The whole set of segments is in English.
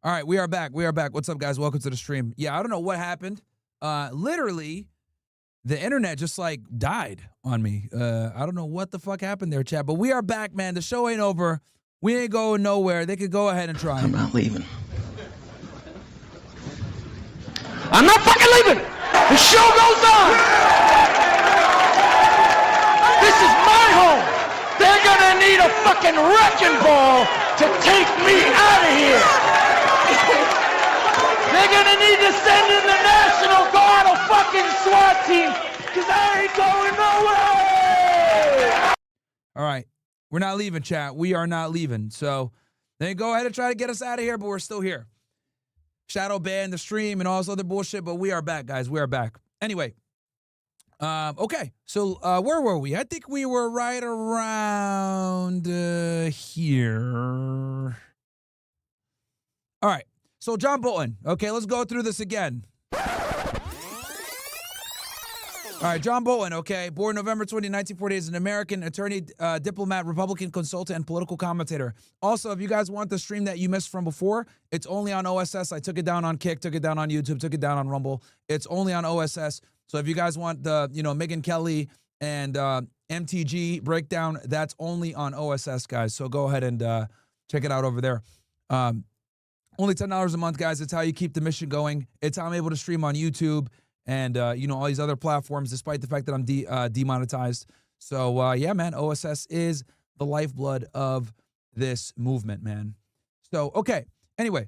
All right, we are back. We are back. What's up, guys? Welcome to the stream. Yeah, I don't know what happened. Literally, the internet just like died on me. I don't know what the fuck happened there, chat. But we are back, man. The show ain't over. We ain't going nowhere. They could go ahead and try. I'm not leaving. I'm not fucking leaving. The show goes on. This is my home. They're gonna need a fucking wrecking ball to take me out of here. They're gonna need to send in the National Guard, a fucking SWAT team, because I ain't going nowhere. All right. We're not leaving, chat. We are not leaving. So they go ahead and try to get us out of here, but we're still here. Shadow ban the stream and all this other bullshit, but we are back, guys. We are back. Anyway. Okay. So where were we? I think we were right around here. All right. So John Bolton. Okay, let's go through this again. All right, John Bolton, okay, born November 20, 1948, is an American attorney, diplomat, Republican consultant, and political commentator. Also, if you guys want the stream that you missed from before, it's only on OSS. I took it down on Kick, took it down on YouTube, took it down on Rumble. It's only on OSS. So if you guys want the, Megyn Kelly and MTG breakdown, that's only on OSS, guys. So go ahead and check it out over there. Only $10 a month, guys. It's how you keep the mission going. It's how I'm able to stream on YouTube and, all these other platforms, despite the fact that I'm demonetized. So, yeah, man, OSS is the lifeblood of this movement, man. So, okay. Anyway,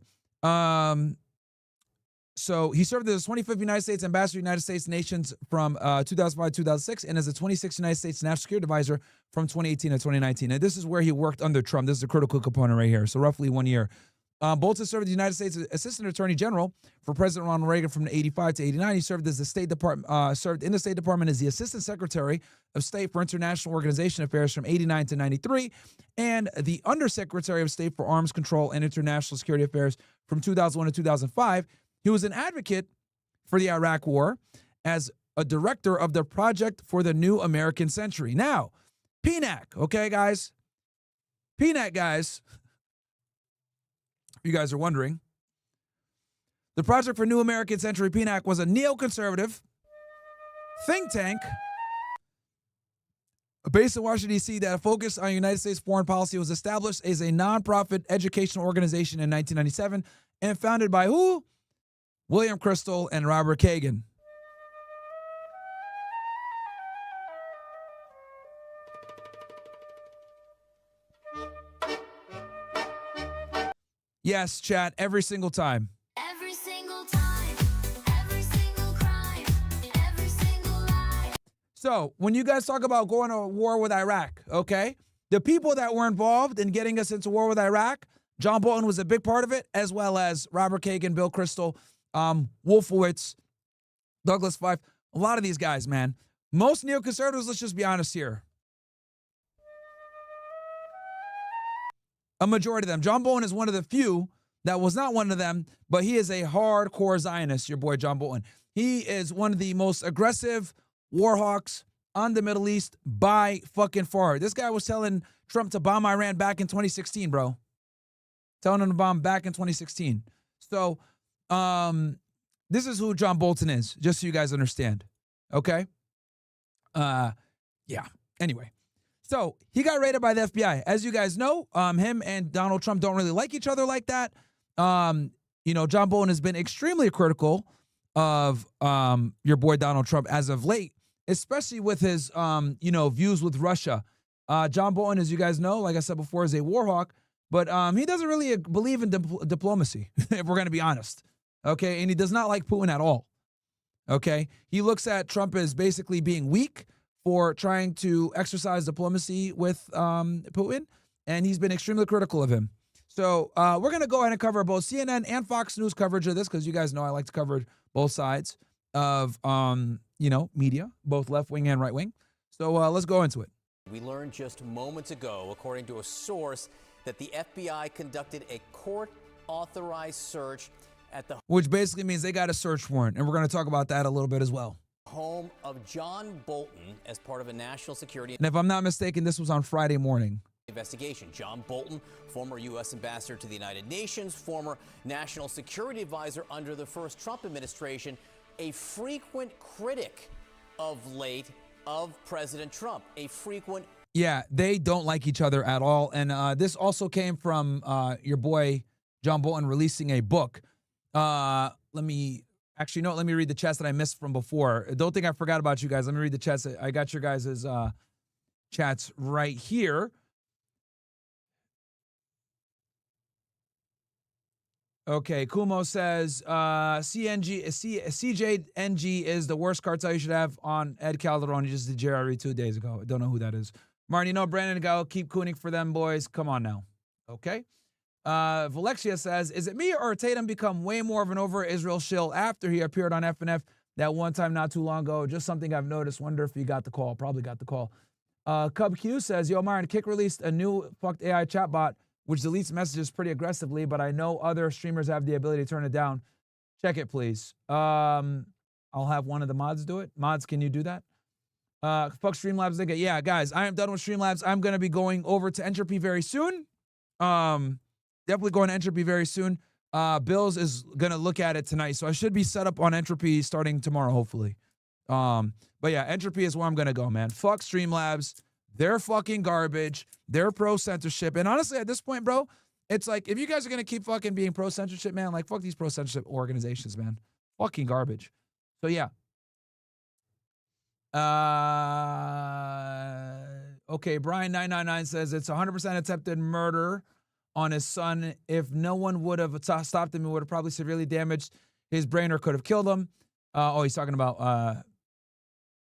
so he served as the 25th United States Ambassador to the United States nations from 2005 to 2006 and as the 26th United States National Security Advisor from 2018 to 2019. And this is where he worked under Trump. This is a critical component right here. So roughly 1 year. Bolton served as the United States Assistant Attorney General for President Ronald Reagan from 85 to 89. He served as the State Department, served in the State Department as the Assistant Secretary of State for International Organization Affairs from 89 to 93, and the Undersecretary of State for Arms Control and International Security Affairs from 2001 to 2005. He was an advocate for the Iraq War as a director of the Project for the New American Century. Now, PNAC, okay, guys? PNAC, guys. You guys are wondering. The Project for New American Century, PNAC, was a neoconservative think tank based in Washington, D.C. that focused on United States foreign policy. Was established as a nonprofit educational organization in 1997 and founded by who? William Crystal and Robert Kagan. Yes, chat, every single time. Every single time, every single crime, every single lie. So, when you guys talk about going to war with Iraq, okay, the people that were involved in getting us into war with Iraq, John Bolton was a big part of it, as well as Robert Kagan, Bill Kristol, Wolfowitz, Douglas Feith, a lot of these guys, man. Most neoconservatives, let's just be honest here. A majority of them. John Bolton is one of the few that was not one of them, but he is a hardcore Zionist, your boy John Bolton. He is one of the most aggressive war hawks on the Middle East by fucking far. This guy was telling Trump to bomb Iran back in 2016, bro. Telling him to bomb back in 2016. So, this is who John Bolton is, just so you guys understand. Okay? Yeah. Anyway. So he got raided by the FBI. As you guys know, him and Donald Trump don't really like each other like that. John Bolton has been extremely critical of your boy Donald Trump as of late, especially with his, views with Russia. John Bolton, as you guys know, like I said before, is a war hawk, but he doesn't really believe in diplomacy, if we're going to be honest. Okay, and he does not like Putin at all. Okay, he looks at Trump as basically being weak for trying to exercise diplomacy with Putin, and he's been extremely critical of him. So we're going to go ahead and cover both CNN and Fox News coverage of this, because you guys know I like to cover both sides of, media, both left-wing and right-wing. So let's go into it. We learned just moments ago, according to a source, that the FBI conducted a court-authorized search at the which basically means they got a search warrant, and we're going to talk about that a little bit as well. Home of John Bolton as part of a national security. And if I'm not mistaken, this was on Friday morning. investigation. John Bolton, former U.S. ambassador to the United Nations, former national security advisor under the first Trump administration, a frequent critic of late of President Trump, a frequent. Yeah, they don't like each other at all. And this also came from your boy John Bolton releasing a book. Let me read the chats that I missed from before. Don't think I forgot about you guys. Let me read the chats. I got your guys' chats right here. Okay, Kumo says CJNG is the worst cartel you should have on Ed Calderon. He just did JRE 2 days ago. I don't know who that is. Martin, you know Brandon Go, keep cooning for them boys. Come on now. Okay. Valexia says, is it me or Tatum become way more of an over-Israel shill after he appeared on FNF that one time not too long ago? Just something I've noticed. Wonder if you got the call. Probably got the call. Cub Q says, yo, Myron, Kick released a new fucked AI chatbot which deletes messages pretty aggressively, but I know other streamers have the ability to turn it down. Check it, please. I'll have one of the mods do it. Mods, can you do that? Fuck Streamlabs, nigga. Yeah, guys, I am done with Streamlabs. I'm going to be going over to Entropy very soon. Definitely going to Entropy very soon. Bills is going to look at it tonight, so I should be set up on Entropy starting tomorrow, hopefully. But yeah, Entropy is where I'm going to go, man. Fuck Streamlabs. They're fucking garbage. They're pro-censorship. And honestly, at this point, bro, it's like, if you guys are going to keep fucking being pro-censorship, man, like, fuck these pro-censorship organizations, man. Fucking garbage. So, yeah. Okay, Brian999 says it's 100% attempted murder on his son. If no one would have stopped him, it would have probably severely damaged his brain or could have killed him. Oh, he's talking about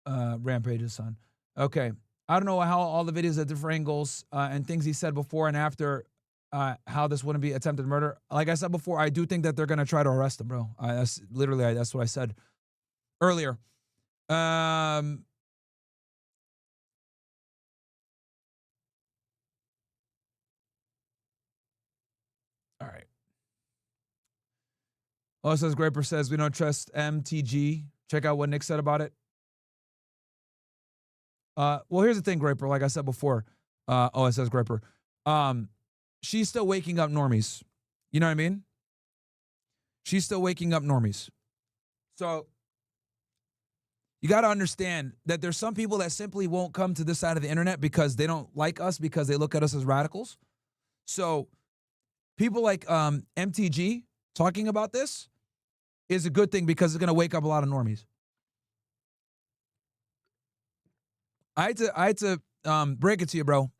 Rampage's son. Okay. I don't know how all the videos at different angles and things he said before and after how this wouldn't be attempted murder. Like I said before, I do think that they're going to try to arrest him, bro. That's literally, that's what I said earlier. All right. Also, as Graper says, we don't trust MTG. Check out what Nick said about it. Well, here's the thing, Graper. Like I said before, it says Graper. She's still waking up normies. You know what I mean? She's still waking up normies. So you got to understand that there's some people that simply won't come to this side of the internet because they don't like us, because they look at us as radicals. So people like MTG talking about this is a good thing because it's going to wake up a lot of normies. I had to break it to you, bro,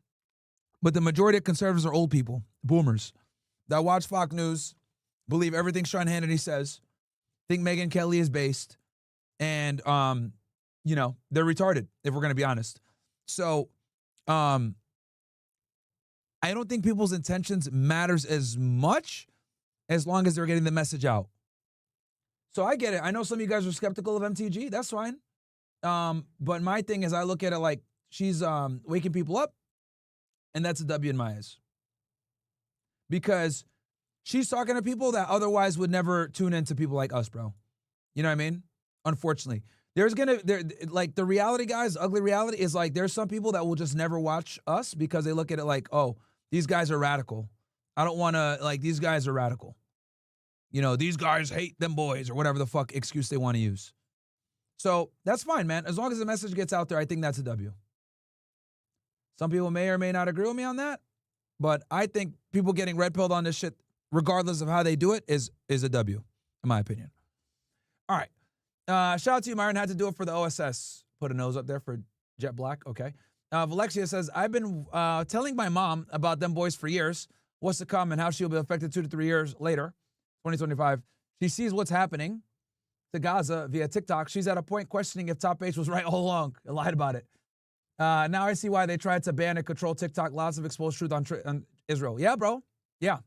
but the majority of conservatives are old people, boomers, that watch Fox News, believe everything Sean Hannity says, think Megyn Kelly is based, and, you know, they're retarded, if we're going to be honest. So I don't think people's intentions matters as much as long as they're getting the message out. So I get it. I know some of you guys are skeptical of MTG. That's fine. But my thing is, I look at it like she's waking people up, and that's a W in my eyes. Because she's talking to people that otherwise would never tune into people like us, bro. You know what I mean? Unfortunately. Like, the reality, guys, ugly reality is like, there's some people that will just never watch us because they look at it like, oh, these guys are radical. I don't want to, like, these guys are radical. You know, these guys hate them boys, or whatever the fuck excuse they want to use. So that's fine, man. As long as the message gets out there, I think that's a W. Some people may or may not agree with me on that, but I think people getting red pilled on this shit, regardless of how they do it, is a W, in my opinion. All right. Shout out to you, Myron. Had to do it for the OSS. Put a nose up there for Jet Black. Okay. Valexia says, I've been telling my mom about them boys for years. What's to come and how she'll be affected 2 to 3 years later, 2025. She sees what's happening to Gaza via TikTok. She's at a point questioning if Top H was right all along. I lied about it. Now I see why they tried to ban and control TikTok. Lots of exposed truth on Israel. Yeah, bro. Yeah.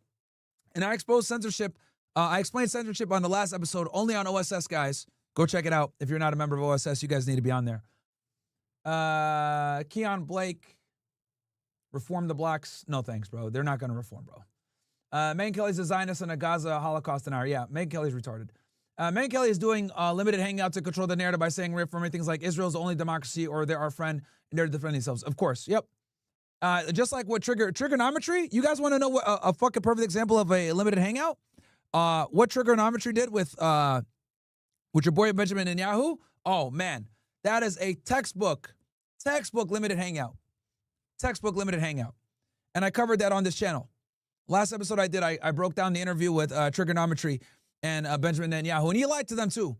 And I exposed censorship. I explained censorship on the last episode, only on OSS, guys. Go check it out. If you're not a member of OSS, you guys need to be on there. Keon Blake, reform the blacks. No thanks, bro. They're not going to reform, bro. Megyn Kelly's a Zionist and a Gaza Holocaust denier. Yeah, Megyn Kelly's retarded. Megyn Kelly is doing limited hangout to control the narrative by saying reaffirming things like Israel's the only democracy or they're our friend and they're defending themselves. Of course, yep. Just like what trigonometry. You guys want to know what a fucking perfect example of a limited hangout? What trigonometry did with your boy Benjamin Netanyahu? Oh man, that is a textbook limited hangout. Textbook limited hangout. And I covered that on this channel. Last episode I did, I broke down the interview with trigonometry and Benjamin Netanyahu, and he lied to them too.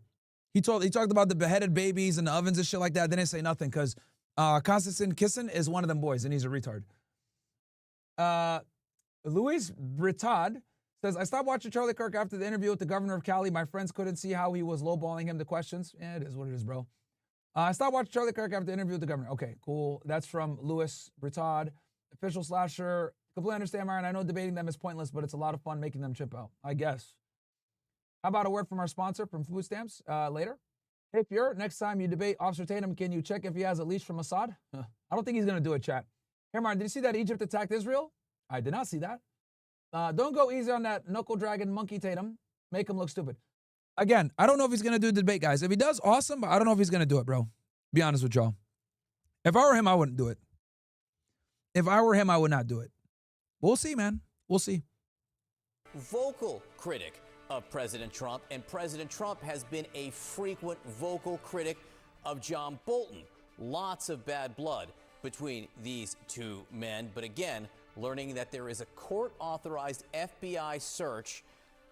He talked about the beheaded babies and the ovens and shit like that. They didn't say nothing because Konstantin Kisin is one of them boys, and he's a retard. Luis Britad says, I stopped watching Charlie Kirk after the interview with the governor of Cali. My friends couldn't see how he was lowballing him to questions. Yeah, it is what it is, bro. I stopped watching Charlie Kirk after the interview with the governor. Okay, cool. That's from Luis Britad. Official slasher. Completely understand, Myron. I know debating them is pointless, but it's a lot of fun making them chip out, I guess. How about a word from our sponsor from food stamps later? Hey, Pure, next time you debate Officer Tatum, can you check if he has a leash from Assad? I don't think he's going to do it, chat. Hey, Myron, did you see that Egypt attacked Israel? I did not see that. Don't go easy on that knuckle dragon monkey Tatum. Make him look stupid. Again, I don't know if he's going to do the debate, guys. If he does, awesome, but I don't know if he's going to do it, bro. Be honest with y'all. If I were him, I wouldn't do it. If I were him, I would not do it. We'll see, man. We'll see. Vocal critic of President Trump, and President Trump has been a frequent vocal critic of John Bolton. Lots of bad blood between these two men, but again, learning that there is a court-authorized FBI search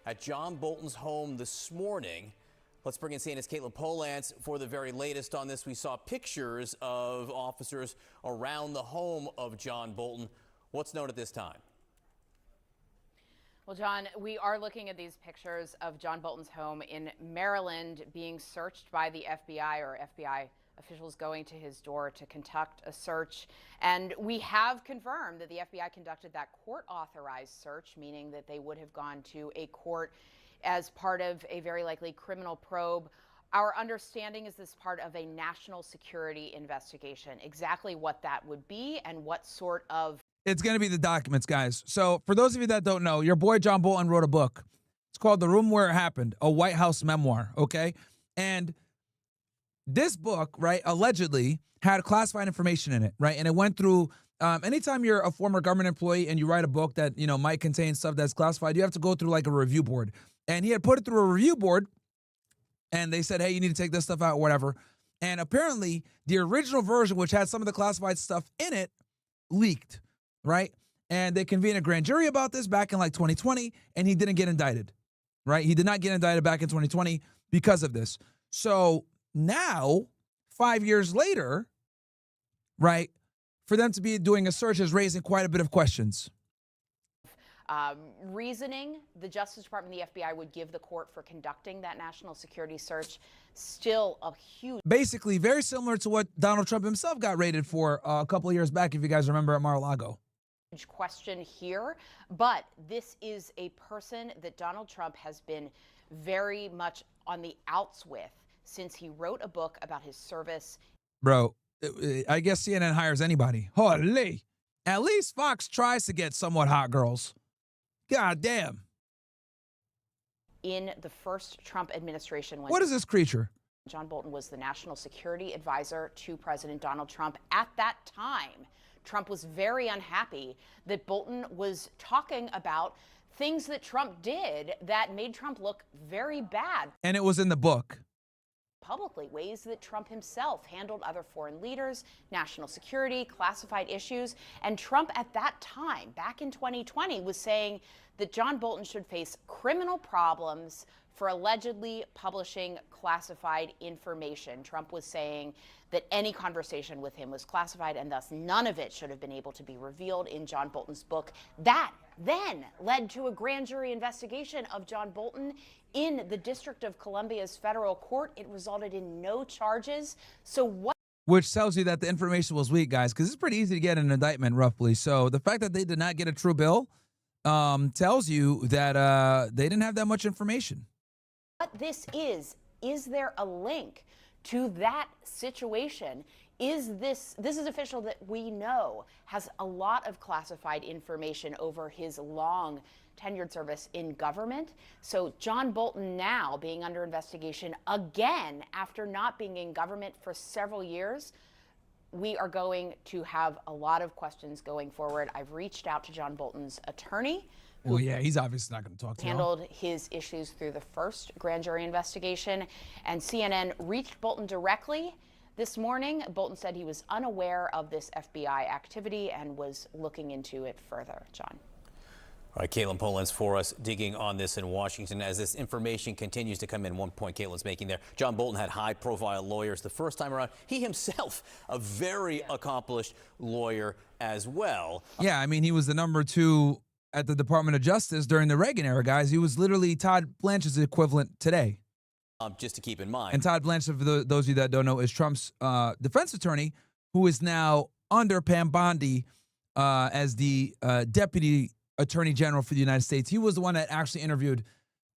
at John Bolton's home this morning. Let's bring in CNN's Caitlin Polantz for the very latest on this. We saw pictures of officers around the home of John Bolton. What's known at this time? Well, John, we are looking at these pictures of John Bolton's home in Maryland being searched by the FBI, or FBI officials going to his door to conduct a search. And we have confirmed that the FBI conducted that court-authorized search, meaning that they would have gone to a court as part of a very likely criminal probe. Our understanding is this part of a national security investigation. Exactly what that would be and what sort of... It's going to be the documents, guys. So for those of you that don't know, your boy John Bolton wrote a book. It's called The Room Where It Happened, a White House memoir, okay? And this book, right, allegedly had classified information in it, right? And it went through, anytime you're a former government employee and you write a book that, you know, might contain stuff that's classified, you have to go through like a review board. And he had put it through a review board, and they said, hey, you need to take this stuff out, or whatever. And apparently the original version, which had some of the classified stuff in it, leaked. Right? And they convened a grand jury about this back in like 2020, and he didn't get indicted, right? He did not get indicted back in 2020 because of this. So now, 5 years later, right, for them to be doing a search is raising quite a bit of questions. Reasoning the Justice Department and the FBI would give the court for conducting that national security search, still a huge... Basically, very similar to what Donald Trump himself got raided for a couple of years back, if you guys remember, at Mar-a-Lago. Question here, but this is a person that Donald Trump has been very much on the outs with since he wrote a book about his service. Bro, I guess CNN hires anybody. Holy. At least Fox tries to get somewhat hot girls. God damn. In the first Trump administration. When what is this creature? John Bolton was the national security advisor to President Donald Trump at that time. Trump was very unhappy that Bolton was talking about things that Trump did that made Trump look very bad. And it was in the book. Publicly, ways that Trump himself handled other foreign leaders, national security, classified issues. And Trump at that time, back in 2020, was saying that John Bolton should face criminal problems for allegedly publishing classified information. Trump was saying that any conversation with him was classified, and thus none of it should have been able to be revealed in John Bolton's book. That then led to a grand jury investigation of John Bolton in the District of Columbia's federal court. It resulted in no charges. So what? Which tells you that the information was weak, guys, because it's pretty easy to get an indictment, roughly. So the fact that they did not get a true bill tells you that they didn't have that much information. What this is there a link to that situation? This is official that we know has a lot of classified information over his long tenured service in government. So John Bolton now being under investigation again after not being in government for several years. we are going to have a lot of questions going forward. I've reached out to John Bolton's attorney, Well, yeah, he's obviously not going to talk to you. handled his issues through the first grand jury investigation, and CNN reached Bolton directly this morning. Bolton said he was unaware of this FBI activity and was looking into it further. John. All right, Caitlin Polans for us, digging on this in Washington as this information continues to come in. One point Caitlin's making there. John Bolton had high-profile lawyers the first time around. He himself, a very accomplished lawyer as well. Yeah, I mean, he was the number 2 at the Department of Justice during the Reagan era, guys. He was literally Todd Blanche's equivalent today. Just to keep in mind. And Todd Blanche, for those of you that don't know, is Trump's defense attorney, who is now under Pam Bondi as the deputy attorney general for the United States. He was the one that actually interviewed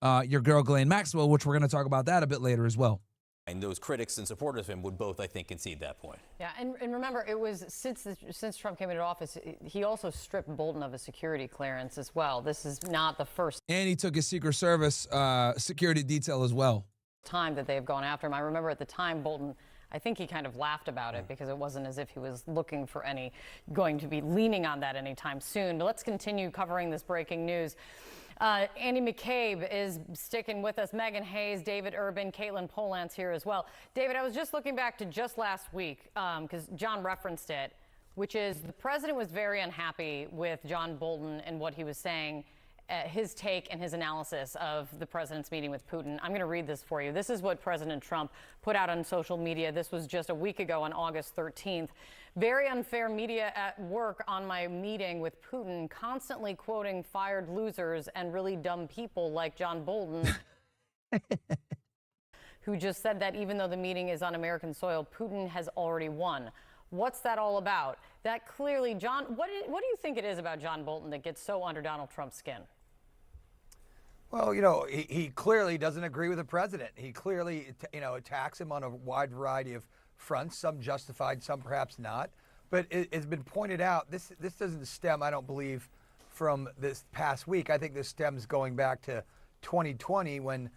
your girl, Ghislaine Maxwell, which we're going to talk about that a bit later as well. And those critics and supporters of him would both, I think, concede that point. Yeah, and remember, it was since Trump came into office, he also stripped Bolton of a security clearance as well. This is not the first And he took his Secret Service security detail as well. time that they've gone after him. I remember at the time, Bolton, I think he kind of laughed about it because it wasn't as if he was looking for going to be leaning on that anytime soon. But let's continue covering this breaking news. Andy McCabe is sticking with us. Megan Hayes, David Urban, Caitlin Polans here as well. David, I was just looking back to just last week because John referenced it, which is the president was very unhappy with John Bolton and what he was saying, his take and his analysis of the president's meeting with Putin. I'm going to read this for you. This is what President Trump put out on social media. This was just a week ago on August 13th. Very unfair media at work on my meeting with Putin, constantly quoting fired losers and really dumb people like John Bolton, who just said that even though the meeting is on American soil, Putin has already won. What's that all about? That clearly, John, what do you think it is about John Bolton that gets so under Donald Trump's skin? Well, he clearly doesn't agree with the president. He clearly, attacks him on a wide variety of fronts, some justified, some perhaps not. But it's been pointed out, this doesn't stem, I don't believe, from this past week. I think this stems going back to 2020 when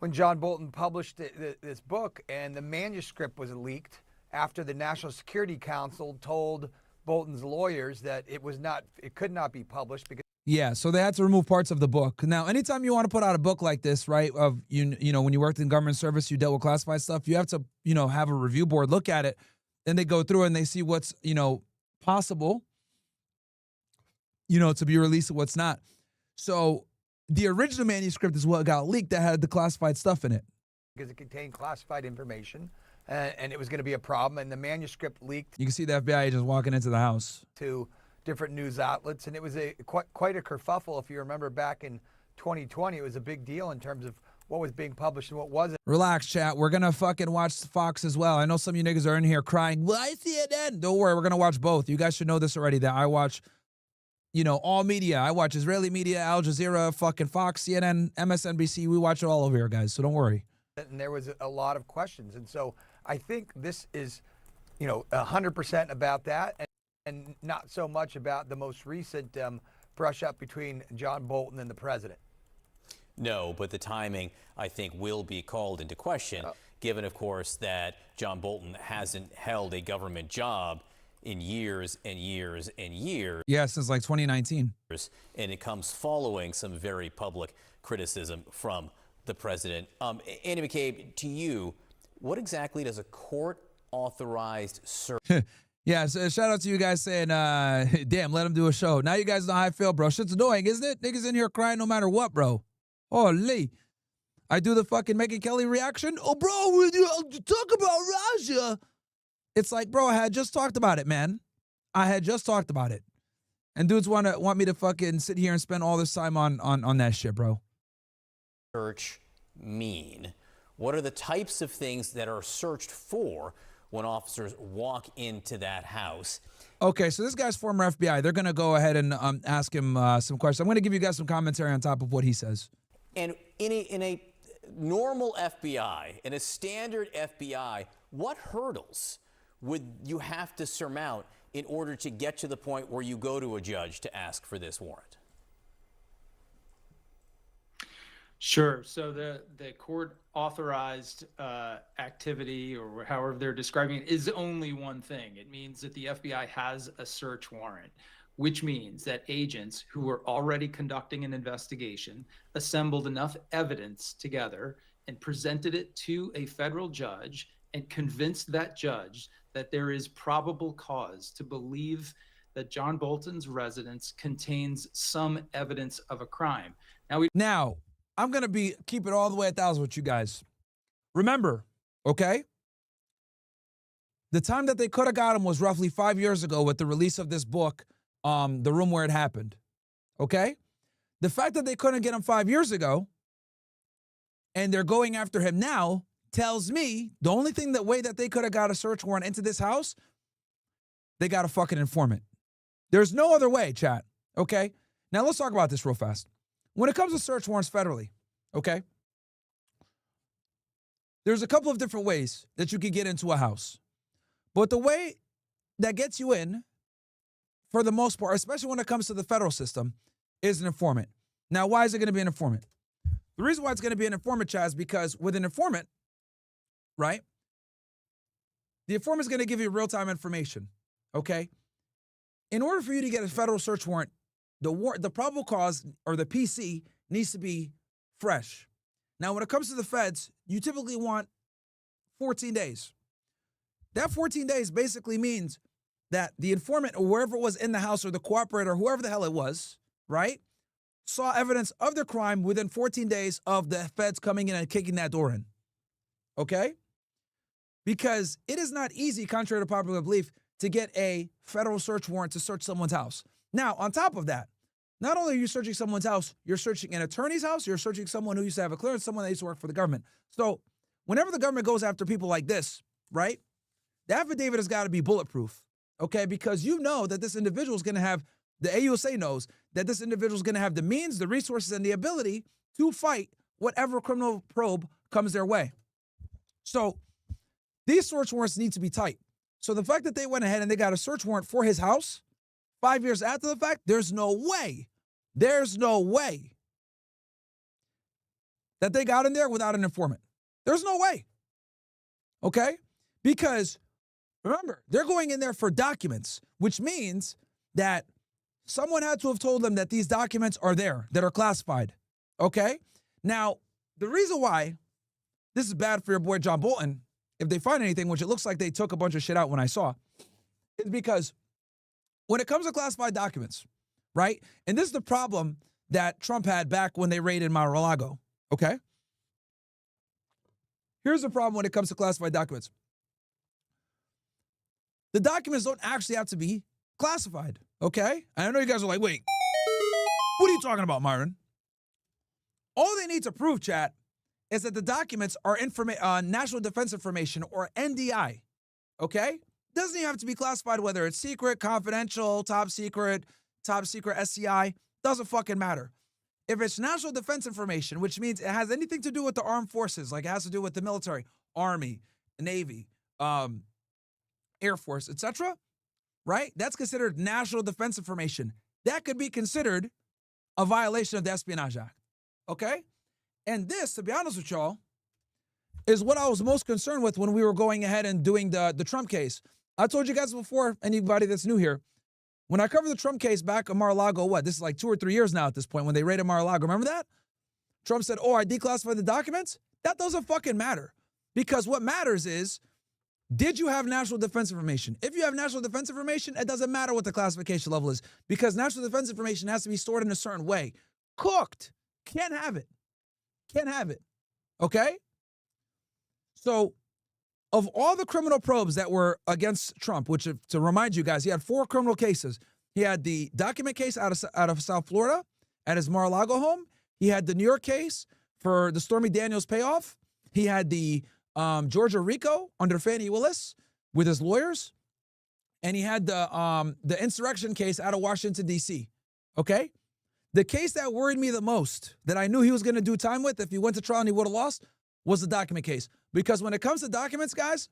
John Bolton published this book and the manuscript was leaked after the National Security Council told Bolton's lawyers that it could not be published because Yeah, so they had to remove parts of the book. Now, anytime you want to put out a book like this, right, of when you worked in government service, you dealt with classified stuff, you have to, have a review board look at it, and they go through and they see what's, possible, to be released and what's not. So the original manuscript is what got leaked that had the classified stuff in it. it contained classified information, and it was going to be a problem, and the manuscript leaked You can see the FBI agents walking into the house. to different news outlets, and it was quite a kerfuffle. If you remember back in 2020, it was a big deal in terms of what was being published and what wasn't. Relax, chat. We're going to fucking watch Fox as well. I know some of you niggas are in here crying, why CNN? Don't worry, we're going to watch both. You guys should know this already, that I watch, all media. I watch Israeli media, Al Jazeera, fucking Fox, CNN, MSNBC. We watch it all over here, guys, so don't worry. And there was a lot of questions, and so I think this is, 100% about that, and not so much about the most recent brush up between John Bolton and the president. No, but the timing, I think, will be called into question, given, of course, that John Bolton hasn't held a government job in years and years and years. Yeah, since like 2019. And it comes following some very public criticism from the president. Andy McCabe, to you, what exactly does a court-authorized search... Yeah, so shout out to you guys saying, damn, let him do a show. Now you guys know how I feel, bro. Shit's annoying, isn't it? Niggas in here crying no matter what, bro. Holy. I do the fucking Megyn Kelly reaction. Oh, bro, we talk about Russia. It's like, bro, I had just talked about it, man. I had just talked about it. And dudes want me to fucking sit here and spend all this time on that shit, bro. Search mean? What are the types of things that are searched for when officers walk into that house? Okay, so this guy's former FBI. They're going to go ahead and ask him some questions. I'm going to give you guys some commentary on top of what he says. And in a normal FBI, in a standard FBI, what hurdles would you have to surmount in order to get to the point where you go to a judge to ask for this warrant? Sure. So the court authorized activity, or however they're describing it, is only one thing. It means that the FBI has a search warrant, which means that agents who were already conducting an investigation assembled enough evidence together and presented it to a federal judge and convinced that judge that there is probable cause to believe that John Bolton's residence contains some evidence of a crime. Now, I'm going to keep it all the way 1,000 with you guys. Remember, okay? The time that they could have got him was roughly 5 years ago with the release of this book, The Room Where It Happened. Okay? The fact that they couldn't get him 5 years ago and they're going after him now tells me the only way that they could have got a search warrant into this house, they got a fucking informant. There's no other way, chat. Okay? Now let's talk about this real fast. When it comes to search warrants federally, okay, there's a couple of different ways that you can get into a house. But the way that gets you in, for the most part, especially when it comes to the federal system, is an informant. Now, why is it going to be an informant? The reason why it's going to be an informant, Chaz, is because with an informant, right, the informant is going to give you real-time information, okay? In order for you to get a federal search warrant, the probable cause, or the PC, needs to be fresh. Now, when it comes to the feds, you typically want 14 days. That 14 days basically means that the informant, or wherever it was in the house, or the cooperator, whoever the hell it was, right, saw evidence of the crime within 14 days of the feds coming in and kicking that door in. Okay? Because it is not easy, contrary to popular belief, to get a federal search warrant to search someone's house. Now, on top of that, not only are you searching someone's house, you're searching an attorney's house, you're searching someone who used to have a clearance, someone that used to work for the government. So whenever the government goes after people like this, right, the affidavit has got to be bulletproof, okay? Because you know that this individual is going to have, the AUSA knows that this individual is going to have the means, the resources, and the ability to fight whatever criminal probe comes their way. So these search warrants need to be tight. So the fact that they went ahead and they got a search warrant for his house 5 years after the fact, there's no way that they got in there without an informant. There's no way. Okay? Because remember, they're going in there for documents, which means that someone had to have told them that these documents are there, that are classified. Okay? Now, the reason why this is bad for your boy John Bolton, if they find anything, which it looks like they took a bunch of shit out when I saw, is because when it comes to classified documents, right? And this is the problem that Trump had back when they raided Mar-a-Lago, okay? Here's the problem when it comes to classified documents. The documents don't actually have to be classified, okay? And I know you guys are like, wait, what are you talking about, Myron? All they need to prove, chat, is that the documents are national defense information, or NDI, okay? Doesn't even have to be classified, whether it's secret, confidential, top secret, SCI, doesn't fucking matter. If it's national defense information, which means it has anything to do with the armed forces, like it has to do with the military, Army, Navy, Air Force, etc., right? That's considered national defense information. That could be considered a violation of the Espionage Act, okay? And this, to be honest with y'all, is what I was most concerned with when we were going ahead and doing the Trump case. I told you guys before, anybody that's new here, when I covered the Trump case back in Mar-a-Lago, this is like 2 or 3 years now at this point, when they raided Mar-a-Lago, remember that? Trump said, I declassified the documents? That doesn't fucking matter. Because what matters is, did you have national defense information? If you have national defense information, it doesn't matter what the classification level is, because national defense information has to be stored in a certain way. Cooked. Can't have it. Can't have it. Okay? So, of all the criminal probes that were against Trump, which, to remind you guys, he had 4 criminal cases. He had the document case out of South Florida at his Mar-a-Lago home. He had the New York case for the Stormy Daniels payoff. He had the Georgia RICO under Fani Willis with his lawyers. And he had the insurrection case out of Washington, D.C. Okay? The case that worried me the most, that I knew he was going to do time with if he went to trial and he would have lost, was the document case. Because when it comes to documents, guys,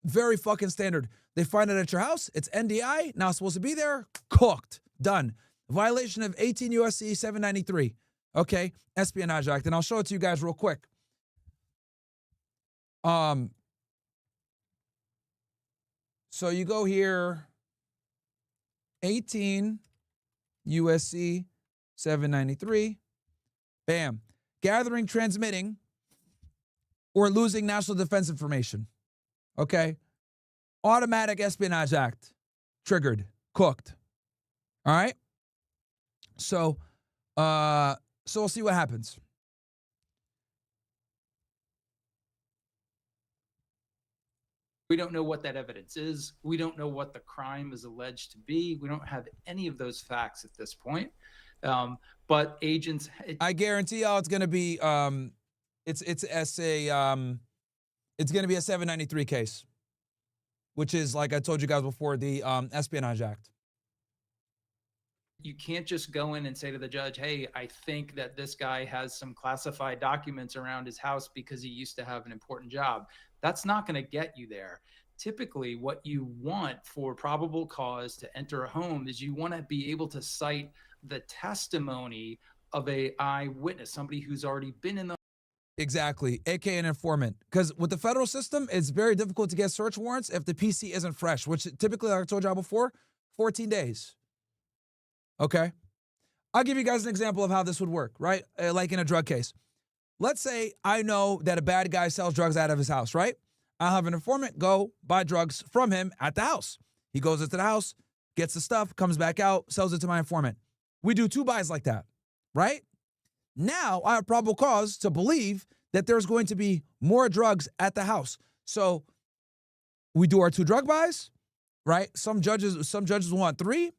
very fucking standard. They find it at your house. It's NDI. Not supposed to be there. Cooked. Done. Violation of 18 U.S.C. 793. Okay, Espionage Act, and I'll show it to you guys real quick. So you go here, 18 USC 793, bam, gathering, transmitting, or losing national defense information. Okay, Automatic Espionage Act, triggered, cooked. All right. So we'll see what happens. We don't know what that evidence is. We don't know what the crime is alleged to be. We don't have any of those facts at this point. But agents, I guarantee y'all it's gonna be it's going to be a 793 case, which is, like I told you guys before, the Espionage Act. you can't just go in and say to the judge, hey, I think that this guy has some classified documents around his house because he used to have an important job. That's not going to get you there. Typically, what you want for probable cause to enter a home is you want to be able to cite the testimony of a eyewitness, somebody who's already been in the. Exactly, aka an informant. Because with the federal system, it's very difficult to get search warrants if the PC isn't fresh, which typically, like I told y'all before, 14 days. Okay? I'll give you guys an example of how this would work, right? Like in a drug case. Let's say I know that a bad guy sells drugs out of his house, right? I'll have an informant go buy drugs from him at the house. He goes into the house, gets the stuff, comes back out, sells it to my informant. We do 2 buys like that, right? Now I have probable cause to believe that there's going to be more drugs at the house. So we do our 2 drug buys, right? Some judges want 3.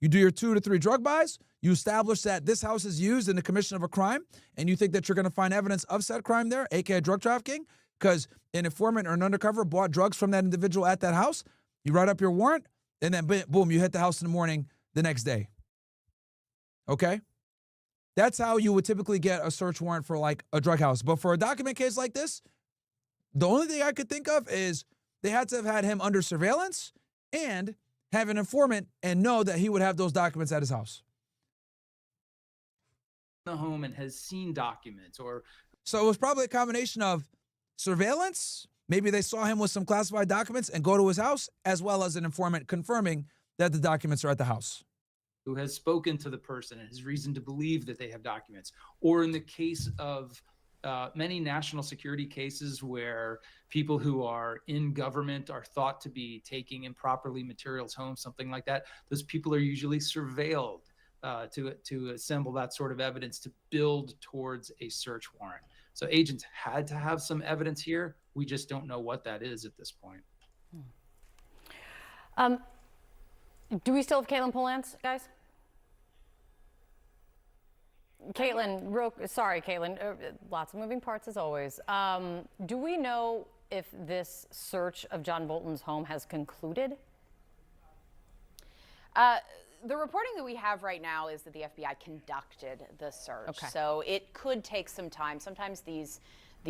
You do your 2 to 3 drug buys. You establish that this house is used in the commission of a crime, and you think that you're going to find evidence of said crime there, aka drug trafficking, because an informant or an undercover bought drugs from that individual at that house. You write up your warrant, and then boom, you hit the house in the morning the next day. Okay? That's how you would typically get a search warrant for like a drug house. But for a document case like this, the only thing I could think of is they had to have had him under surveillance and have an informant and know that he would have those documents at his house. The home and has seen documents, or so it was probably a combination of surveillance. Maybe they saw him with some classified documents and go to his house, as well as an informant confirming that the documents are at the house. Who has spoken to the person and has reason to believe that they have documents. Or in the case of many national security cases where people who are in government are thought to be taking improperly materials home, something like that, those people are usually surveilled to assemble that sort of evidence to build towards a search warrant. So agents had to have some evidence here. We just don't know what that is at this point. Do we still have Caitlin Polance, guys? Caitlin, sorry, Caitlin, lots of moving parts as always. Do we know if this search of John Bolton's home has concluded? The reporting that we have right now is that the FBI conducted the search. Okay. So it could take some time. Sometimes these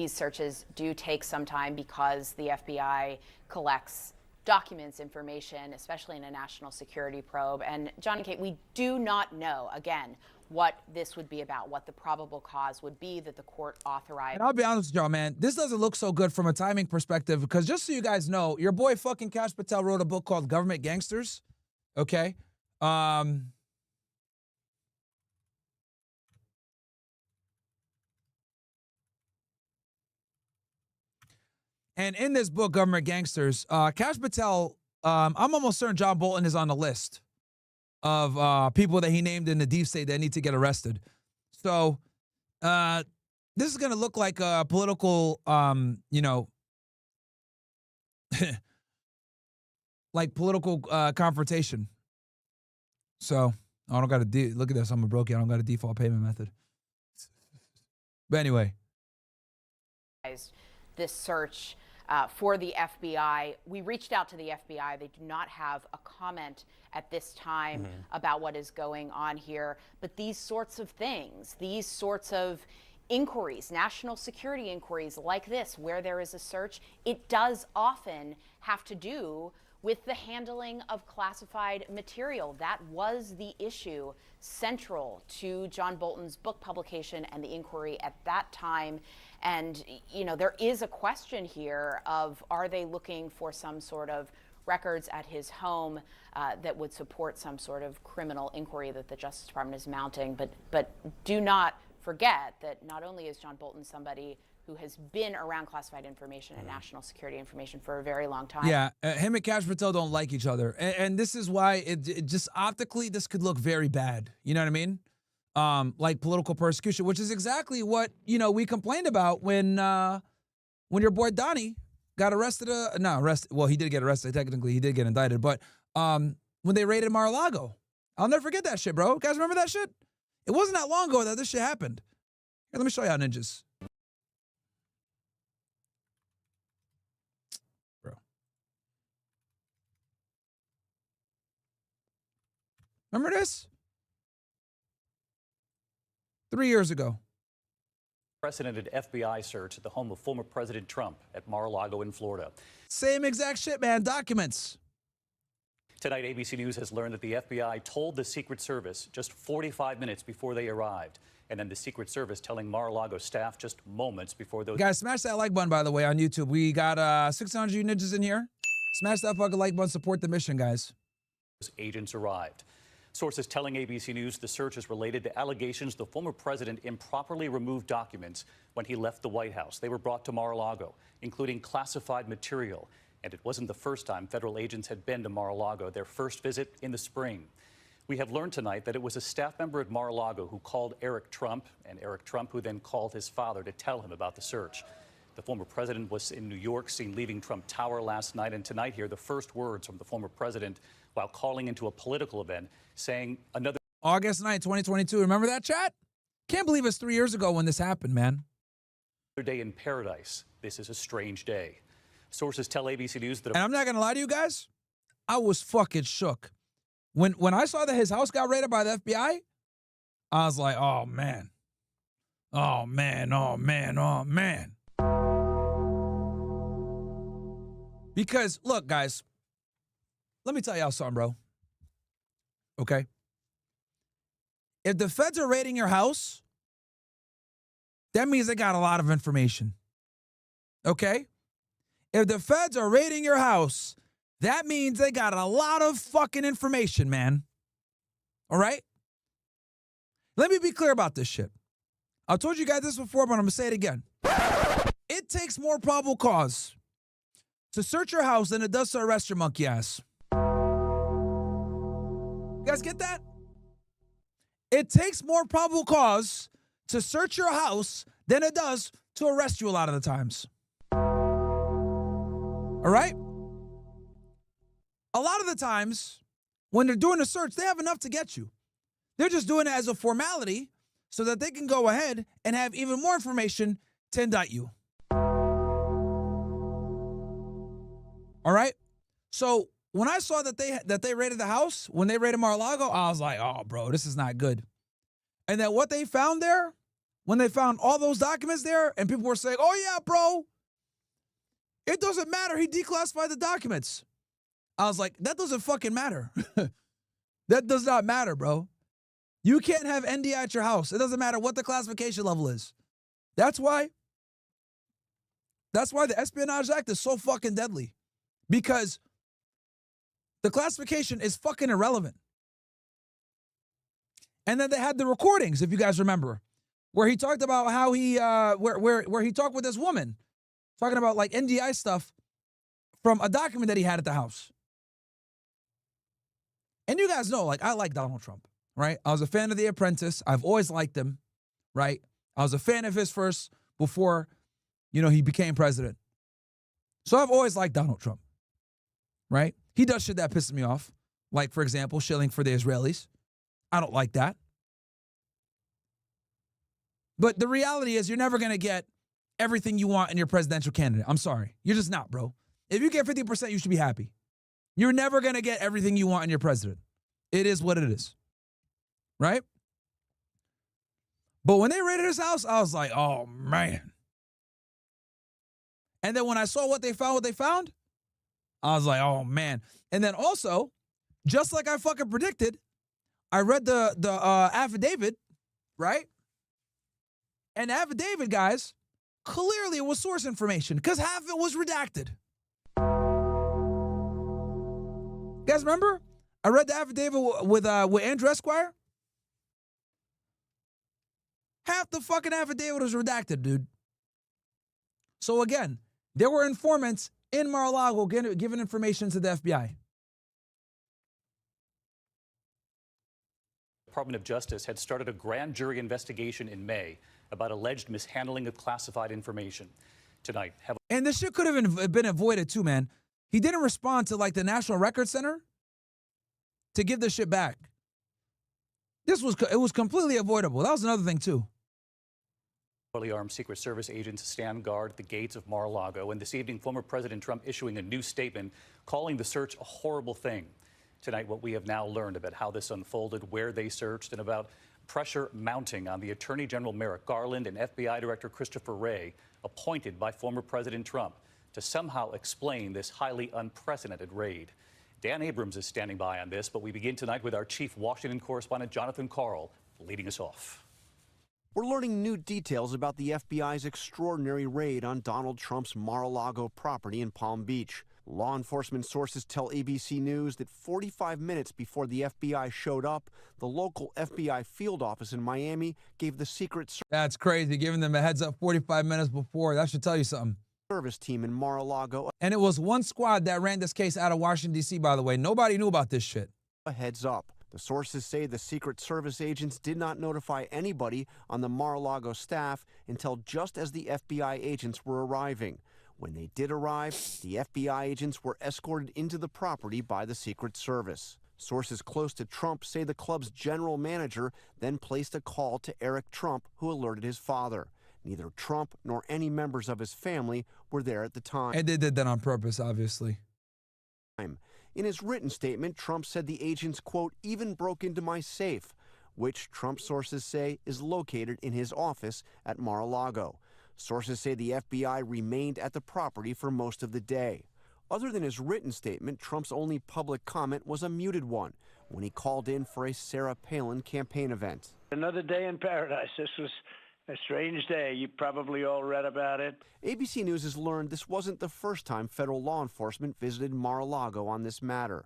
searches do take some time because the FBI collects documents, information, especially in a national security probe. And John and Kate, we do not know, again, what this would be about, what the probable cause would be that the court authorized. And I'll be honest with y'all, man, this doesn't look so good from a timing perspective, because just so you guys know, your boy fucking Kash Patel wrote a book called Government Gangsters. Okay? And in this book, Government Gangsters, Kash Patel, I'm almost certain John Bolton is on the list of people that he named in the deep state that need to get arrested. So this is going to look like a political, like political confrontation. So I don't got to look at this. I'm a broke. I don't got a default payment method. But anyway, this search for the FBI. We reached out to the FBI. They do not have a comment at this time about what is going on here. But these sorts of things, these sorts of inquiries, national security inquiries like this, where there is a search, it does often have to do with the handling of classified material. That was the issue central to John Bolton's book publication and the inquiry at that time. And, you know, there is a question here of, are they looking for some sort of records at his home that would support some sort of criminal inquiry that the Justice Department is mounting? But do not forget that not only is John Bolton somebody who has been around classified information and national security information for a very long time. Yeah, him and Kash Patel don't like each other. And this is why it just optically, this could look very bad. You know what I mean? Like political persecution, which is exactly what, you know, we complained about when your boy Donnie got arrested. Well, he did get arrested. Technically, he did get indicted. But when they raided Mar-a-Lago, I'll never forget that shit, bro. You guys remember that shit? It wasn't that long ago that this shit happened. Here, let me show y'all ninjas. Bro. Remember this? 3 years ago. Unprecedented FBI search at the home of former President Trump at Mar-a-Lago in Florida. Same exact shit, man. Documents. Tonight, ABC News has learned that the FBI told the Secret Service just 45 minutes before they arrived. And then the Secret Service telling Mar-a-Lago staff just moments before those... Guys, smash that like button, by the way, on YouTube. We got 600 you ninjas in here. Smash that fucking like button. Support the mission, guys. Agents arrived. Sources telling ABC News the search is related to allegations the former president improperly removed documents when he left the White House. They were brought to Mar-a-Lago, including classified material. And it wasn't the first time federal agents had been to Mar-a-Lago, their first visit in the spring. We have learned tonight that it was a staff member at Mar-a-Lago who called Eric Trump, and Eric Trump who then called his father to tell him about the search. The former president was in New York, seen leaving Trump Tower last night, and tonight here the first words from the former president while calling into a political event, saying another... August 9th, 2022. Remember that, chat? Can't believe it's 3 years ago when this happened, man. ...day in paradise. This is a strange day. Sources tell ABC News that... And I'm not going to lie to you guys. I was fucking shook. When I saw that his house got raided by the FBI, I was like, oh, man. Oh, man, oh, man, oh, man. Because, look, guys, let me tell y'all something, bro. Okay? If the feds are raiding your house, that means they got a lot of information. Okay? If the feds are raiding your house, that means they got a lot of fucking information, man. All right? Let me be clear about this shit. I've told you guys this before, but I'm going to say it again. It takes more probable cause to search your house than it does to arrest your monkey ass. You guys get that? It takes more probable cause to search your house than it does to arrest you a lot of the times. All right? A lot of the times, when they're doing a search, they have enough to get you. They're just doing it as a formality so that they can go ahead and have even more information to indict you. All right? So when I saw that they raided the house, when they raided Mar-a-Lago, I was like, oh, bro, this is not good. And then what they found there, when they found all those documents there, and people were saying, oh, yeah, bro, it doesn't matter. He declassified the documents. I was like, that doesn't fucking matter. That does not matter, bro. You can't have NDI at your house. It doesn't matter what the classification level is. That's why the Espionage Act is so fucking deadly. Because the classification is fucking irrelevant. And then they had the recordings, if you guys remember, where he talked about how he, where he talked with this woman, talking about like NDI stuff from a document that he had at the house. And you guys know, like, I like Donald Trump, right? I was a fan of The Apprentice. I've always liked him, right? I was a fan of his first before, you know, he became president. So I've always liked Donald Trump, right? He does shit that pisses me off. Like, for example, shilling for the Israelis. I don't like that. But the reality is you're never going to get everything you want in your presidential candidate. I'm sorry. You're just not, bro. If you get 50%, you should be happy. You're never going to get everything you want in your president. It is what it is. Right? But when they raided his house, I was like, oh, man. And then when I saw what they found, I was like, oh man. And then also, just like I fucking predicted, I read the affidavit, right? And the affidavit, guys, clearly it was source information because half of it was redacted. You guys remember? I read the affidavit with Andrew Esquire. Half the fucking affidavit was redacted, dude. So again, there were informants in Mar-a-Lago giving information to the FBI. Department of Justice had started a grand jury investigation in May about alleged mishandling of classified information. Tonight, and this shit could have been avoided too, man. He didn't respond to like the National Record Center to give this shit back. It was completely avoidable. That was another thing too. Fully armed Secret Service agents stand guard at the gates of Mar-a-Lago, and this evening, former President Trump issuing a new statement calling the search a horrible thing. Tonight, what we have now learned about how this unfolded, where they searched, and about pressure mounting on the Attorney General Merrick Garland and FBI Director Christopher Wray, appointed by former President Trump, to somehow explain this highly unprecedented raid. Dan Abrams is standing by on this, but we begin tonight with our chief Washington correspondent, Jonathan Karl, leading us off. We're learning new details about the FBI's extraordinary raid on Donald Trump's Mar-a-Lago property in Palm Beach. Law enforcement sources tell ABC News that 45 minutes before the FBI showed up, the local FBI field office in Miami gave the Secret That's crazy, giving them a heads up 45 minutes before. That should tell you something. Service team in Mar-a-Lago. And it was one squad that ran this case out of Washington, D.C., by the way. Nobody knew about this shit. A heads up. The sources say the Secret Service agents did not notify anybody on the Mar-a-Lago staff until just as the FBI agents were arriving. When they did arrive, the FBI agents were escorted into the property by the Secret Service. Sources close to Trump say the club's general manager then placed a call to Eric Trump, who alerted his father. Neither Trump nor any members of his family were there at the time. And they did that on purpose, obviously. In his written statement, Trump said the agents, quote, even broke into my safe, which Trump sources say is located in his office at Mar-a-Lago. Sources say the FBI remained at the property for most of the day. Other than his written statement, Trump's only public comment was a muted one when he called in for a Sarah Palin campaign event. Another day in paradise. This was a strange day. You probably all read about it. ABC News has learned this wasn't the first time federal law enforcement visited Mar-a-Lago on this matter.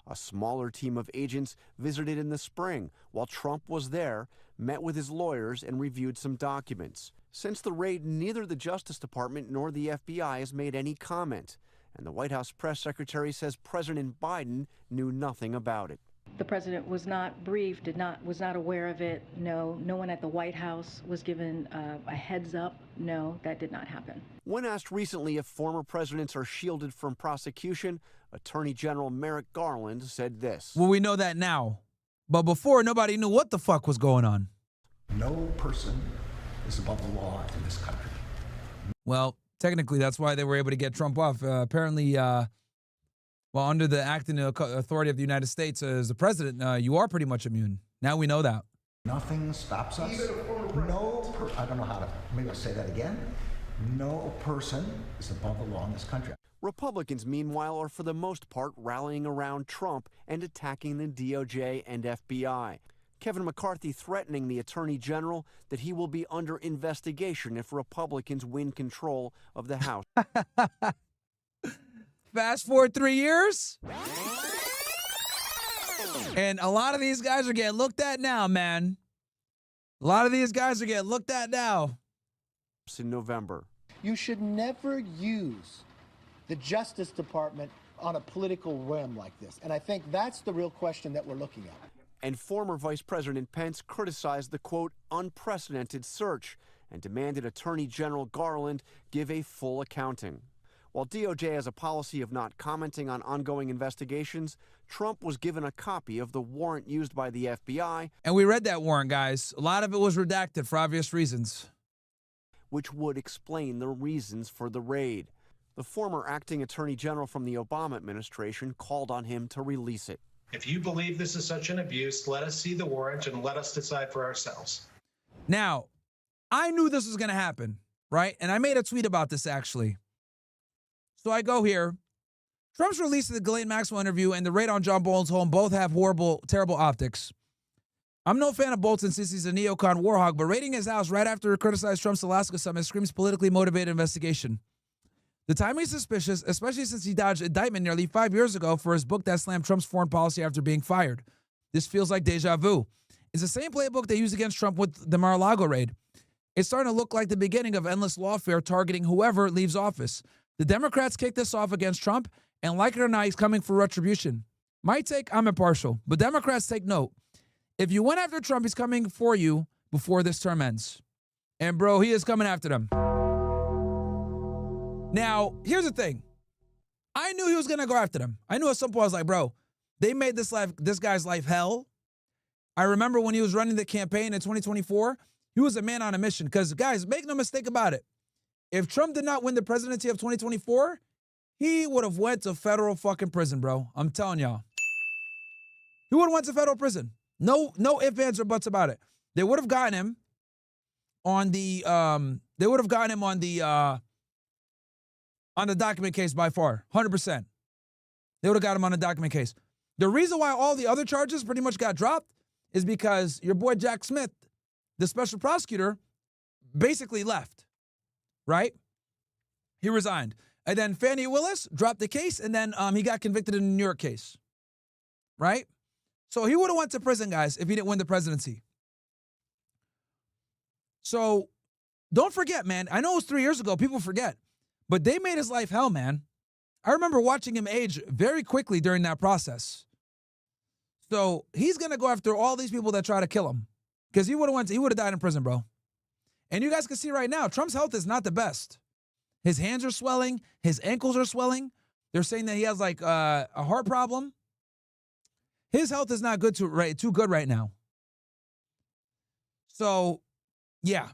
A smaller team of agents visited in the spring while Trump was there, met with his lawyers, and reviewed some documents. Since the raid, neither the Justice Department nor the FBI has made any comment. And the White House press secretary says President Biden knew nothing about it. The president was not briefed, was not aware of it. No one at the White House was given a heads up. No, that did not happen. When asked recently if former presidents are shielded from prosecution, Attorney General Merrick Garland said this. Well, we know that now. But before, nobody knew what the fuck was going on. No person is above the law in this country. Well, technically, that's why they were able to get Trump off. Apparently, well, under the acting authority of the United States as the president, you are pretty much immune. Now we know that. Nothing stops us. I don't know how to, maybe I'll say that again. No person is above the law in this country. Republicans, meanwhile, are for the most part rallying around Trump and attacking the DOJ and FBI. Kevin McCarthy threatening the Attorney General that he will be under investigation if Republicans win control of the House. Fast forward 3 years, and a lot of these guys are getting looked at now, man. A lot of these guys are getting looked at now. In November. You should never use the Justice Department on a political whim like this. And I think that's the real question that we're looking at. And former Vice President Pence criticized the, quote, unprecedented search and demanded Attorney General Garland give a full accounting. While DOJ has a policy of not commenting on ongoing investigations, Trump was given a copy of the warrant used by the FBI. And we read that warrant, guys. A lot of it was redacted for obvious reasons. Which would explain the reasons for the raid. The former acting attorney general from the Obama administration called on him to release it. If you believe this is such an abuse, let us see the warrant and let us decide for ourselves. Now, I knew this was going to happen, right? And I made a tweet about this, actually. So I go here. Trump's release of the Ghislaine Maxwell interview and the raid on John Bolton's home both have horrible, terrible optics. I'm no fan of Bolton since he's a neocon warhog, but raiding his house right after he criticized Trump's Alaska summit screams politically motivated investigation. The timing is suspicious, especially since he dodged indictment nearly 5 years ago for his book that slammed Trump's foreign policy after being fired. This feels like deja vu. It's the same playbook they used against Trump with the Mar-a-Lago raid. It's starting to look like the beginning of endless lawfare targeting whoever leaves office. The Democrats kicked this off against Trump, and like it or not, he's coming for retribution. My take, I'm impartial, but Democrats take note. If you went after Trump, he's coming for you before this term ends. And bro, he is coming after them. Now, here's the thing. I knew he was going to go after them. I knew at some point I was like, bro, they made this guy's life hell. I remember when he was running the campaign in 2024, he was a man on a mission. Because, guys, make no mistake about it. If Trump did not win the presidency of 2024, he would have went to federal fucking prison, bro. I'm telling y'all. He would have went to federal prison. No ifs, ands, or buts about it. They would have gotten him on the document case by far. 100%. They would have got him on the document case. The reason why all the other charges pretty much got dropped is because your boy Jack Smith, the special prosecutor, basically left. Right? He resigned. And then Fani Willis dropped the case, and then he got convicted in the New York case. Right? So he would have went to prison, guys, if he didn't win the presidency. So don't forget, man. I know it was 3 years ago. People forget. But they made his life hell, man. I remember watching him age very quickly during that process. So he's going to go after all these people that try to kill him. Because he would have died in prison, bro. And you guys can see right now, Trump's health is not the best. His hands are swelling. His ankles are swelling. They're saying that he has like a heart problem. His health is not good too good right now. So, yeah.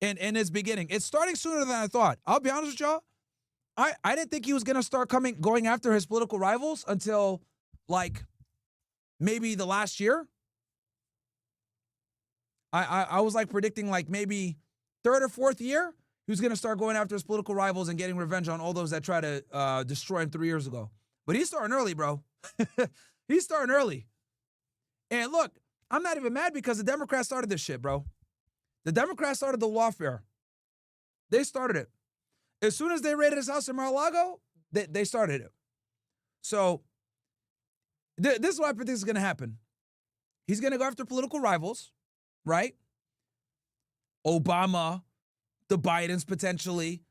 And it's beginning. It's starting sooner than I thought. I'll be honest with y'all. I didn't think he was going to start going after his political rivals until like maybe the last year. I was like predicting like maybe third or fourth year he was going to start going after his political rivals and getting revenge on all those that tried to destroy him 3 years ago. But he's starting early, bro. He's starting early. And look, I'm not even mad because the Democrats started this shit, bro. The Democrats started the lawfare. They started it. As soon as they raided his house in Mar-a-Lago, they started it. So this is what I predict is going to happen. He's going to go after political rivals, right? Obama, the Bidens potentially,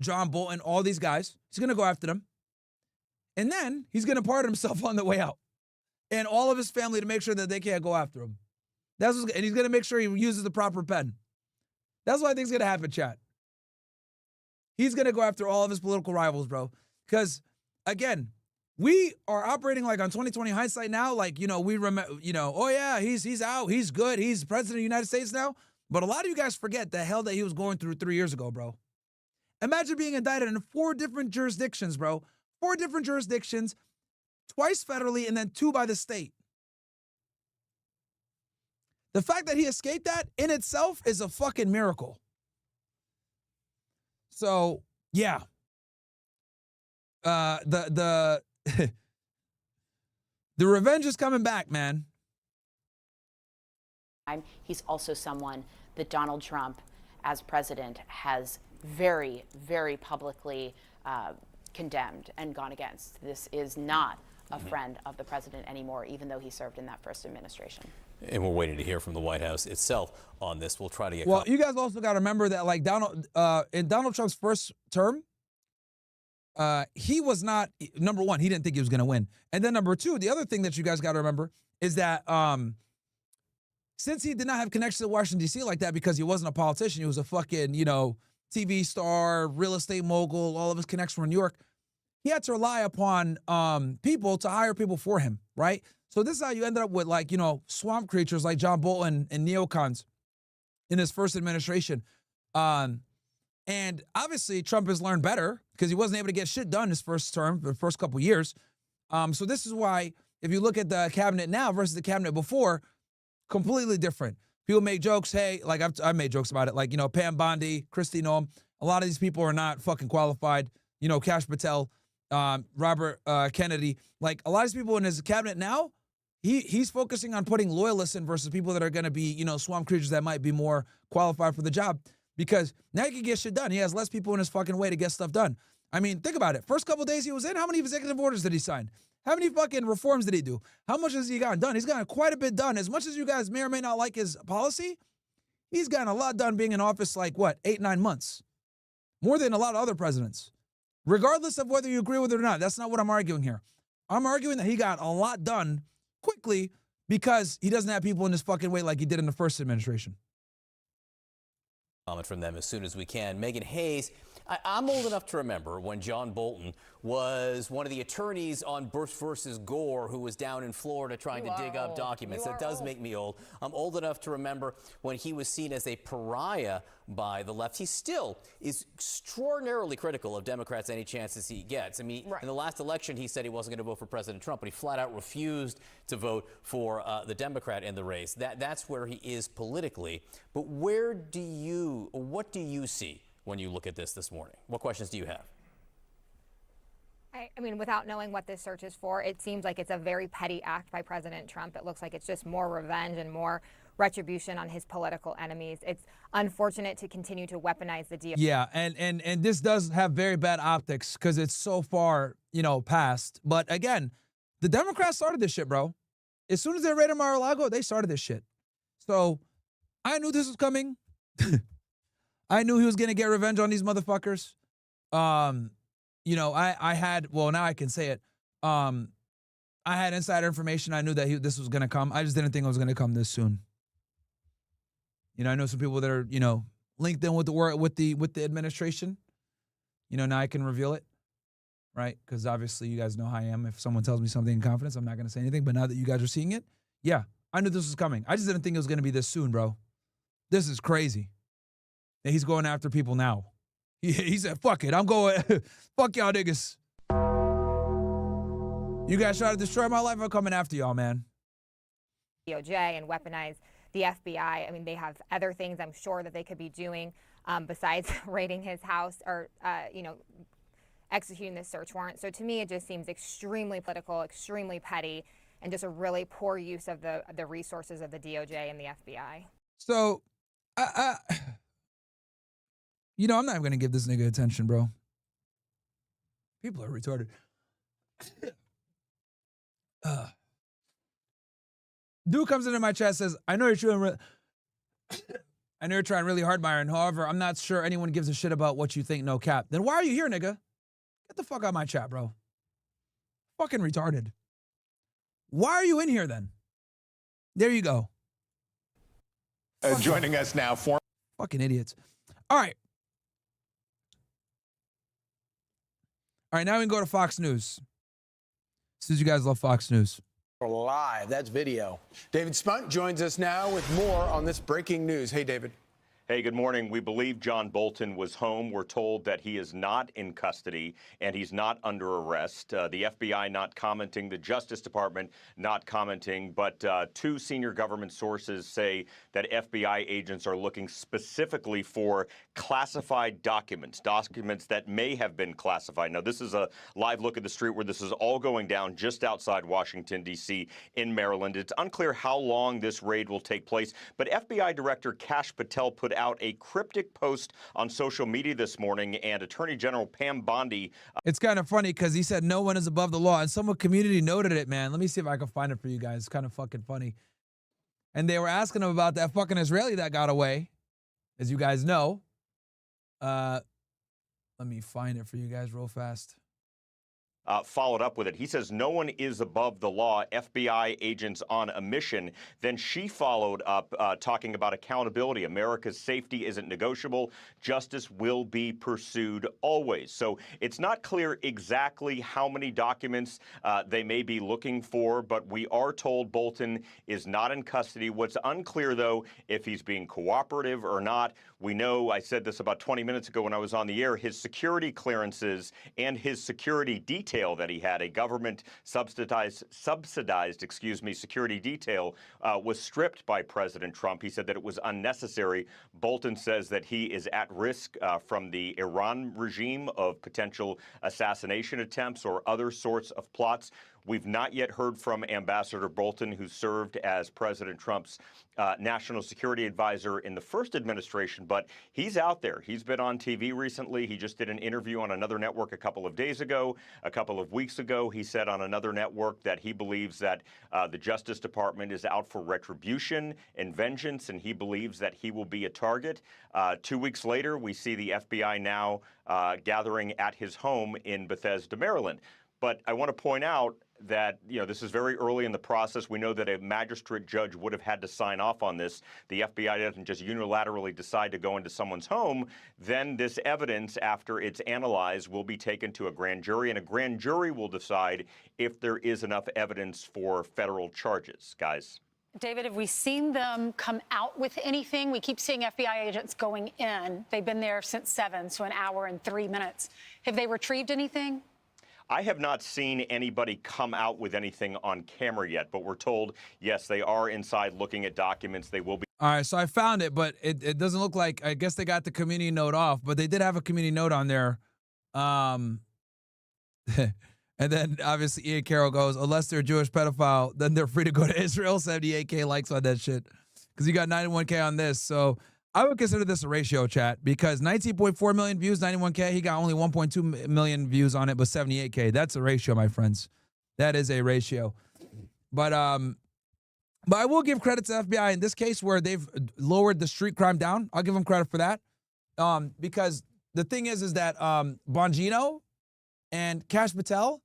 John Bolton, all these guys. He's going to go after them. And then he's going to pardon himself on the way out. And all of his family to make sure that they can't go after him. And he's going to make sure he uses the proper pen. That's what I think is going to happen, chat. He's going to go after all of his political rivals, bro. Because, again, we are operating like on 2020 hindsight now. Like, we remember, oh, yeah, he's out. He's good. He's president of the United States now. But a lot of you guys forget the hell that he was going through 3 years ago, bro. Imagine being indicted in 4 different jurisdictions, bro. 4 different jurisdictions, twice federally, and then 2 by the state. The fact that he escaped that in itself is a fucking miracle. So, yeah. The revenge is coming back, man. He's also someone that Donald Trump, as president, has very, very publicly condemned and gone against. This is not a friend of the president anymore, even though he served in that first administration. And we're waiting to hear from the White House itself on this. We'll try to get. Well, you guys also got to remember that, like in Donald Trump's first term, he was not, number one, he didn't think he was going to win, and then number two, the other thing that you guys got to remember is that since he did not have connections to Washington D.C. like that because he wasn't a politician, he was a fucking TV star, real estate mogul, all of his connections were in New York. He had to rely upon people to hire people for him, right? So this is how you ended up with swamp creatures like John Bolton and neocons in his first administration. And obviously Trump has learned better because he wasn't able to get shit done his first term, the first couple years. So this is why if you look at the cabinet now versus the cabinet before, completely different. People make jokes, hey, like I've made jokes about it, like, Pam Bondi, Kristi Noem. A lot of these people are not fucking qualified. Kash Patel. Robert Kennedy. Like a lot of these people in his cabinet now, he's focusing on putting loyalists in versus people that are going to be, you know, swamp creatures that might be more qualified for the job. Because now he can get shit done. He has less people in his fucking way to get stuff done. I mean, think about it. First couple days he was in, how many executive orders did he sign? How many fucking reforms did he do? How much has he gotten done? He's gotten quite a bit done. As much as you guys may or may not like his policy, he's gotten a lot done being in office like, what, 8-9 months? More than a lot of other presidents. Regardless of whether you agree with it or not, that's not what I'm arguing here. I'm arguing that he got a lot done quickly because he doesn't have people in his fucking way like he did in the first administration. Comment from them as soon as we can. Megan Hayes, I'm old enough to remember when John Bolton was one of the attorneys on Bush versus Gore who was down in Florida trying to dig up documents. That does make me old. I'm old enough to remember when he was seen as a pariah by the left. He still is extraordinarily critical of Democrats any chances he gets. I mean, in the last election, he said he wasn't going to vote for President Trump, but he flat out refused to vote for the Democrat in the race. That's where he is politically. But what do you see when you look at this morning? What questions do you have? I mean, without knowing what this search is for, it seems like it's a very petty act by President Trump. It looks like it's just more revenge and more retribution on his political enemies. It's unfortunate to continue to weaponize the deal. Yeah, and this does have very bad optics because it's so far, you know, past. But again, the Democrats started this shit, bro. As soon as they raided Mar-a-Lago, they started this shit. So I knew this was coming. I knew he was going to get revenge on these motherfuckers. You know, I had, well, now I can say it. I had insider information. I knew that this was going to come. I just didn't think it was going to come this soon. You know, I know some people that are, you know, linked in with the administration. You know, now I can reveal it, right? Because obviously you guys know how I am. If someone tells me something in confidence, I'm not going to say anything. But now that you guys are seeing it, yeah, I knew this was coming. I just didn't think it was going to be this soon, bro. This is crazy. And he's going after people now. He said, fuck it, I'm going, fuck y'all niggas. You guys try to destroy my life, I'm coming after y'all, man. DOJ and weaponize the FBI. I mean, they have other things I'm sure that they could be doing besides raiding his house or, you know, executing this search warrant. So to me, it just seems extremely political, extremely petty, and just a really poor use of the resources of the DOJ and the FBI. So, you know, I'm not even going to give this nigga attention, bro. People are retarded. Dude comes into my chat, says, I know you're trying really hard, Myron. However, I'm not sure anyone gives a shit about what you think, no cap. Then why are you here, nigga? Get the fuck out of my chat, bro. Fucking retarded. Why are you in here, then? There you go. Joining us now, fucking idiots. All right. All right, now we can go to Fox News. Since you guys love Fox News. Live, that's video. David Spunt joins us now with more on this breaking news. Hey, David. Hey, good morning. We believe John Bolton was home. We're told that he is not in custody and he's not under arrest. The FBI not commenting, the Justice Department not commenting, but two senior government sources say that FBI agents are looking specifically for classified documents that may have been classified. Now, this is a live look at the street where this is all going down just outside Washington, D.C. in Maryland. It's unclear how long this raid will take place, but FBI Director Kash Patel put out a cryptic post on social media this morning, and Attorney General Pam Bondi. It's kind of funny because he said no one is above the law, and someone community noted it, man. Let me see if I can find it for you guys. It's kind of fucking funny. And they were asking him about that fucking Israeli that got away, as you guys know. Let me find it for you guys real fast. Followed up with it. He says no one is above the law, FBI agents on a mission. Then she followed up talking about accountability. America's safety isn't negotiable. Justice will be pursued always. So it's not clear exactly how many documents they may be looking for, but we are told Bolton is not in custody. What's unclear, though, if he's being cooperative or not. We know, I said this about 20 minutes ago when I was on the air, his security clearances and his security details detail that he had, a government subsidized, security detail, was stripped by President Trump. He said that it was unnecessary. Bolton says that he is at risk from the Iran regime of potential assassination attempts or other sorts of plots. We've not yet heard from Ambassador Bolton, who served as President Trump's national security advisor in the first administration, but he's out there. He's been on TV recently. He just did an interview on another network a couple of days ago. A couple of weeks ago, he said on another network that he believes that the Justice Department is out for retribution and vengeance, and he believes that he will be a target. 2 weeks later, we see the FBI now gathering at his home in Bethesda, Maryland. But I want to point out that, this is very early in the process. We know that a magistrate judge would have had to sign off on this. The FBI doesn't just unilaterally decide to go into someone's home. Then this evidence, after it's analyzed, will be taken to a grand jury, and a grand jury will decide if there is enough evidence for federal charges, guys. David, have we seen them come out with anything? We keep seeing FBI agents going in. They've been there since 7, so an hour and 3 minutes. Have they retrieved anything? I have not seen anybody come out with anything on camera yet, but we're told, yes, they are inside looking at documents. They will be. All right, so I found it, but it doesn't look like, I guess they got the community note off, but they did have a community note on there. And then obviously Ian Carroll goes, unless they're a Jewish pedophile, then they're free to go to Israel. 78K likes on that shit. Because you got 91K on this. So I would consider this a ratio, chat, because 19.4 million views, 91K. He got only 1.2 million views on it, but 78K. That's a ratio, my friends. That is a ratio. But I will give credit to FBI in this case where they've lowered the street crime down. I'll give them credit for that. Because the thing is that Bongino and Kash Patel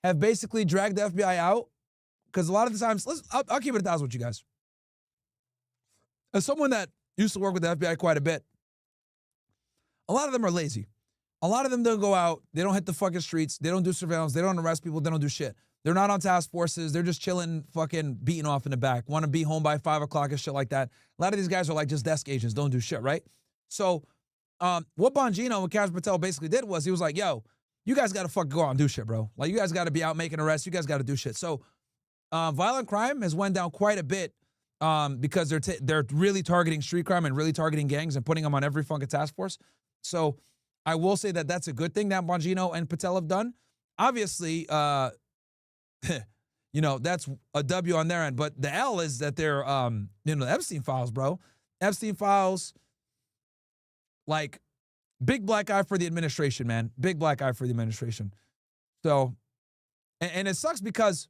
have basically dragged the FBI out. Because a lot of the times, I'll keep it 1,000 with you guys. As someone that used to work with the FBI quite a bit, a lot of them are lazy. A lot of them don't go out. They don't hit the fucking streets. They don't do surveillance. They don't arrest people. They don't do shit. They're not on task forces. They're just chilling, fucking beating off in the back. Want to be home by 5 o'clock and shit like that. A lot of these guys are like just desk agents. Don't do shit, right? So what Bongino and Kash Patel basically did was he was like, yo, you guys got to fucking go out and do shit, bro. Like, you guys got to be out making arrests. You guys got to do shit. So violent crime has went down quite a bit because they're really targeting street crime and really targeting gangs and putting them on every fucking task force. So I will say that that's a good thing that Bongino and Patel have done. Obviously, that's a W on their end. But the L is that they're, the Epstein files, bro. Epstein files, like, big black eye for the administration, man. Big black eye for the administration. So, and it sucks because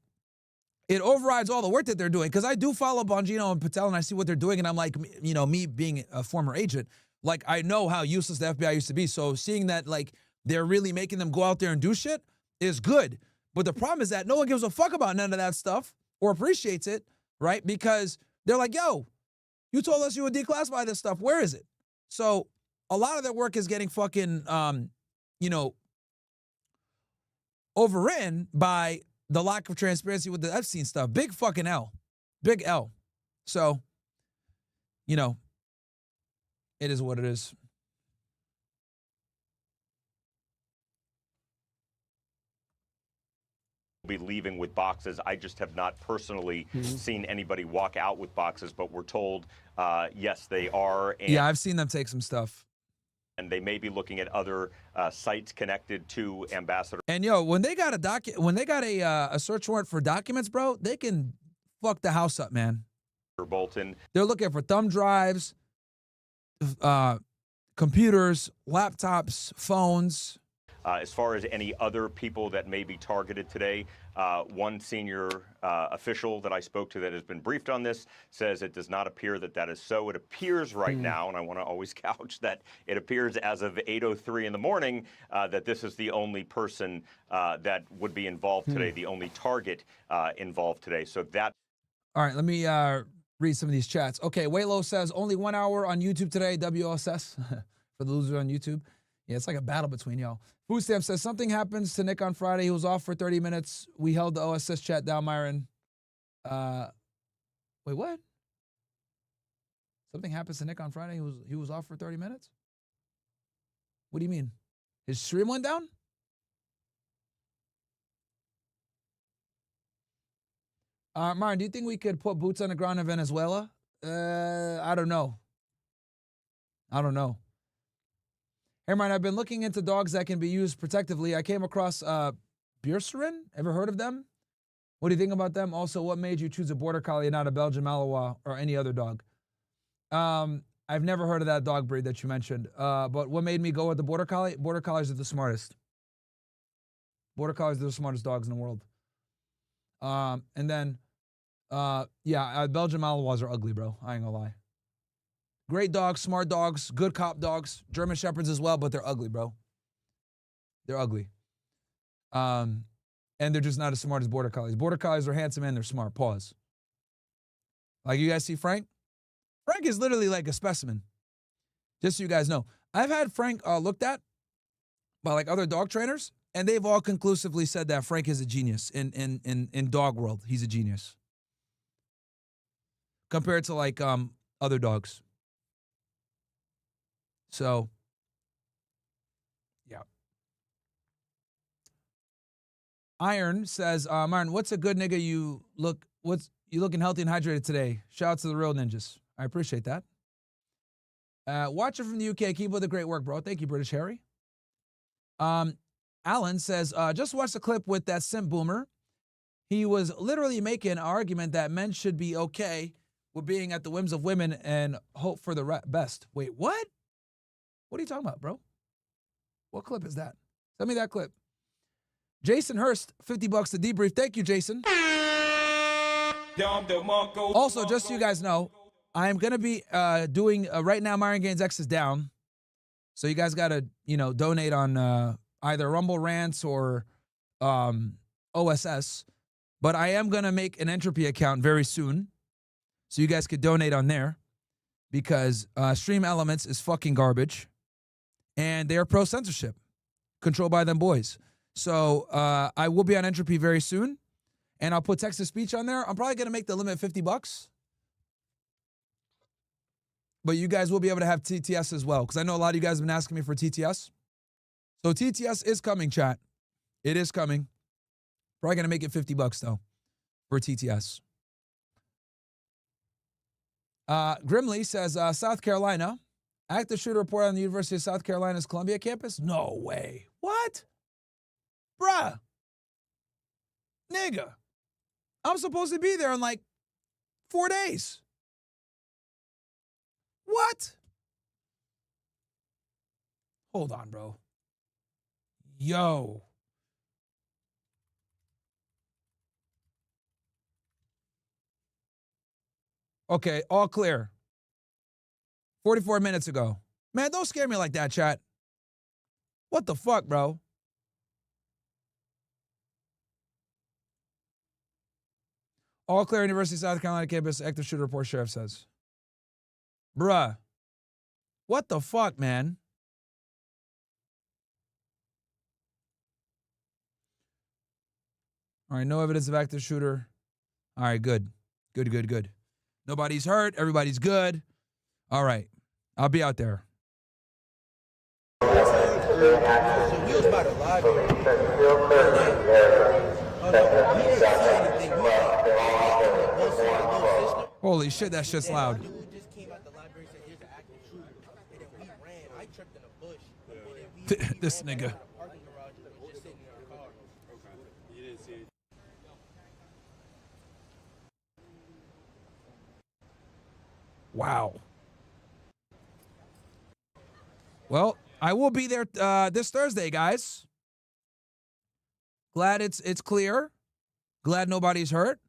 it overrides all the work that they're doing. Because I do follow Bongino and Patel and I see what they're doing. And I'm like, me being a former agent, like, I know how useless the FBI used to be. So seeing that, like, they're really making them go out there and do shit is good. But the problem is that no one gives a fuck about none of that stuff or appreciates it, right? Because they're like, yo, you told us you would declassify this stuff. Where is it? So a lot of their work is getting fucking, overridden by the lack of transparency with the Epstein stuff. Big fucking L. Big L. So, it is what it is. Be leaving with boxes. I just have not personally seen anybody walk out with boxes, but we're told, yes, they are. And yeah, I've seen them take some stuff. And they may be looking at other sites connected to Ambassador. And when they got a search warrant for documents, bro, they can fuck the house up, man. Bolton. They're looking for thumb drives, computers, laptops, phones. As far as any other people that may be targeted today, one senior official that I spoke to that has been briefed on this says it does not appear that is so. It appears right now, and I want to always couch that it appears as of 8:03 in the morning that this is the only person that would be involved today, the only target involved today. So that. All right, let me read some of these chats. Okay, Waylo says only 1 hour on YouTube today, WSS, for the loser on YouTube. Yeah, it's like a battle between y'all. Food Stamp says something happens to Nick on Friday. He was off for 30 minutes. We held the OSS chat down, Myron. Wait, what? Something happens to Nick on Friday. He was off for 30 minutes? What do you mean? His stream went down? Myron, do you think we could put boots on the ground in Venezuela? I don't know. I don't know. Hey, Myron, I've been looking into dogs that can be used protectively. I came across Buurtserin. Ever heard of them? What do you think about them? Also, what made you choose a Border Collie and not a Belgian Malinois or any other dog? I've never heard of that dog breed that you mentioned. But what made me go with the Border Collie? Border Collies are the smartest. Border Collies are the smartest dogs in the world. And then, Belgian Malinois are ugly, bro. I ain't gonna lie. Great dogs, smart dogs, good cop dogs, German Shepherds as well, but they're ugly, bro. They're ugly. And they're just not as smart as Border Collies. Border Collies are handsome and they're smart. Pause. Like, you guys see Frank? Frank is literally like a specimen. Just so you guys know. I've had Frank looked at by like other dog trainers, and they've all conclusively said that Frank is a genius in dog world. He's a genius. Compared to like other dogs. So, yeah. Iron says, Myron, what's a good nigga you looking healthy and hydrated today? Shout out to the real ninjas. I appreciate that. Watcher from the UK, keep up the great work, bro. Thank you, British Harry. Alan says, just watch the clip with that simp boomer. He was literally making an argument that men should be okay with being at the whims of women and hope for the best. Wait, what? What are you talking about, bro? What clip is that? Send me that clip. Jason Hurst, $50 to debrief. Thank you, Jason. Also, just so you guys know, I'm going to be doing, right now, Myron Gaines X is down. So you guys got to, donate on either Rumble Rants or OSS. But I am going to make an Entropy account very soon. So you guys could donate on there. Because Stream Elements is fucking garbage. And they are pro-censorship. Controlled by them boys. So I will be on Entropy very soon. And I'll put text-to-speech on there. I'm probably going to make the limit $50. But you guys will be able to have TTS as well. Because I know a lot of you guys have been asking me for TTS. So TTS is coming, chat. It is coming. Probably going to make it $50 though. For TTS. Grimley says, South Carolina. Active shooter report on the University of South Carolina's Columbia campus? No way. What? Bruh. Nigga. I'm supposed to be there in like 4 days. What? Hold on, bro. Yo. Okay, all clear. 44 minutes ago. Man, don't scare me like that, chat. What the fuck, bro? All clear, University of South Carolina campus, active shooter report, sheriff says. Bruh. What the fuck, man? All right, no evidence of active shooter. All right, good. Good. Nobody's hurt. Everybody's good. All right. I'll be out there. Holy shit, that shit's loud. This nigga. Wow. Well, I will be there this Thursday, guys. Glad it's clear. Glad nobody's hurt.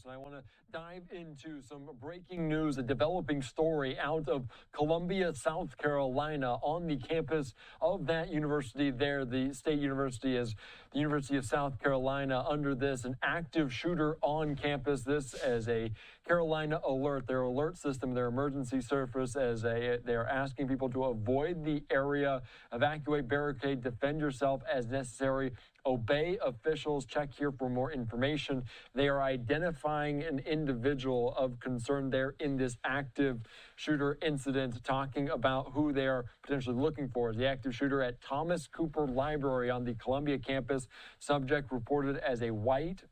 And I want to dive into some breaking news, a developing story out of Columbia, South Carolina, on the campus of that university there. The state university is the University of South Carolina under this, an active shooter on campus. This as a Carolina alert, their alert system, their emergency service, they're asking people to avoid the area, evacuate, barricade, defend yourself as necessary. Obey officials. Check here for more information. They are identifying an individual of concern there in this active shooter incident, talking about who they are potentially looking for as the active shooter at Thomas Cooper Library on the Columbia campus. Subject reported as a white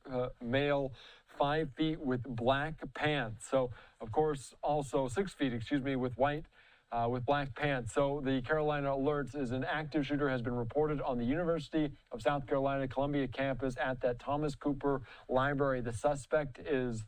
male, 5 feet with black pants. So, of course, also 6 feet, with with black pants. So the Carolina Alerts is an active shooter has been reported on the University of South Carolina Columbia campus at that Thomas Cooper Library. The suspect is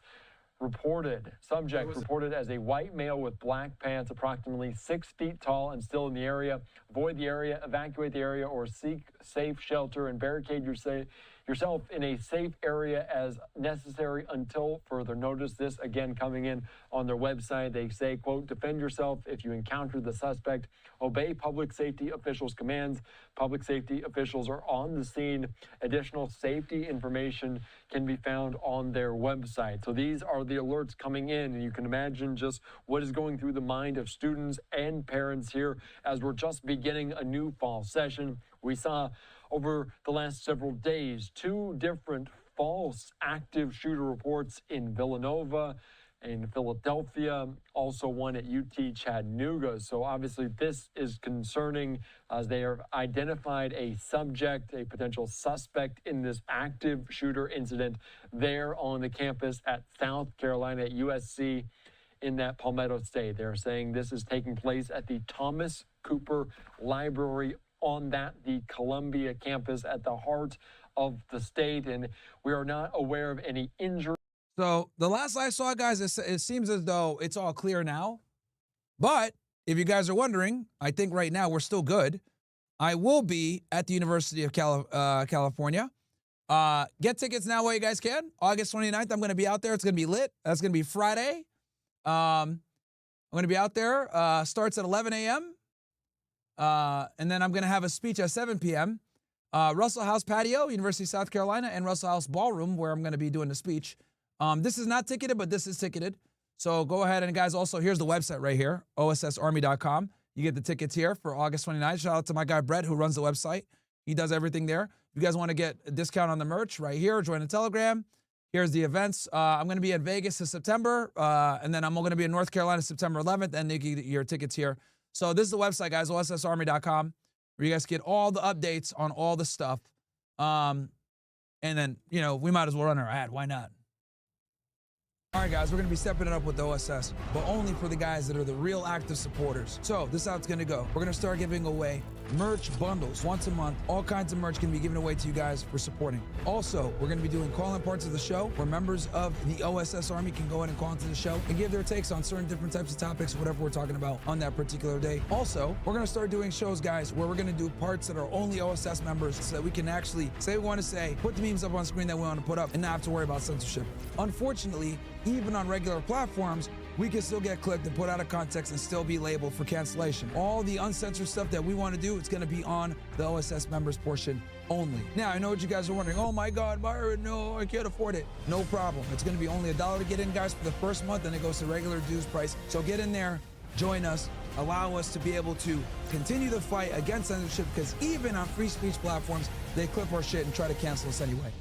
subject reported as a white male with black pants, approximately 6 feet tall and still in the area. Avoid the area, evacuate the area, or seek safe shelter and barricade yourself in a safe area as necessary until further notice. This again coming in on their website. They say, quote, defend yourself if you encounter the suspect. Obey public safety officials' commands. Public safety officials are on the scene. Additional safety information can be found on their website. So these are the alerts coming in, and you can imagine just what is going through the mind of students and parents here as we're just beginning a new fall session. We saw over the last several days 2 different false active shooter reports in Villanova, in Philadelphia, also one at UT Chattanooga. So obviously this is concerning as they have identified a subject, a potential suspect in this active shooter incident there on the campus at South Carolina at USC in that Palmetto State. They're saying this is taking place at the Thomas Cooper Library on the Columbia campus at the heart of the state, and we are not aware of any injury. So the last I saw, guys, it seems as though it's all clear now. But if you guys are wondering, I think right now we're still good. I will be at the University of California. Get tickets now while you guys can. August 29th, I'm going to be out there. It's going to be lit. That's going to be Friday. I'm going to be out there. Starts at 11 a.m. And then I'm going to have a speech at 7 p.m. Russell House Patio, University of South Carolina, and Russell House Ballroom, where I'm going to be doing the speech. This is not ticketed, but this is ticketed. So go ahead and, guys, also, here's the website right here, ossarmy.com. You get the tickets here for August 29th. Shout out to my guy, Brett, who runs the website. He does everything there. If you guys want to get a discount on the merch right here, join the Telegram. Here's the events. I'm going to be in Vegas in September, and then I'm going to be in North Carolina September 11th, and you can get your tickets here. So this is the website, guys, ossarmy.com, where you guys get all the updates on all the stuff. And then, we might as well run our ad. Why not? All right, guys, we're going to be stepping it up with the OSS, but only for the guys that are the real active supporters. So this is how it's going to go. We're going to start giving away merch bundles once a month. All kinds of merch can be given away to you guys for supporting. Also, we're going to be doing call-in parts of the show where members of the OSS Army can go in and call into the show and give their takes on certain different types of topics, whatever we're talking about on that particular day. Also, we're going to start doing shows, guys, where we're going to do parts that are only OSS members so that we can actually say what we want to say, put the memes up on screen that we want to put up, and not have to worry about censorship. Unfortunately, even on regular platforms, we can still get clicked and put out of context and still be labeled for cancellation. All the uncensored stuff that we want to do, it's going to be on the OSS members portion only. Now, I know what you guys are wondering. Oh my God, Myron, no, I can't afford it. No problem. It's going to be only $1 to get in, guys, for the first month, and it goes to regular dues price. So get in there, join us, allow us to be able to continue the fight against censorship, because even on free speech platforms, they clip our shit and try to cancel us anyway.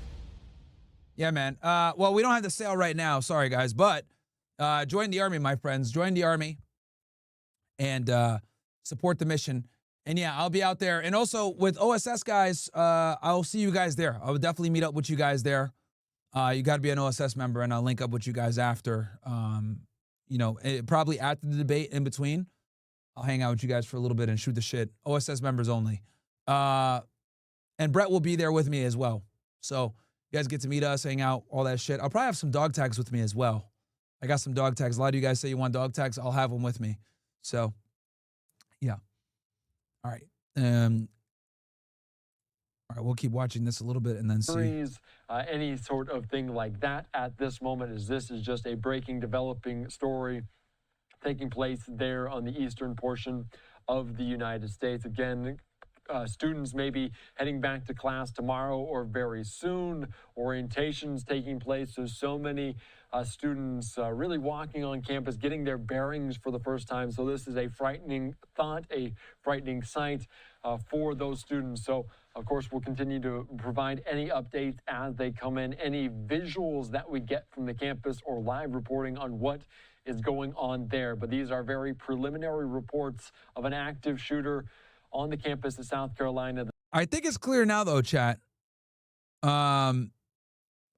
Yeah, man. Well, we don't have the sale right now. Sorry, guys. But join the Army, my friends. Join the Army and support the mission. And, yeah, I'll be out there. And also with OSS, guys, I'll see you guys there. I will definitely meet up with you guys there. You got to be an OSS member, and I'll link up with you guys after. Probably after the debate in between. I'll hang out with you guys for a little bit and shoot the shit. OSS members only. And Brett will be there with me as well. So you guys get to meet us, hang out, all that shit. I'll probably have some dog tags with me as well. I got some dog tags. A lot of you guys say you want dog tags. I'll have them with me. So, yeah. All right. All right, we'll keep watching this a little bit and then see. Any sort of thing like that at this moment, as this is just a breaking, developing story taking place there on the eastern portion of the United States. Again, students may be heading back to class tomorrow or very soon. Orientations taking place. There's so many students really walking on campus, getting their bearings for the first time. So this is a frightening thought, a frightening sight for those students. So, of course, we'll continue to provide any updates as they come in, any visuals that we get from the campus or live reporting on what is going on there. But these are very preliminary reports of an active shooter on the campus of South Carolina. I think it's clear now, though, chat. I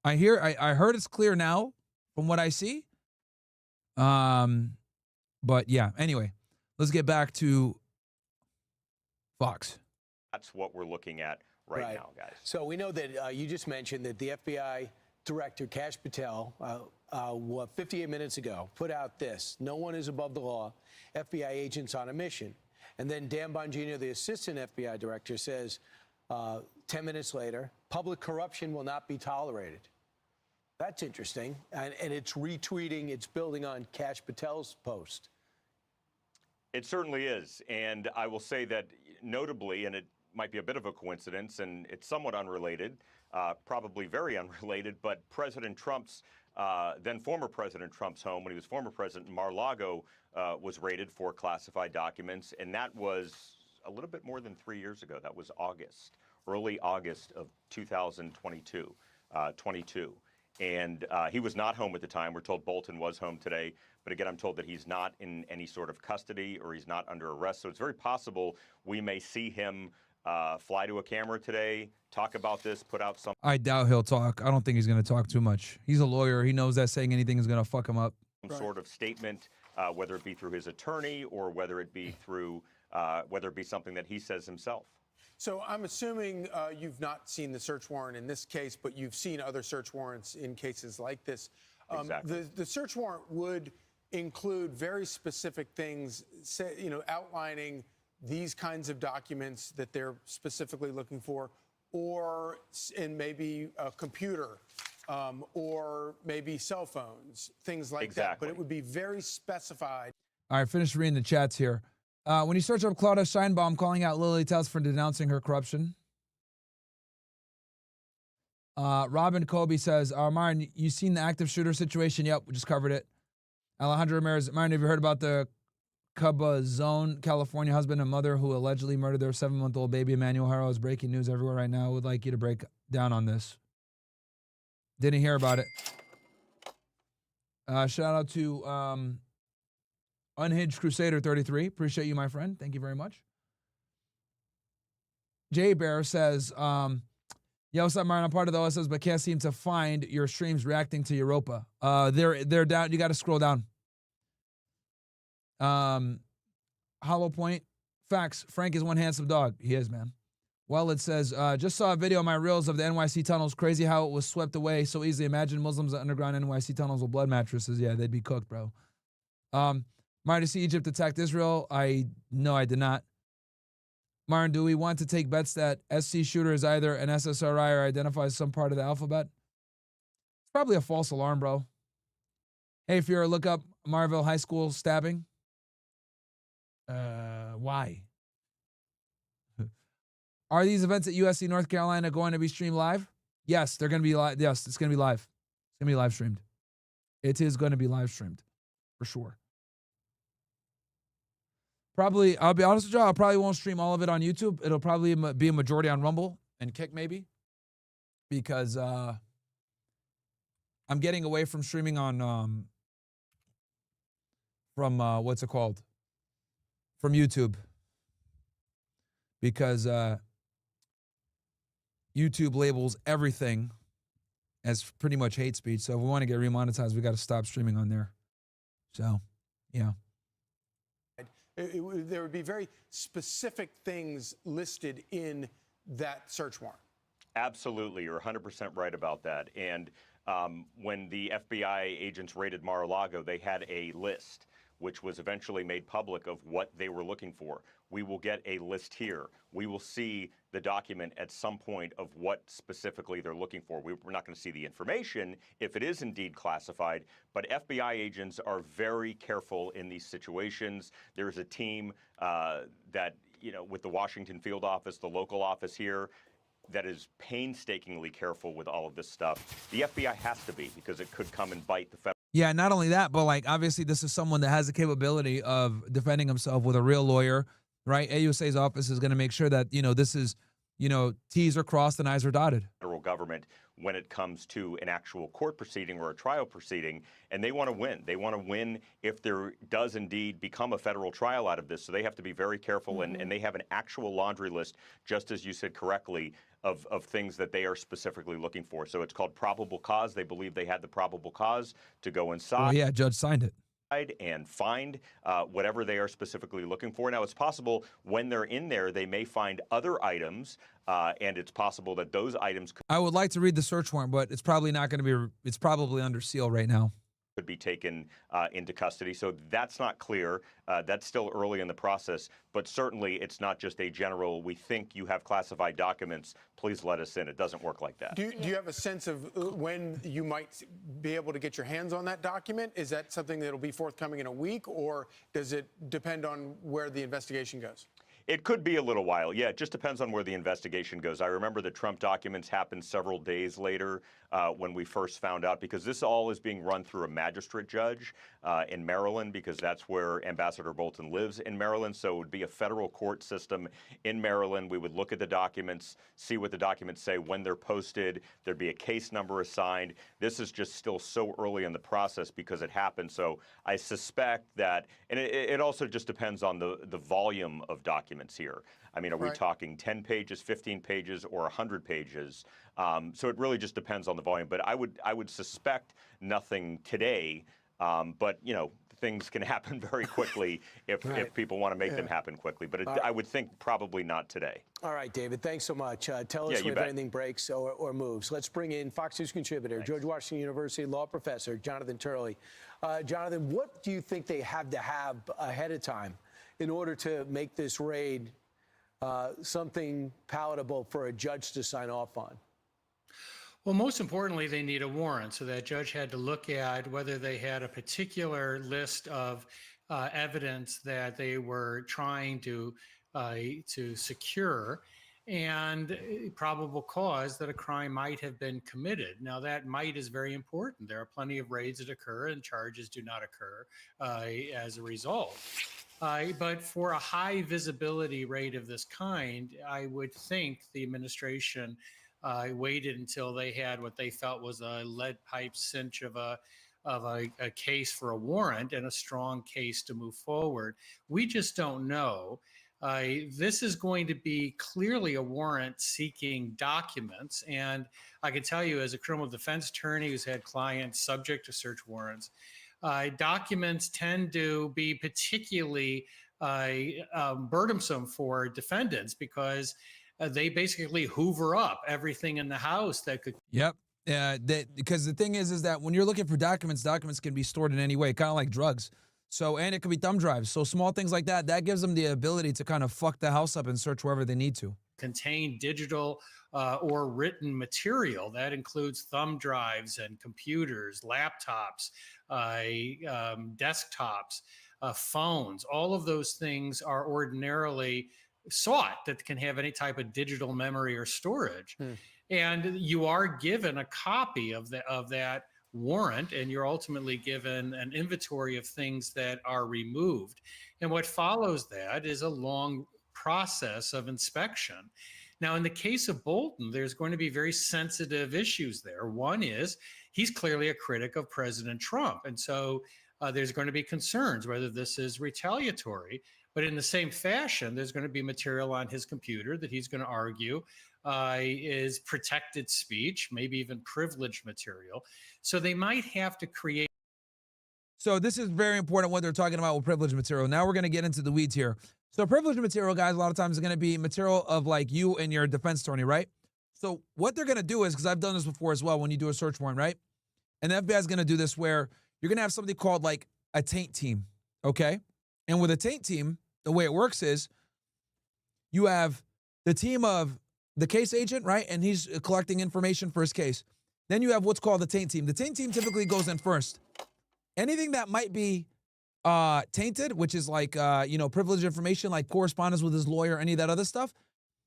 heard it's clear now from what I see. But yeah, anyway, let's get back to Fox. That's what we're looking at right now, guys. So we know that you just mentioned that the FBI Director Kash Patel, 58 minutes ago, put out this: "No one is above the law. FBI agents on a mission." And then Dan Bongino, the Assistant FBI Director, says 10 minutes later, "Public corruption will not be tolerated." That's interesting. And it's retweeting, it's building on Kash Patel's post. It certainly is. And I will say that notably, and it might be a bit of a coincidence, and it's somewhat unrelated, probably very unrelated, but President Trump's, then former President Trump's home, when he was former president, Mar-a-Lago, was raided for classified documents. And that was a little bit more than 3 years ago. That was August, early August of 2022. And he was not home at the time. We're told Bolton was home today. But again, I'm told that he's not in any sort of custody or he's not under arrest. So it's very possible we may see him fly to a camera today, talk about this, put out some I doubt he'll talk. I don't think he's going to talk too much. He's a lawyer. He knows that saying anything is going to fuck him up. sort of statement, whether it be through his attorney or whether it be through whether it be something that he says himself. So I'm assuming you've not seen the search warrant in this case, but you've seen other search warrants in cases like this. Exactly. The search warrant would include very specific things, outlining these kinds of documents that they're specifically looking for, or in maybe a computer, or maybe cell phones, things like that. But it would be very specified. All right, finish reading the chats here. When you search up Claudia Scheinbaum calling out Lily Tells for denouncing her corruption. Robin Kobe says, Myron, you seen the active shooter situation? Yep, we just covered it. Alejandro Ramirez, Myron, have you heard about the Cabazon, California husband and mother who allegedly murdered their 7-month-old baby? Emmanuel Haro is breaking news everywhere right now. Would like you to break down on this. Didn't hear about it. Shout out to Unhinged Crusader 33. Appreciate you, my friend. Thank you very much. Jay Bear says, yo, what's up, Myron? I'm part of the OSS, but can't seem to find your streams reacting to Europa. They're down. You got to scroll down. Hollow Point. Facts. Frank is one handsome dog. He is, man. Well, it says, just saw a video on my reels of the NYC tunnels. Crazy how it was swept away so easily. Imagine Muslims at underground NYC tunnels with blood mattresses. Yeah, they'd be cooked, bro. Myron, to see Egypt attacked Israel? No, I did not. Myron, do we want to take bets that SC shooter is either an SSRI or identifies some part of the alphabet? It's probably a false alarm, bro. Hey, if you're look up Marville High School stabbing. Why? Are these events at USC North Carolina going to be streamed live? Yes, they're going to be live. Yes, it's going to be live. It's going to be live streamed. It is going to be live streamed for sure. Probably, I'll be honest with you, I probably won't stream all of it on YouTube. It'll probably be a majority on Rumble and Kick maybe. Because I'm getting away from streaming on, what's it called? From YouTube. Because YouTube labels everything as pretty much hate speech. So if we want to get remonetized, we got to stop streaming on there. So, yeah. There would be very specific things listed in that search warrant. Absolutely. You're 100% right about that. And when the FBI agents raided Mar-a-Lago, they had a list, which was eventually made public of what they were looking for. We will get a list here. We will see the document at some point of what specifically they're looking for. We're not going to see the information if it is indeed classified, but FBI agents are very careful in these situations. There is a team that with the Washington field office, the local office here, that is painstakingly careful with all of this stuff. The FBI has to be, because it could come and bite the federal. Yeah, not only that, but like obviously this is someone that has the capability of defending himself with a real lawyer, right? AUSA's office is going to make sure that, this is, T's are crossed and I's are dotted. Federal government when it comes to an actual court proceeding or a trial proceeding, and they want to win. They want to win if there does indeed become a federal trial out of this. So they have to be very careful, and they have an actual laundry list, just as you said correctly, of things that they are specifically looking for. So it's called probable cause. They believe they had the probable cause to go inside. Oh, yeah, judge signed it. And find whatever they are specifically looking for. Now, it's possible when they're in there, they may find other items, and it's possible that those items I would like to read the search warrant, but it's probably not going to be, it's probably under seal right now. Could be taken into custody. So that's not clear. That's still early in the process, but certainly it's not just a general, we think you have classified documents, please let us in. It doesn't work like that. Do you have a sense of when you might be able to get your hands on that document? Is that something that will be forthcoming in a week, or does it depend on where the investigation goes? It could be a little while. Yeah, it just depends on where the investigation goes. I remember the Trump documents happened several days later when we first found out, because this all is being run through a magistrate judge in Maryland, because that's where Ambassador Bolton lives in Maryland. So it would be a federal court system in Maryland. We would look at the documents, see what the documents say when they're posted. There'd be a case number assigned. This is just still so early in the process because it happened. So I suspect that, and it also just depends on the volume of documents here. I mean, are we talking 10 pages, 15 pages, or 100 pages? So it really just depends on the volume. But I would suspect nothing today. But things can happen very quickly if people want to make them happen quickly. But I would think probably not today. All right, David, thanks so much. Tell us if anything breaks or moves. Let's bring in Fox News contributor, George Washington University law professor, Jonathan Turley. Jonathan, what do you think they have to have ahead of time in order to make this raid something palatable for a judge to sign off on? Well, most importantly, they need a warrant. So that judge had to look at whether they had a particular list of evidence that they were trying to secure, and probable cause that a crime might have been committed. Now, that might is very important. There are plenty of raids that occur and charges do not occur as a result. But for a high visibility raid of this kind, I would think the administration waited until they had what they felt was a lead pipe cinch of a case for a warrant and a strong case to move forward. We just don't know. This is going to be clearly a warrant seeking documents. And I can tell you, as a criminal defense attorney who's had clients subject to search warrants, documents tend to be particularly burdensome for defendants because they basically hoover up everything in the house that could. Yep. Because the thing is that when you're looking for documents, documents can be stored in any way, kind of like drugs. So, and it could be thumb drives. So small things like that, that gives them the ability to kind of fuck the house up and search wherever they need to. Contain digital or written material. That includes thumb drives and computers, laptops, desktops, phones. All of those things are ordinarily sought that can have any type of digital memory or storage. And you are given a copy of that warrant, and you're ultimately given an inventory of things that are removed. And what follows that is a long process of inspection. Now, in the case of Bolton, there's going to be very sensitive issues there. One is he's clearly a critic of President Trump. And so there's going to be concerns whether this is retaliatory. But in the same fashion, there's going to be material on his computer that he's going to argue is protected speech, maybe even privileged material. So they might have to create. So this is very important what they're talking about with privileged material. Now we're going to get into the weeds here. So privileged material, guys, a lot of times is going to be material of like you and your defense attorney, right? So what they're going to do is, because I've done this before as well when you do a search warrant, right? And the FBI is going to do this where you're going to have something called like a taint team, okay? And with a taint team, the way it works is you have the team of the case agent, right? And he's collecting information for his case. Then you have what's called the taint team. The taint team typically goes in first. Anything that might be tainted, which is like, privileged information, like correspondence with his lawyer, any of that other stuff,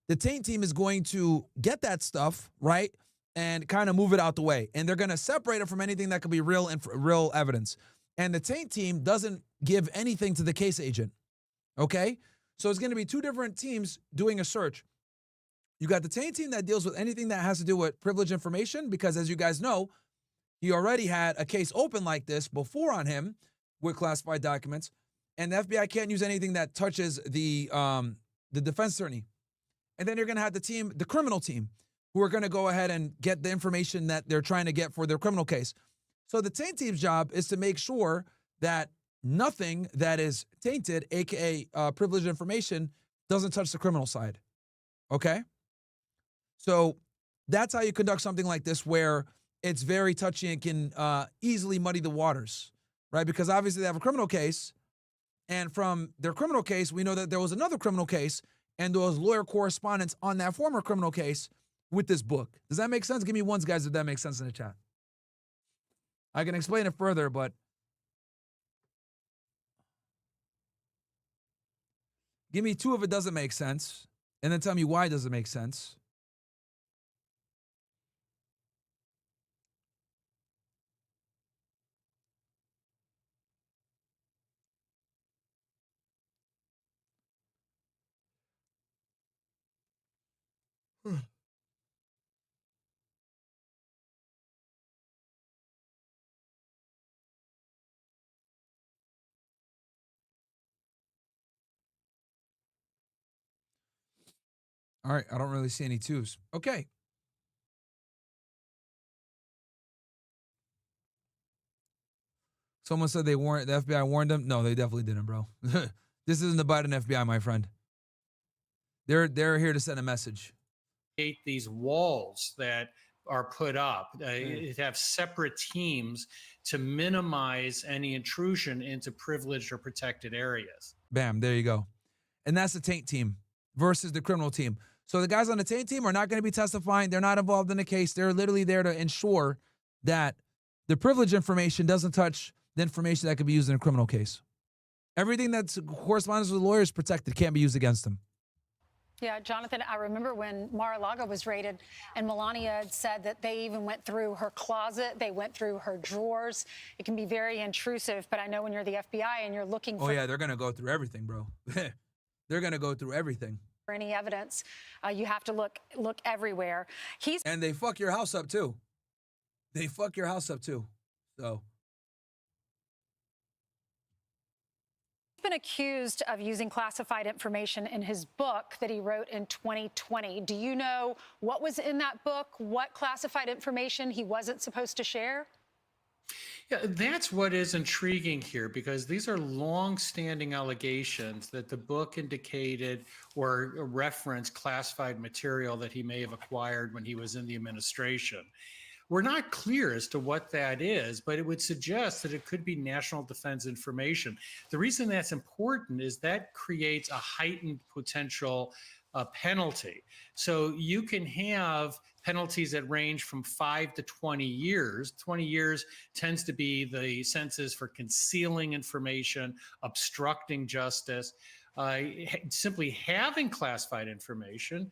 the taint team is going to get that stuff, right, and kind of move it out the way. And they're going to separate it from anything that could be real evidence. And the taint team doesn't give anything to the case agent, okay? So it's going to be two different teams doing a search. You got the taint team that deals with anything that has to do with privileged information, because as you guys know, he already had a case open like this before on him with classified documents, and the FBI can't use anything that touches the defense attorney. And then you're going to have the criminal team, who are going to go ahead and get the information that they're trying to get for their criminal case. So the taint team's job is to make sure that nothing that is tainted, aka privileged information, doesn't touch the criminal side. Okay? So that's how you conduct something like this, where it's very touchy and can easily muddy the waters, right? Because obviously they have a criminal case, and from their criminal case, we know that there was another criminal case, and there was lawyer correspondence on that former criminal case with this book. Does that make sense? Give me ones, guys, if that makes sense in the chat. I can explain it further, but give me two if it doesn't make sense, and then tell me why it doesn't make sense. All right, I don't really see any twos. Okay. Someone said the FBI warned them. No, they definitely didn't, bro. This isn't the Biden FBI, my friend. They're here to send a message. These walls that are put up, have separate teams to minimize any intrusion into privileged or protected areas. Bam, there you go. And that's the taint team versus the criminal team. So the guys on the taint team are not going to be testifying. They're not involved in the case. They're literally there to ensure that the privileged information doesn't touch the information that could be used in a criminal case. Everything that's correspondence with lawyers protected can't be used against them. Yeah, Jonathan, I remember when Mar-a-Lago was raided and Melania had said that they even went through her closet, they went through her drawers. It can be very intrusive, but I know when you're the FBI and you're looking for... Oh, yeah, they're going to go through everything, bro. They're going to go through everything. For any evidence, you have to look everywhere. And they fuck your house up, too. They fuck your house up, too. So... been accused of using classified information in his book that he wrote in 2020. Do you know what was in that book? What classified information he wasn't supposed to share? Yeah, that's what is intriguing here, because these are long-standing allegations that the book indicated or referenced classified material that he may have acquired when he was in the administration. We're not clear as to what that is, but it would suggest that it could be national defense information. The reason that's important is that creates a heightened potential penalty. So you can have penalties that range from 5 to 20 years. 20 years tends to be the sentences for concealing information, obstructing justice. Simply having classified information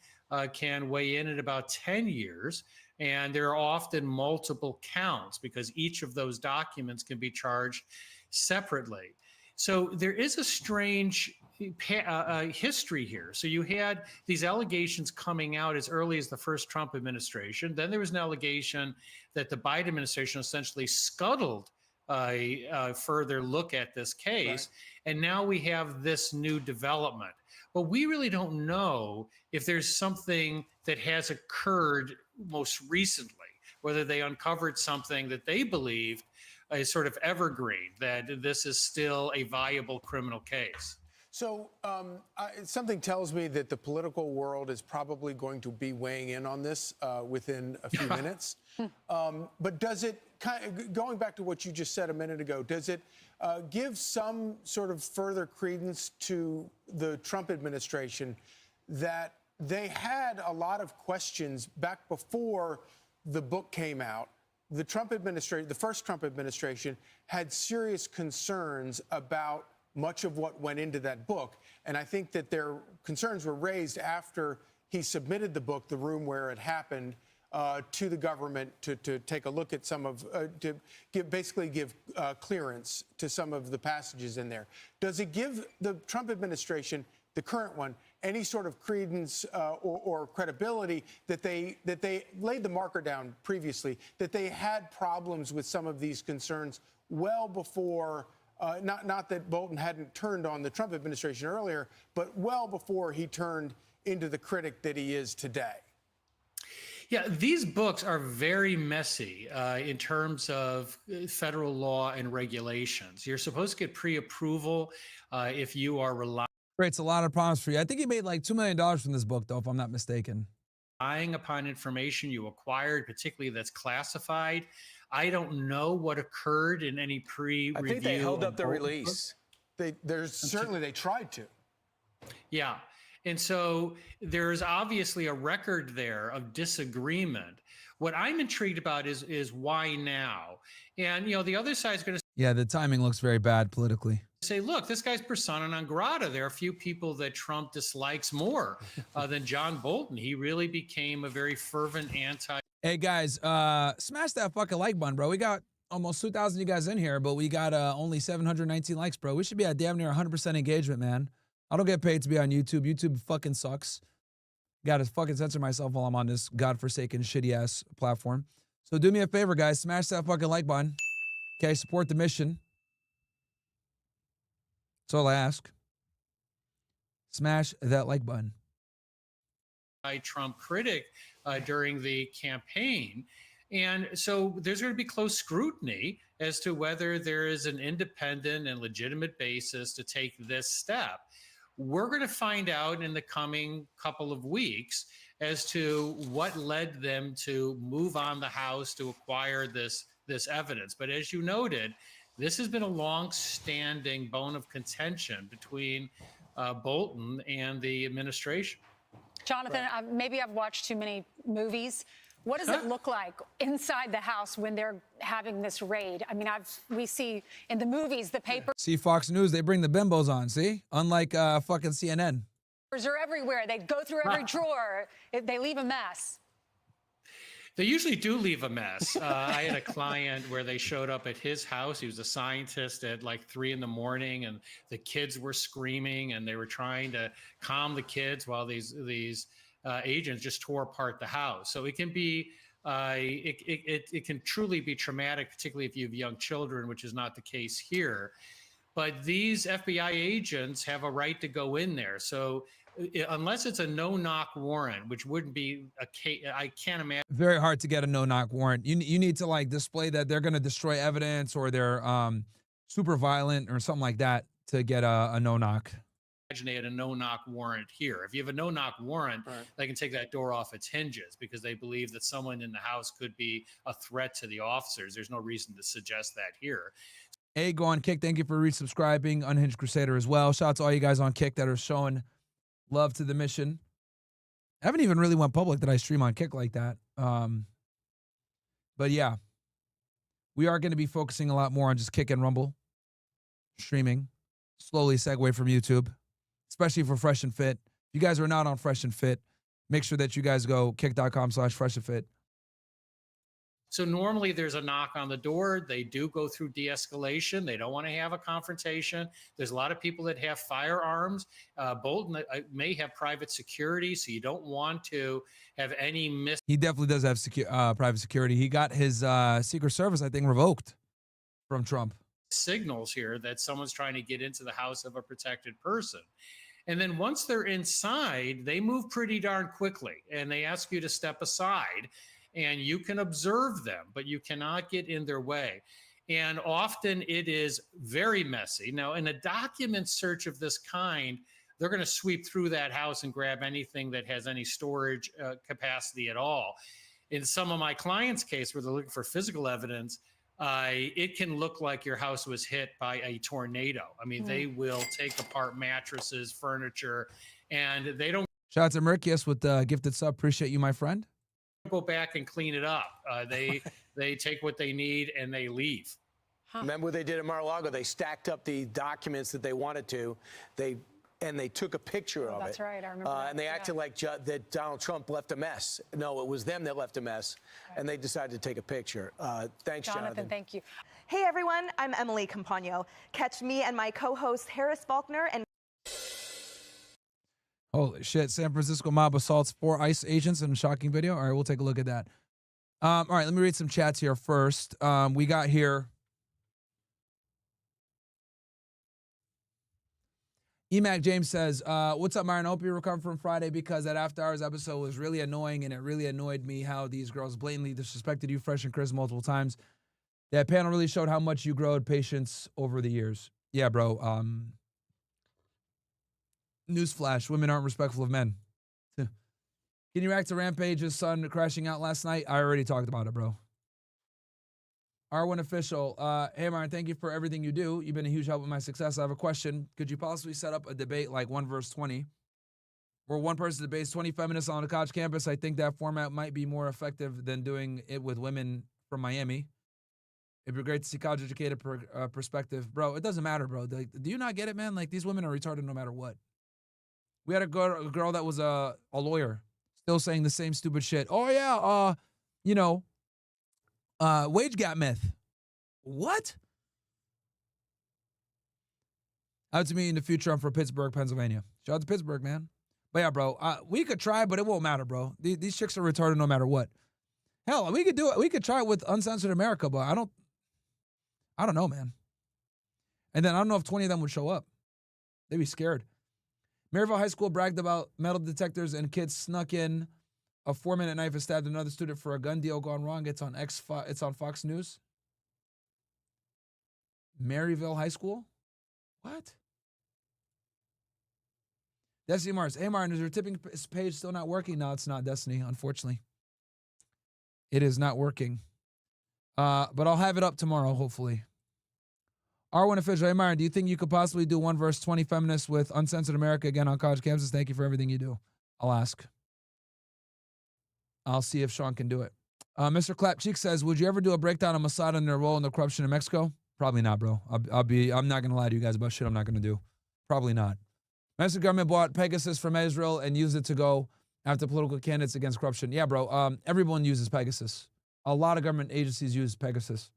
can weigh in at about 10 years. And there are often multiple counts because each of those documents can be charged separately. So there is a strange history here. So you had these allegations coming out as early as the first Trump administration. Then there was an allegation that the Biden administration essentially scuttled a further look at this case. Right. And now we have this new development. But we really don't know if there's something that has occurred most recently, whether they uncovered something that they believed is sort of evergreen, that this is still a viable criminal case. So something tells me that the political world is probably going to be weighing in on this within a few minutes. But does it, going back to what you just said a minute ago, does it give some sort of further credence to the Trump administration that they had a lot of questions back before the book came out the Trump administration, the first Trump administration, had serious concerns about much of what went into that book. And I think that their concerns were raised after he submitted the book, The Room Where It Happened, to the government to take a look at some of, to basically give clearance to some of the passages in there. Does it give the Trump administration, the current one, any sort of credence or credibility that they laid the marker down previously, that they had problems with some of these concerns well before, not that Bolton hadn't turned on the Trump administration earlier, but well before he turned into the critic that he is today? Yeah, these books are very messy in terms of federal law and regulations. You're supposed to get pre-approval if you are Creates a lot of problems for you. I think he made like $2 million from this book, though, if I'm not mistaken. relying upon information you acquired, particularly that's classified. I don't know what occurred in any pre-review. I think they held up the release. Certainly they tried to. Yeah. And so there's obviously a record there of disagreement. What I'm intrigued about is why now? And, you know, the other side is going to Yeah, the timing looks very bad politically. say, look, this guy's persona non grata. There are a few people that Trump dislikes more than John Bolton. He really became a very fervent anti. Hey, guys, smash that fucking like button, bro. We got almost 2,000 you guys in here, but we got only 719 likes, bro. We should be at damn near 100% engagement, man. I don't get paid to be on YouTube. YouTube fucking sucks. Got to fucking censor myself while I'm on this godforsaken, shitty-ass platform. So do me a favor, guys. Smash that fucking like button. Okay, support the mission. That's all I ask. Smash that like button. Trump critic during the campaign. And so there's going to be close scrutiny as to whether there is an independent and legitimate basis to take this step. We're going to find out in the coming couple of weeks as to what led them to move on the House to acquire this evidence. But as you noted, this has been a long-standing bone of contention between Bolton and the administration. Jonathan, maybe I've watched too many movies. What does it look like inside the House when they're having this raid? I mean, we see in the movies, the papers See Fox News, they bring the bimbos on, see? Unlike fucking CNN. are everywhere. They go through every drawer. They leave a mess. They usually do leave a mess. I had a client where they showed up at his house. He was a scientist at like 3 in the morning, and the kids were screaming, and they were trying to calm the kids while these agents just tore apart the house. So it can be, it can truly be traumatic, particularly if you have young children, which is not the case here. But these FBI agents have a right to go in there. So unless it's a no-knock warrant, which wouldn't be a case, I can't imagine. Very hard to get a no-knock warrant. You need to like display that they're going to destroy evidence or they're super violent or something like that to get a no-knock. Imagine they had a no-knock warrant here. If you have a no-knock warrant, they can take that door off its hinges because they believe that someone in the house could be a threat to the officers. There's no reason to suggest that here. Hey, go on Kick. Thank you for resubscribing. Unhinged Crusader as well. Shout out to all you guys on Kick that are showing love to the mission. I haven't even really went public that I stream on Kick like that. But yeah, we are going to be focusing a lot more on just Kick and Rumble streaming. Slowly segue from YouTube, especially for Fresh and Fit. If you guys are not on Fresh and Fit, make sure that you guys go kick.com/Fresh and Fit. So normally there's a knock on the door. They do go through de-escalation. They don't want to have a confrontation. There's a lot of people that have firearms. Bolton may have private security, so you don't want to have any He definitely does have private security. He got his Secret Service, I think, revoked from Trump. Signals here that someone's trying to get into the house of a protected person. And then once they're inside, they move pretty darn quickly, and they ask you to step aside. And you can observe them, but you cannot get in their way. And often it is very messy. Now, in a document search of this kind, they're going to sweep through that house and grab anything that has any storage capacity at all. In some of my clients' case, where they're looking for physical evidence, it can look like your house was hit by a tornado. I mean, they will take apart mattresses, furniture, and they don't. Shout out to Merkius with the gifted sub. Appreciate you, my friend. Go back and clean it up. they take what they need and they leave. Remember what they did at Mar-a-Lago? They stacked up the documents that they wanted to. They took a picture of it. That's right, I remember that. And they acted like that Donald Trump left a mess. No, it was them that left a mess, and they decided to take a picture. Thanks, Jonathan. Thank you. Hey everyone, I'm Emily Campagno. Catch me and my co-host Harris Faulkner and Holy shit, San Francisco mob assaults 4 ICE agents in a shocking video. All right, we'll take a look at that. All right, let me read some chats here first. We got here Emac James says, what's up, Myron? I hope you recovered from Friday because that After Hours episode was really annoying, and it really annoyed me how these girls blatantly disrespected you, Fresh and Chris, multiple times. That panel really showed how much you growed patience over the years. Yeah, bro. Newsflash, women aren't respectful of men. Can you react to Rampage's son crashing out last night? I already talked about it, bro. R1 official, hey Myron, thank you for everything you do. You've been a huge help with my success. I have a question. Could you possibly set up a debate like 1 vs. 20, where one person debates 20 feminists on a college campus? I think that format might be more effective than doing it with women from Miami. It'd be great to see college-educated perspective. Bro, it doesn't matter, bro. Like, do you not get it, man? Like, these women are retarded no matter what. We had a girl that was a lawyer still saying the same stupid shit. Oh, yeah, wage gap myth. What? Out to me in the future. I'm from Pittsburgh, Pennsylvania. Shout out to Pittsburgh, man. But yeah, bro, we could try, but it won't matter, bro. These chicks are retarded no matter what. Hell, we could do it. We could try it with Uncensored America, but I don't know, man. And then I don't know if 20 of them would show up. They'd be scared. Maryville High School bragged about metal detectors and kids snuck in a 4-minute knife and stabbed another student for a gun deal gone wrong. It's on Fox News. Maryville High School? What? Destiny Mars. Hey, Myron, is your tipping page still not working? No, it's not, Destiny, unfortunately. It is not working. But I'll have it up tomorrow, hopefully. R1 official. Hey, Myron, do you think you could possibly do 1 vs. 20 feminists with Uncensored America again on college campuses? Thank you for everything you do. I'll ask. I'll see if Sean can do it. Mr. Clapcheek says, would you ever do a breakdown of Mossad and their role in the corruption in Mexico? Probably not, bro. I'm not going to lie to you guys about shit I'm not going to do. Probably not. Mexican government bought Pegasus from Israel and used it to go after political candidates against corruption. Yeah, bro. Everyone uses Pegasus. A lot of government agencies use Pegasus.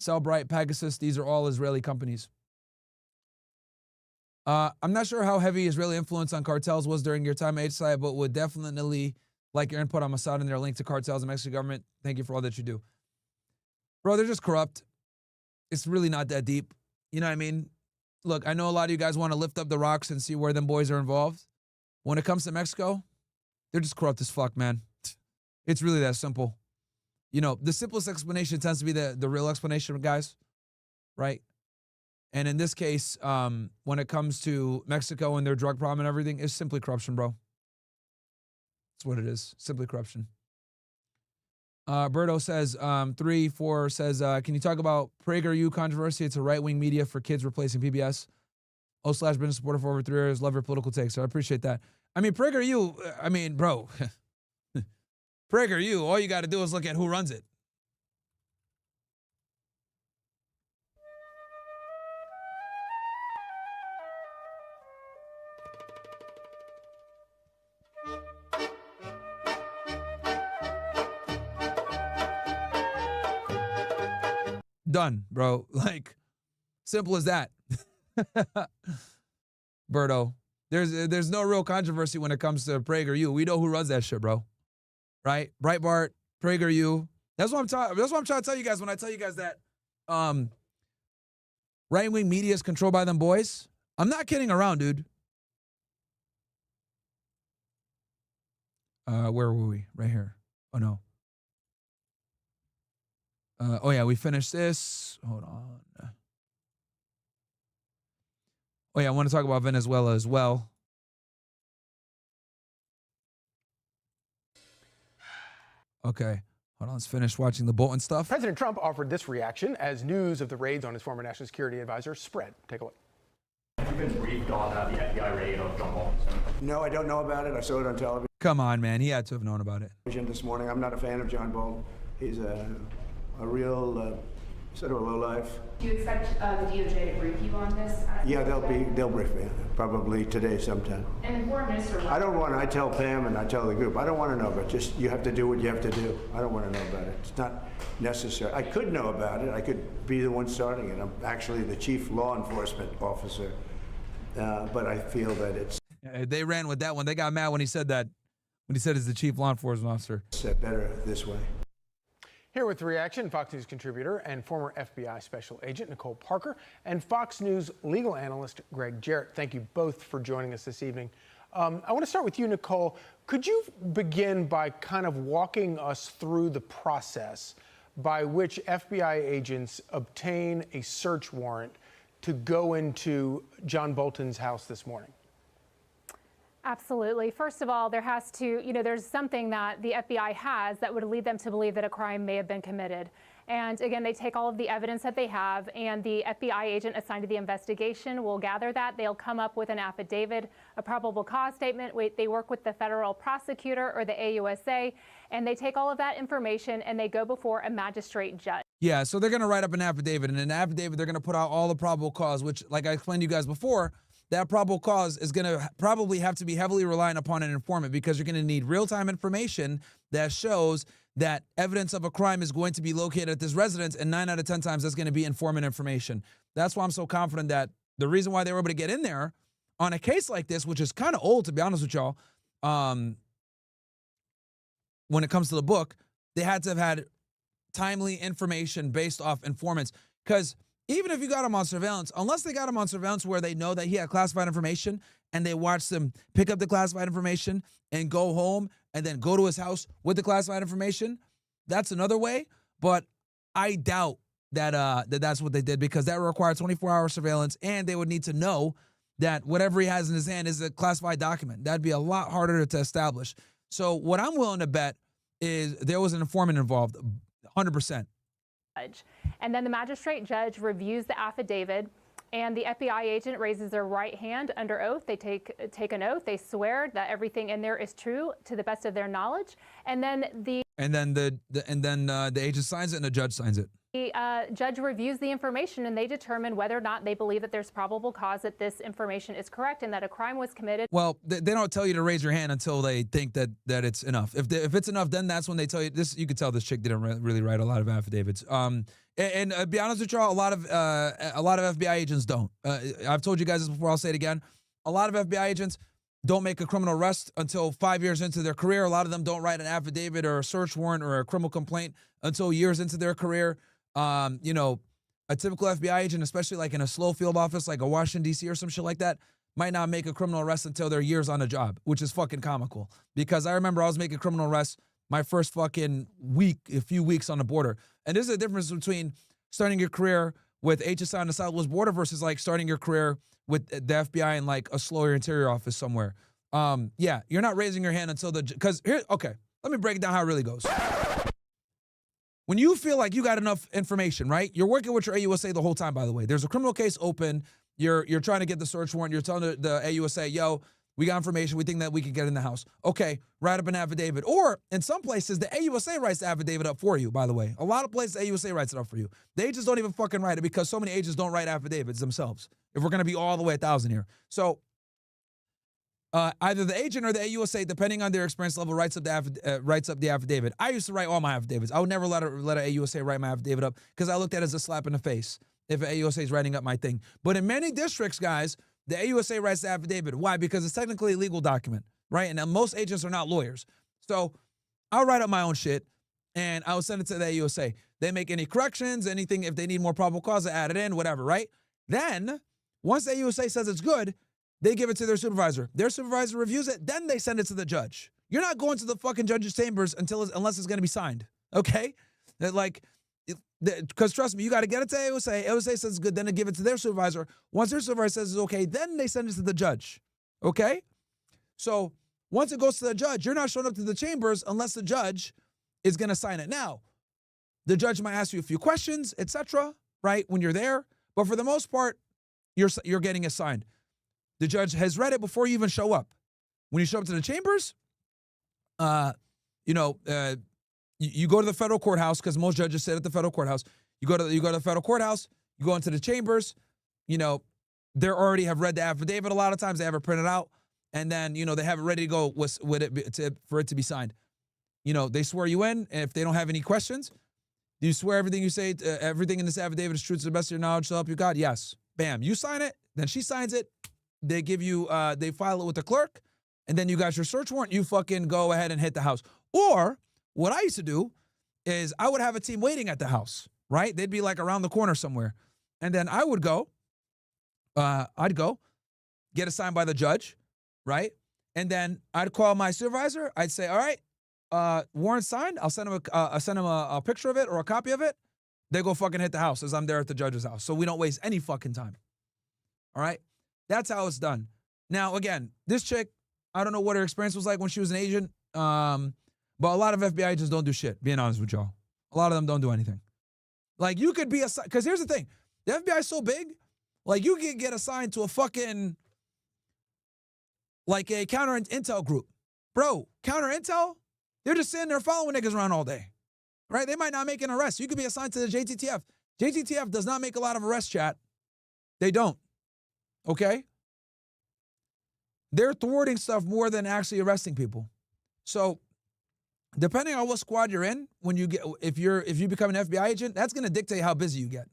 Cellbrite, Pegasus, these are all Israeli companies. I'm not sure how heavy Israeli influence on cartels was during your time at HSI, but would definitely like your input on Mossad and their link to cartels and Mexican government. Thank you for all that you do. Bro, they're just corrupt. It's really not that deep. You know what I mean? Look, I know a lot of you guys want to lift up the rocks and see where them boys are involved. When it comes to Mexico, they're just corrupt as fuck, man. It's really that simple. You know, the simplest explanation tends to be the real explanation, guys, right? And in this case, when it comes to Mexico and their drug problem and everything, it's simply corruption, bro. That's what it is. Simply corruption. Berto says, 3-4 says, can you talk about PragerU controversy? It's a right-wing media for kids replacing PBS. /been a supporter for over 3 years. Love your political takes. So I appreciate that. I mean, PragerU, I mean, bro, PragerU, all you got to do is look at who runs it. Done, bro. Like, simple as that. Berto, there's no real controversy when it comes to PragerU. We know who runs that shit, bro. Right? Breitbart, PragerU. That's what I'm trying to tell you guys when I tell you guys that right-wing media is controlled by them boys. I'm not kidding around, dude. Where were we? Right here. Oh no. Oh yeah, we finished this. Hold on. Oh yeah, I want to talk about Venezuela as well. Okay, hold on, let's finish watching the Bolton stuff. President Trump offered this reaction as news of the raids on his former national security advisor spread. Take a look. Have you been briefed on the FBI raid of John Bolton? No, I don't know about it. I saw it on television Come on, man. He had to have known about it. this morning. I'm not a fan of John Bolton. He's a real sort of a lowlife. Do you expect the DOJ to brief you on this? Yeah, they'll brief me probably today sometime. And the foreign minister. I tell Pam and I tell the group, I don't want to know, but just you have to do what you have to do. I don't want to know about it. It's not necessary. I could know about it. I could be the one starting it. I'm actually the chief law enforcement officer, but I feel that it's. They ran with that one. They got mad when he said that. When he said he's the chief law enforcement officer. It's better this way. Here with the reaction, Fox News contributor and former FBI special agent Nicole Parker and Fox News legal analyst Greg Jarrett. Thank you both for joining us this evening. I want to start with you, Nicole. Could you begin by kind of walking us through the process by which FBI agents obtain a search warrant to go into John Bolton's house this morning? Absolutely. First of all, there has to, there's something that the FBI has that would lead them to believe that a crime may have been committed. And again, they take all of the evidence that they have, and the FBI agent assigned to the investigation will gather that. They'll come up with an affidavit, a probable cause statement. They work with the federal prosecutor or the AUSA, and they take all of that information and they go before a magistrate judge. Yeah, so they're going to write up an affidavit, and in an affidavit, they're going to put out all the probable cause, which, like I explained to you guys before, that probable cause is going to probably have to be heavily reliant upon an informant, because you're going to need real-time information that shows that evidence of a crime is going to be located at this residence, and 9 out of 10 times that's going to be informant information. That's why I'm so confident that the reason why they were able to get in there on a case like this, which is kind of old, to be honest with y'all, when it comes to the book, they had to have had timely information based off informants, because even if you got him on surveillance, unless they got him on surveillance where they know that he had classified information and they watched him pick up the classified information and go home and then go to his house with the classified information, that's another way. But I doubt that that's what they did, because that would require 24-hour surveillance, and they would need to know that whatever he has in his hand is a classified document. That'd be a lot harder to establish. So what I'm willing to bet is there was an informant involved, 100%. And then the magistrate judge reviews the affidavit, and the FBI agent raises their right hand under oath. They take an oath. They swear that everything in there is true to the best of their knowledge. And then the agent signs it and the judge signs it. The judge reviews the information, and they determine whether or not they believe that there's probable cause that this information is correct and that a crime was committed. Well, they don't tell you to raise your hand until they think that it's enough. If it's enough, then that's when they tell you this. You could tell this chick didn't really write a lot of affidavits. And be honest with y'all, a lot of FBI agents don't. I've told you guys this before. I'll say it again. A lot of FBI agents don't make a criminal arrest until 5 years into their career. A lot of them don't write an affidavit or a search warrant or a criminal complaint until years into their career. A typical FBI agent, especially like in a slow field office, like a Washington, D.C. or some shit like that, might not make a criminal arrest until they're years on the job, which is fucking comical. Because I remember I was making criminal arrests my first fucking a few weeks on the border. And there's a difference between starting your career with HSI on the Southwest border versus like starting your career with the FBI in like a slower interior office somewhere. Yeah, you're not raising your hand until okay, let me break it down how it really goes. When you feel like you got enough information, right? You're working with your AUSA the whole time, by the way. There's a criminal case open. You're trying to get the search warrant. You're telling the AUSA, yo, we got information. We think that we can get in the house. Okay, write up an affidavit. Or in some places, the AUSA writes the affidavit up for you, by the way. A lot of places, the AUSA writes it up for you. The agents don't even fucking write it, because so many agents don't write affidavits themselves, if we're going to be all the way 1,000 here. So either the agent or the AUSA, depending on their experience level, writes up the affidavit. I used to write all my affidavits. I would never let an AUSA write my affidavit up, because I looked at it as a slap in the face if an AUSA is writing up my thing. But in many districts, guys, the AUSA writes the affidavit. Why? Because it's technically a legal document, right? And most agents are not lawyers. So I'll write up my own shit, and I will send it to the AUSA. They make any corrections, anything, if they need more probable cause, they add it in, whatever, right? Then, once the AUSA says it's good, they give it to their supervisor. Their supervisor reviews it, then they send it to the judge. You're not going to the fucking judge's chambers unless it's going to be signed, okay? Because trust me, you got to get it to AUSA. AUSA says it's good, then they give it to their supervisor. Once their supervisor says it's okay, then they send it to the judge, okay? So once it goes to the judge, you're not showing up to the chambers unless the judge is going to sign it. Now, the judge might ask you a few questions, etc., right, when you're there. But for the most part, you're getting it signed. The judge has read it before you even show up. When you show up to the chambers, you you go to the federal courthouse, because most judges sit at the federal courthouse. You go to the federal courthouse, you go into the chambers, you know, they already have read the affidavit a lot of times, they have it printed out, and then, you know, they have it ready to go for it to be signed. You know, they swear you in, and if they don't have any questions, do you swear everything you say, everything in this affidavit is true to the best of your knowledge, so help you God? Yes. Bam. You sign it, then she signs it, they give you, they file it with the clerk, and then you got your search warrant, you fucking go ahead and hit the house. Or, what I used to do is I would have a team waiting at the house, right? They'd be like around the corner somewhere. And then I would go, I'd go, get assigned by the judge, right? And then I'd call my supervisor. I'd say, all right, warrant signed. I'll send him a picture of it or a copy of it. They go fucking hit the house as I'm there at the judge's house. So we don't waste any fucking time. All right? That's how it's done. Now, again, this chick, I don't know what her experience was like when she was an agent. But a lot of FBI agents don't do shit, being honest with y'all. A lot of them don't do anything. Like, you could be assigned, because here's the thing. The FBI is so big, like, you can get assigned to a fucking, like, a counter intel group. Bro, counter intel? They're just sitting there following niggas around all day, right? They might not make an arrest. You could be assigned to the JTTF. JTTF does not make a lot of arrests, chat. They don't, okay? They're thwarting stuff more than actually arresting people. So, depending on what squad you're in, when you get, if you become an FBI agent, that's going to dictate how busy you get.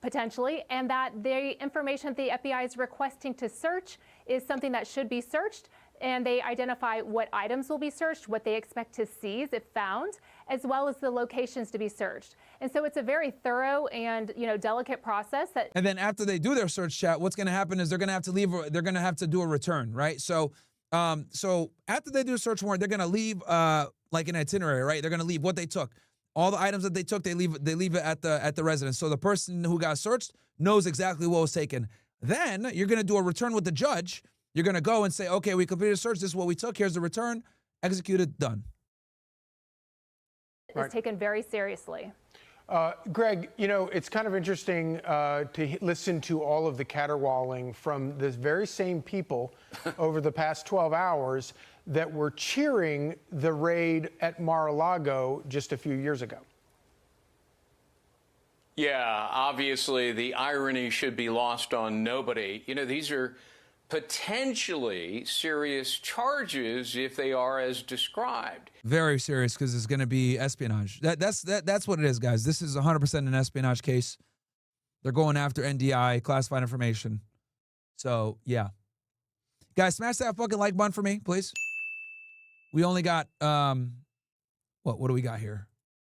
Potentially, and that the information the FBI is requesting to search is something that should be searched, and they identify what items will be searched, what they expect to seize if found, as well as the locations to be searched. And so it's a very thorough and, you know, delicate process. And then after they do their search, chat, what's going to happen is they're going to have to leave. They're going to have to do a return, right? So after they do a search warrant, they're going to leave like an itinerary, right? They're going to leave what they took. All the items that they took, they leave it at the residence. So the person who got searched knows exactly what was taken. Then you're going to do a return with the judge. You're going to go and say, okay, we completed a search. This is what we took. Here's the return. Executed. Done. It's taken very seriously. Greg, you know, it's kind of interesting to listen to all of the caterwauling from the very same people over the past 12 hours that were cheering the raid at Mar-a-Lago just a few years ago. Yeah, obviously the irony should be lost on nobody. You know, these are potentially serious charges if they are as described. Very serious, because it's going to be espionage. That's what it is, guys. This is 100% an espionage case. They're going after NDI, classified information. So, yeah. Guys, smash that fucking like button for me, please. We only got, what do we got here?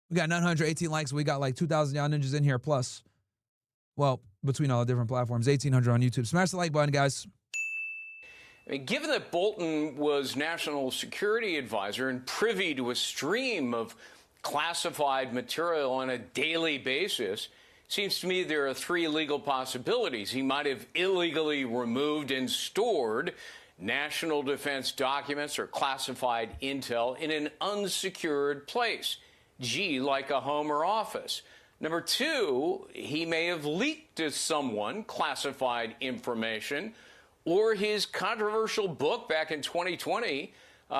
We got 918 likes. We got like 2,000 y'all ninjas in here plus. Well, between all the different platforms, 1,800 on YouTube. Smash the like button, guys. I mean, given that Bolton was national security advisor and privy to a stream of classified material on a daily basis, seems to me there are three legal possibilities. He might have illegally removed and stored national defense documents or classified intel in an unsecured place, like a home or office. Number two, he may have leaked to someone classified information, or his controversial book back in 2020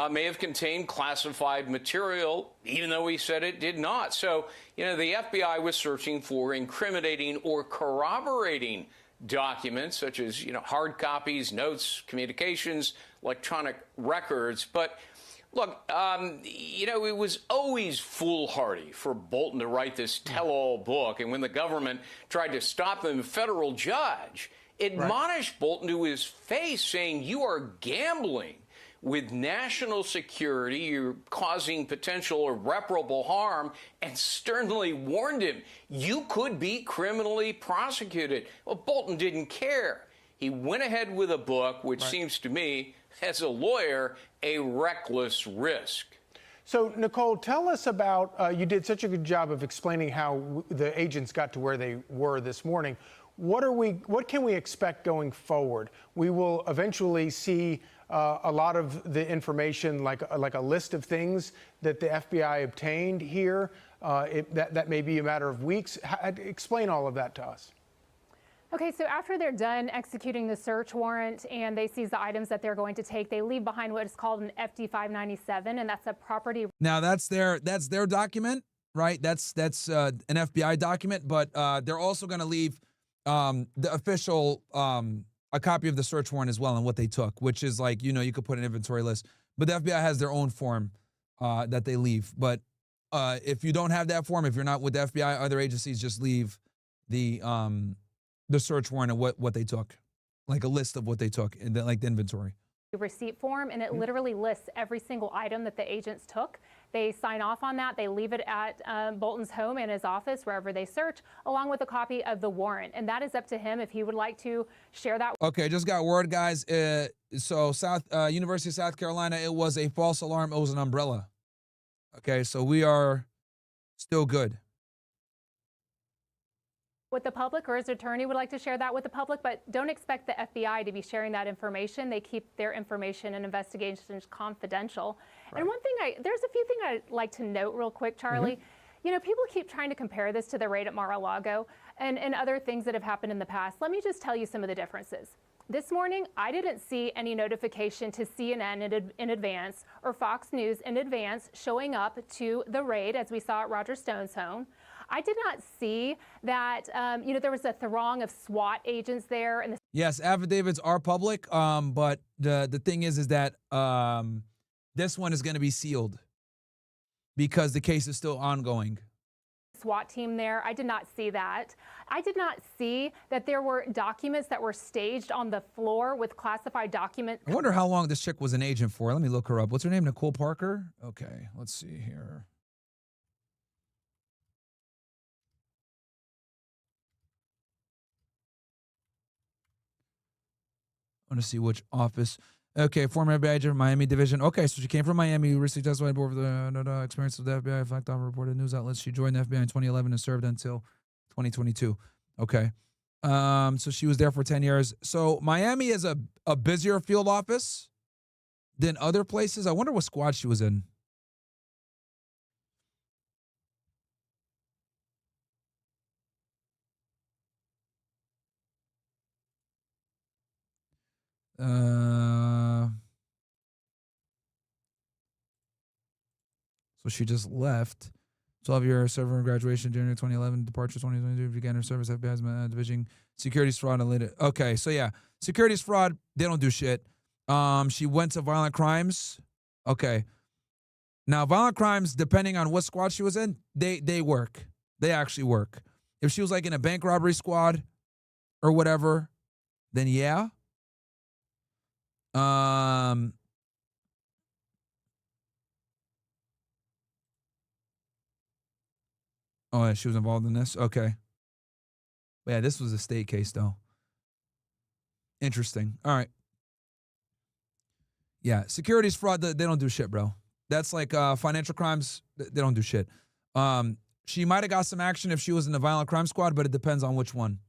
may have contained classified material, even though he said it did not. So, you know, the FBI was searching for incriminating or corroborating documents, such as, you know, hard copies, notes, communications, electronic records. But look, you know, it was always foolhardy for Bolton to write this tell-all book. And when the government tried to stop him, a federal judge admonished Bolton to his face, saying, you are gambling with national security, you're causing potential irreparable harm, and sternly warned him you could be criminally prosecuted. Well, Bolton didn't care. He went ahead with a book, which seems to me, as a lawyer, a reckless risk. So, Nicole, tell us about, you did such a good job of explaining how the agents got to where they were this morning. What can we expect going forward? We will eventually see a lot of the information, like a list of things that the FBI obtained here. That may be a matter of weeks. Explain all of that to us. Okay, so after they're done executing the search warrant and they seize the items that they're going to take, they leave behind what is called an FD 597, and that's a property. Now that's their document, right? That's an FBI document, but they're also going to leave the official a copy of the search warrant as well and what they took, which is like, you know, you could put an inventory list, but the FBI has their own form that they leave. But if you don't have that form, if you're not with the FBI, other agencies just leave the search warrant and what they took, like a list of what they took, and like the inventory. Receipt form, and it literally lists every single item that the agents took. They sign off on that. They leave it at Bolton's home and his office, wherever they search, along with a copy of the warrant. And that is up to him if he would like to share that. Okay, just got word, guys. So University of South Carolina, it was a false alarm. It was an umbrella. Okay, so we are still good. With the public, or his attorney would like to share that with the public, but don't expect the FBI to be sharing that information. They keep their information and investigations confidential. Right. And one thing there's a few things I'd like to note real quick, Charlie. You know, people keep trying to compare this to the raid at Mar-a-Lago and other things that have happened in the past. Let me just tell you some of the differences. This morning, I didn't see any notification to CNN in advance or Fox News in advance showing up to the raid as we saw at Roger Stone's home. I did not see that, you know, there was a throng of SWAT agents there. And yes, affidavits are public, but the thing is that this one is going to be sealed because the case is still ongoing. SWAT team there. I did not see that. I did not see that there were documents that were staged on the floor with classified documents. I wonder how long this chick was an agent for. Let me look her up. What's her name? Nicole Parker? Okay, let's see here. I want to see which office. Okay, former FBI agent, Miami division. Okay, so she came from Miami, recently testified before the experience of the FBI, fact off reported news outlets. She joined the FBI in 2011 and served until 2022. Okay. So she was there for 10 years. So Miami is a busier field office than other places. I wonder what squad she was in. So she just left. 12-year server graduation, January 2011, departure 2022, began her service, FBI's division, securities fraud and later. Okay, so yeah, securities fraud, they don't do shit. She went to violent crimes. Okay. Now, violent crimes, depending on what squad she was in, they work. They actually work. If she was like in a bank robbery squad or whatever, then yeah. Oh, yeah, she was involved in this? Okay. But yeah, this was a state case, though. Interesting. All right. Yeah, securities fraud, they don't do shit, bro. That's like financial crimes, they don't do shit. She might have got some action if she was in the violent crime squad, but it depends on which one.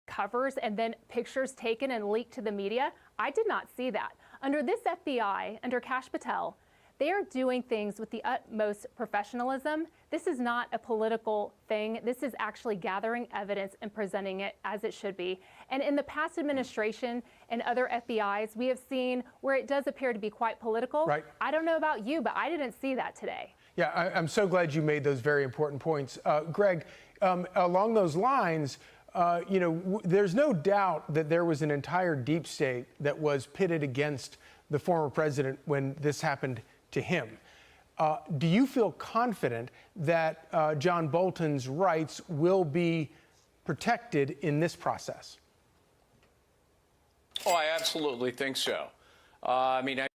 Covers and then pictures taken and leaked to the media. I did not see that. Under this FBI, under Kash Patel, they are doing things with the utmost professionalism. This is not a political thing. This is actually gathering evidence and presenting it as it should be. And in the past administration and other FBIs, we have seen where it does appear to be quite political. Right. I don't know about you, but I didn't see that today. Yeah, I'm so glad you made those very important points. Greg, along those lines, you know, there's no doubt that there was an entire deep state that was pitted against the former president when this happened to him. Do you feel confident that John Bolton's rights will be protected in this process? Oh, I absolutely think so. I mean,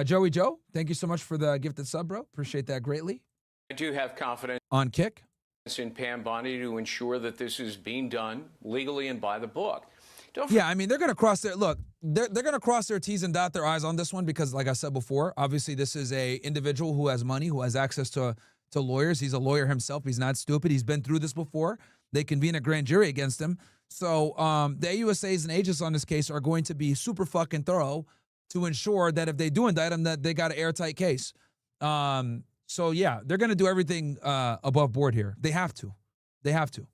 Joey Joe, thank you so much for the gifted sub, bro. Appreciate that greatly. I do have confidence on Kick in Pam Bondi to ensure that this is being done legally and by the book. Yeah, I mean, they're going to cross their, look, they're going to cross their T's and dot their I's on this one because, like I said before, obviously this is a individual who has money, who has access to lawyers. He's a lawyer himself. He's not stupid. He's been through this before. They convene a grand jury against him. So the AUSAs and agents on this case are going to be super fucking thorough to ensure that if they do indict him, that they got an airtight case. So, yeah, they're going to do everything above board here. They have to. They have to.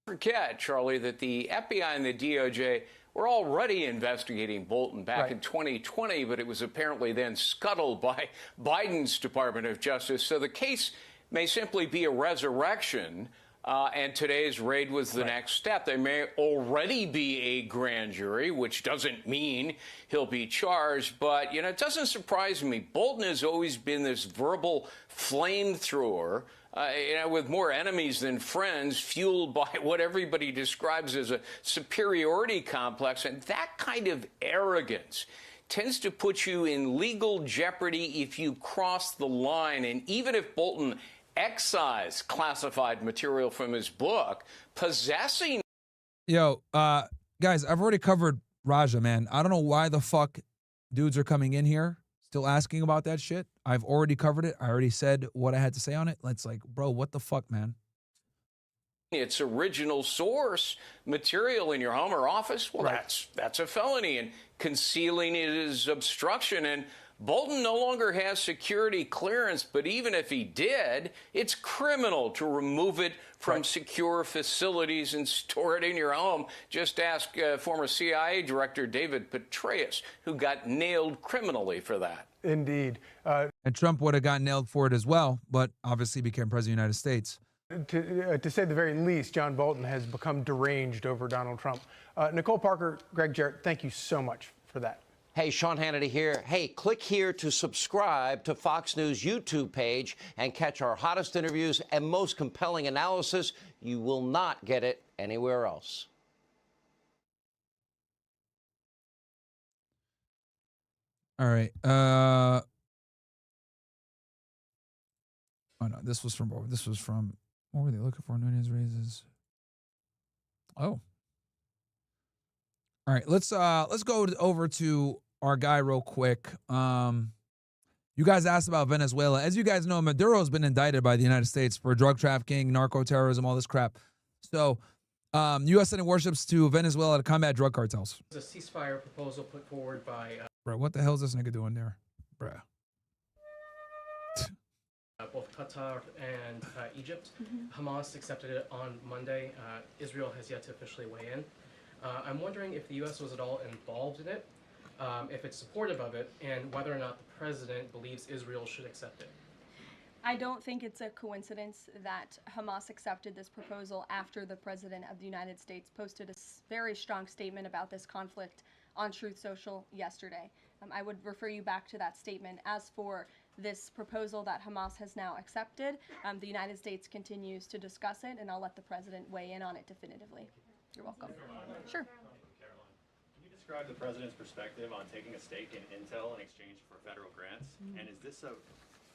Forget, Charlie, that the FBI and the DOJ were already investigating Bolton back in 2020, but it was apparently then scuttled by Biden's Department of Justice. So the case may simply be a resurrection, and today's raid was the next step. There may already be a grand jury, which doesn't mean he'll be charged, but, you know, it doesn't surprise me. Bolton has always been this verbal flamethrower, you know, with more enemies than friends, fueled by what everybody describes as a superiority complex. And that kind of arrogance tends to put you in legal jeopardy if you cross the line. And even if Bolton excised classified material from his book, possessing... Yo, guys, I've already covered Raja, man. I don't know why the fuck dudes are coming in here still asking about that shit. I've already covered it. I already said what I had to say on it. It's like, bro, what the fuck, man? Its original source material in your home or office, well, that's a felony, and concealing it is obstruction. And Bolton no longer has security clearance, but even if he did, it's criminal to remove it from secure facilities and store it in your home. Just ask former CIA Director David Petraeus, who got nailed criminally for that. Indeed. And Trump would have gotten nailed for it as well, but obviously became president of the United States. To say the very least, John Bolton has become deranged over Donald Trump. Nicole Parker, Greg Jarrett, thank you so much for that. Hey, Sean Hannity here. Hey, click here to subscribe to Fox News YouTube page and catch our hottest interviews and most compelling analysis. You will not get it anywhere else. All right. Oh no, this was from what were they looking for? Nunez raises. Oh. All right, let's go over to our guy real quick. You guys asked about Venezuela. As you guys know, Maduro's been indicted by the United States for drug trafficking, narco-terrorism, all this crap. So, U.S. sending warships to Venezuela to combat drug cartels. There's a ceasefire proposal put forward by... Bro, what the hell is this nigga doing there? Bruh. both Qatar and Egypt. Hamas accepted it on Monday. Israel has yet to officially weigh in. I'm wondering if the U.S. was at all involved in it, if it's supportive of it, and whether or not the president believes Israel should accept it. I don't think it's a coincidence that Hamas accepted this proposal after the President of the United States posted a very strong statement about this conflict on Truth Social yesterday. I would refer you back to that statement. As for this proposal that Hamas has now accepted, the United States continues to discuss it, and I'll let the President weigh in on it definitively. You're welcome. Sure. Can you describe the President's perspective on taking a stake in Intel in exchange for federal grants? And is this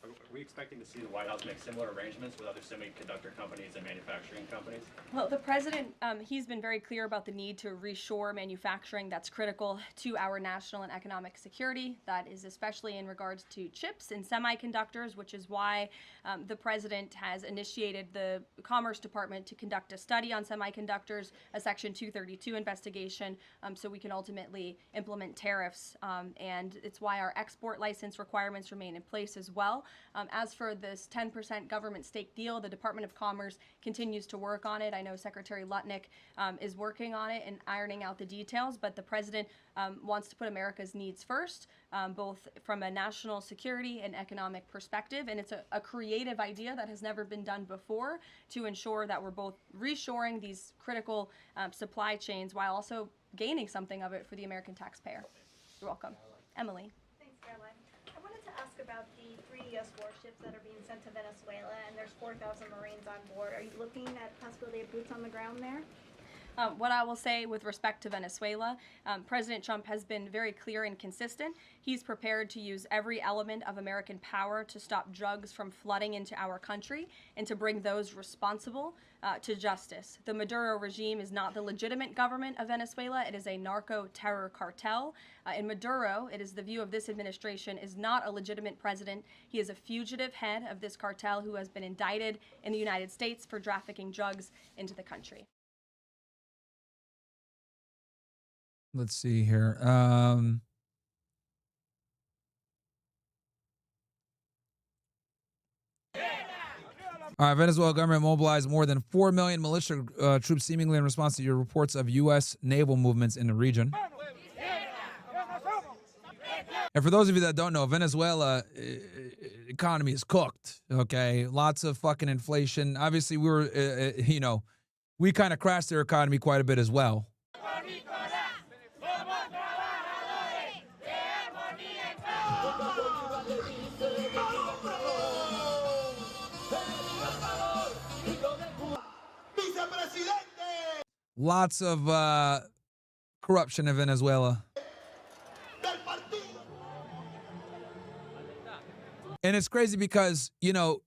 are we expecting to see the White House make similar arrangements with other semiconductor companies and manufacturing companies? Well, the president, he's been very clear about the need to reshore manufacturing that's critical to our national and economic security. That is especially in regards to chips and semiconductors, which is why the president has initiated the Commerce Department to conduct a study on semiconductors, a Section 232 investigation, so we can ultimately implement tariffs. And it's why our export license requirements remain in place as well. As for this 10% government stake deal, the Department of Commerce continues to work on it. I know Secretary Lutnick is working on it and ironing out the details, but the president wants to put America's needs first, both from a national security and economic perspective. And it's a creative idea that has never been done before to ensure that we're both reshoring these critical supply chains while also gaining something of it for the American taxpayer. You're welcome. Emily. Thanks, Caroline. I wanted to ask about the 3 U.S. warships that are being sent to Venezuela, and there's 4,000 Marines on board. Are you looking at possibility of boots on the ground there? What I will say with respect to Venezuela, President Trump has been very clear and consistent. He's prepared to use every element of American power to stop drugs from flooding into our country and to bring those responsible to justice. The Maduro regime is not the legitimate government of Venezuela. It is a narco-terror cartel. In Maduro, it is the view of this administration, is not a legitimate president. He is a fugitive head of this cartel who has been indicted in the United States for trafficking drugs into the country. Let's see here. All right, Venezuela government mobilized more than 4 million militia troops seemingly in response to your reports of U.S. naval movements in the region. And for those of you that don't know, Venezuela economy is cooked, okay? Lots of fucking inflation. Obviously, we were, you know, we kind of crashed their economy quite a bit as well. Lots of corruption in Venezuela. And it's crazy because, you know,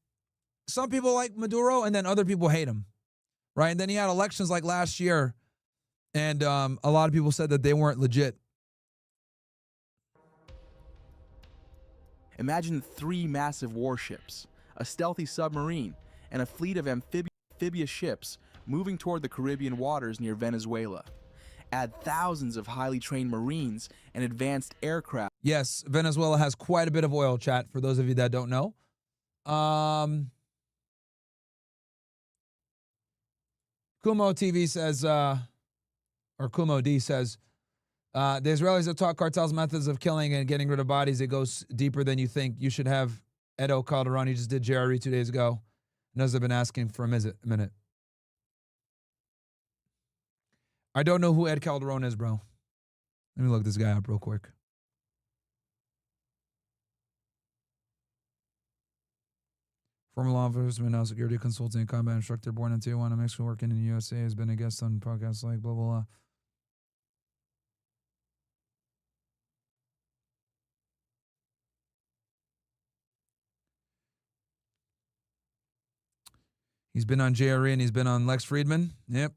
some people like Maduro and then other people hate him, right? And then he had elections like last year, and a lot of people said that they weren't legit. Imagine 3 massive warships, a stealthy submarine, and a fleet of amphibious ships moving toward the Caribbean waters near Venezuela. Add thousands of highly trained Marines and advanced aircraft. Yes, Venezuela has quite a bit of oil, chat, for those of you that don't know. Kumo TV says, or Kumo D says, the Israelis have taught cartels methods of killing and getting rid of bodies. It goes deeper than you think. You should have Edo Calderon. He just did JRE 2 days ago. Knows I've been asking for a minute. I don't know who Ed Calderon is, bro. Let me look this guy up real quick. Former law enforcement, now security consultant, combat instructor, born in Tijuana, Mexico, working in the USA, has been a guest on podcasts like blah, blah, blah. He's been on JRE and he's been on Lex Friedman. Yep.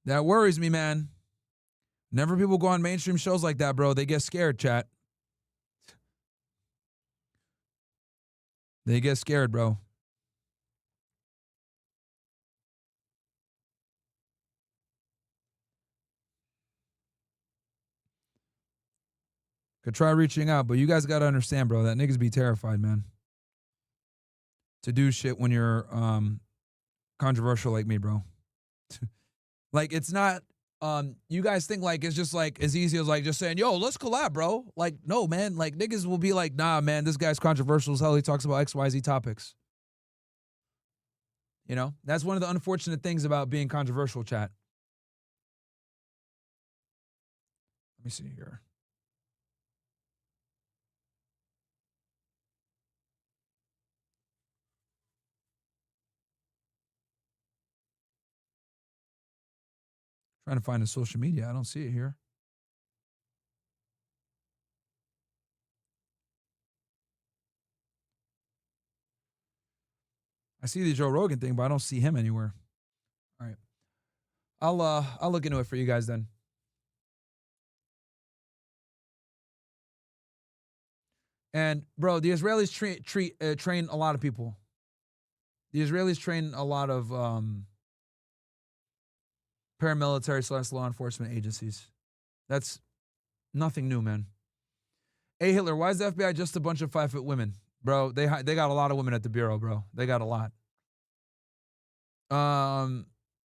That worries me, man. Whenever people go on mainstream shows like that, bro, they get scared, chat. They get scared, bro. Could try reaching out, but you guys got to understand, bro, that niggas be terrified, man. To do shit when you're controversial like me, bro. Like, it's not, you guys think like it's just like as easy as like just saying, yo, let's collab, bro. Like, no, man. Like, niggas will be like, nah, man, this guy's controversial as hell. He talks about XYZ topics. You know, that's one of the unfortunate things about being controversial, chat. Let me see here. Trying to find his social media. I don't see it here. I see the Joe Rogan thing, but I don't see him anywhere. All right. I'll look into it for you guys then. And bro, the Israelis train a lot of people. The Israelis train a lot of paramilitary / law enforcement agencies. That's nothing new, man. Hey, Hitler, why is the FBI just a bunch of 5-foot women? Bro, they got a lot of women at the Bureau, bro. They got a lot.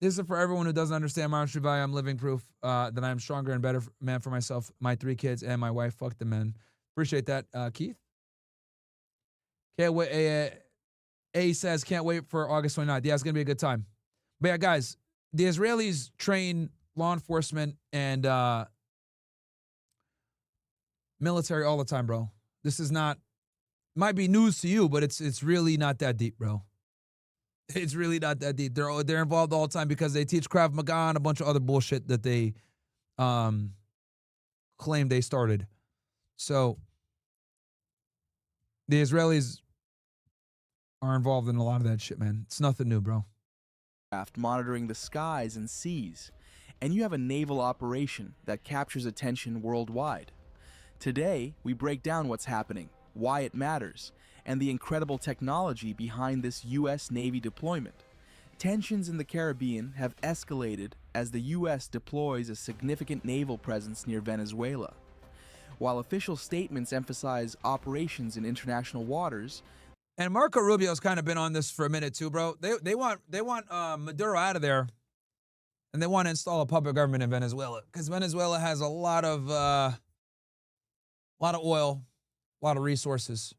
This is for everyone who doesn't understand Myron Value. I'm living proof that I'm stronger and better man for myself, my 3 kids, and my wife. Fuck the men. Appreciate that, Keith. Can't wait. A says, can't wait for August 29th. Yeah, it's going to be a good time. But yeah, guys, the Israelis train law enforcement and military all the time, bro. This is not, might be news to you, but it's really not that deep, bro. It's really not that deep. They're involved all the time because they teach Krav Maga and a bunch of other bullshit that they claim they started. So the Israelis are involved in a lot of that shit, man. It's nothing new, bro. Monitoring the skies and seas, and you have a naval operation that captures attention worldwide. Today, we break down what's happening, why it matters, and the incredible technology behind this U.S. Navy deployment. Tensions in the Caribbean have escalated as the U.S. deploys a significant naval presence near Venezuela. While official statements emphasize operations in international waters, And Marco Rubio's kind of been on this for a minute too, bro. They want Maduro out of there, and they want to install a puppet government in Venezuela because Venezuela has a lot of oil, a lot of resources.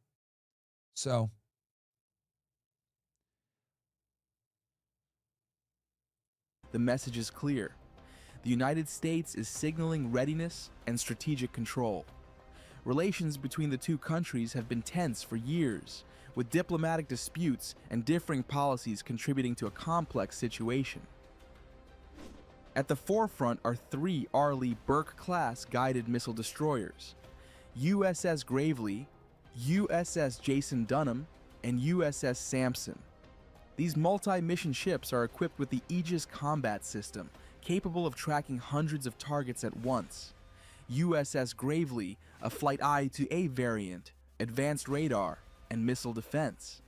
So the message is clear. The United States is signaling readiness and strategic control. Relations between the two countries have been tense for years, with diplomatic disputes and differing policies contributing to a complex situation. At the forefront are 3 Arleigh Burke-class guided missile destroyers: USS Gravely, USS Jason Dunham, and USS Sampson. These multi-mission ships are equipped with the Aegis combat system, capable of tracking hundreds of targets at once. USS Gravely, a Flight I-A variant, advanced radar, and missile defense.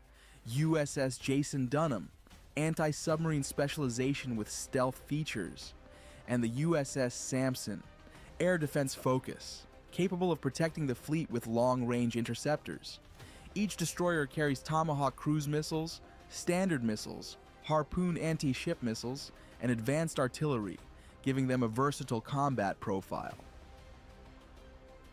USS Jason Dunham, anti-submarine specialization with stealth features. And the USS Sampson, air defense focus, capable of protecting the fleet with long-range interceptors. Each destroyer carries Tomahawk cruise missiles, Standard missiles, Harpoon anti-ship missiles, and advanced artillery, giving them a versatile combat profile.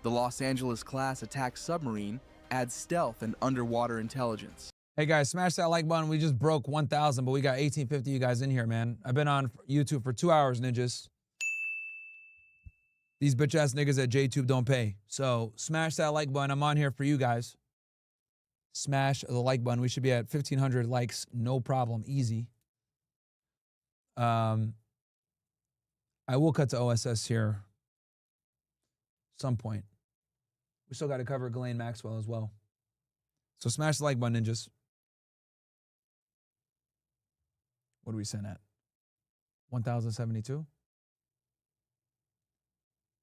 The Los Angeles-class attack submarine adds stealth and underwater intelligence. hey guys, smash that like button. We just broke 1,000, but we got 1,850 you guys in here, man. I've been on YouTube for 2 hours, ninjas. These bitch-ass niggas at JTube don't pay. So smash that like button. I'm on here for you guys. Smash the like button. We should be at 1,500 likes. No problem. Easy. I will cut to OSS here some point. We still got to cover Ghislaine Maxwell as well. So smash the like button, ninjas. What do we send at? 1,072?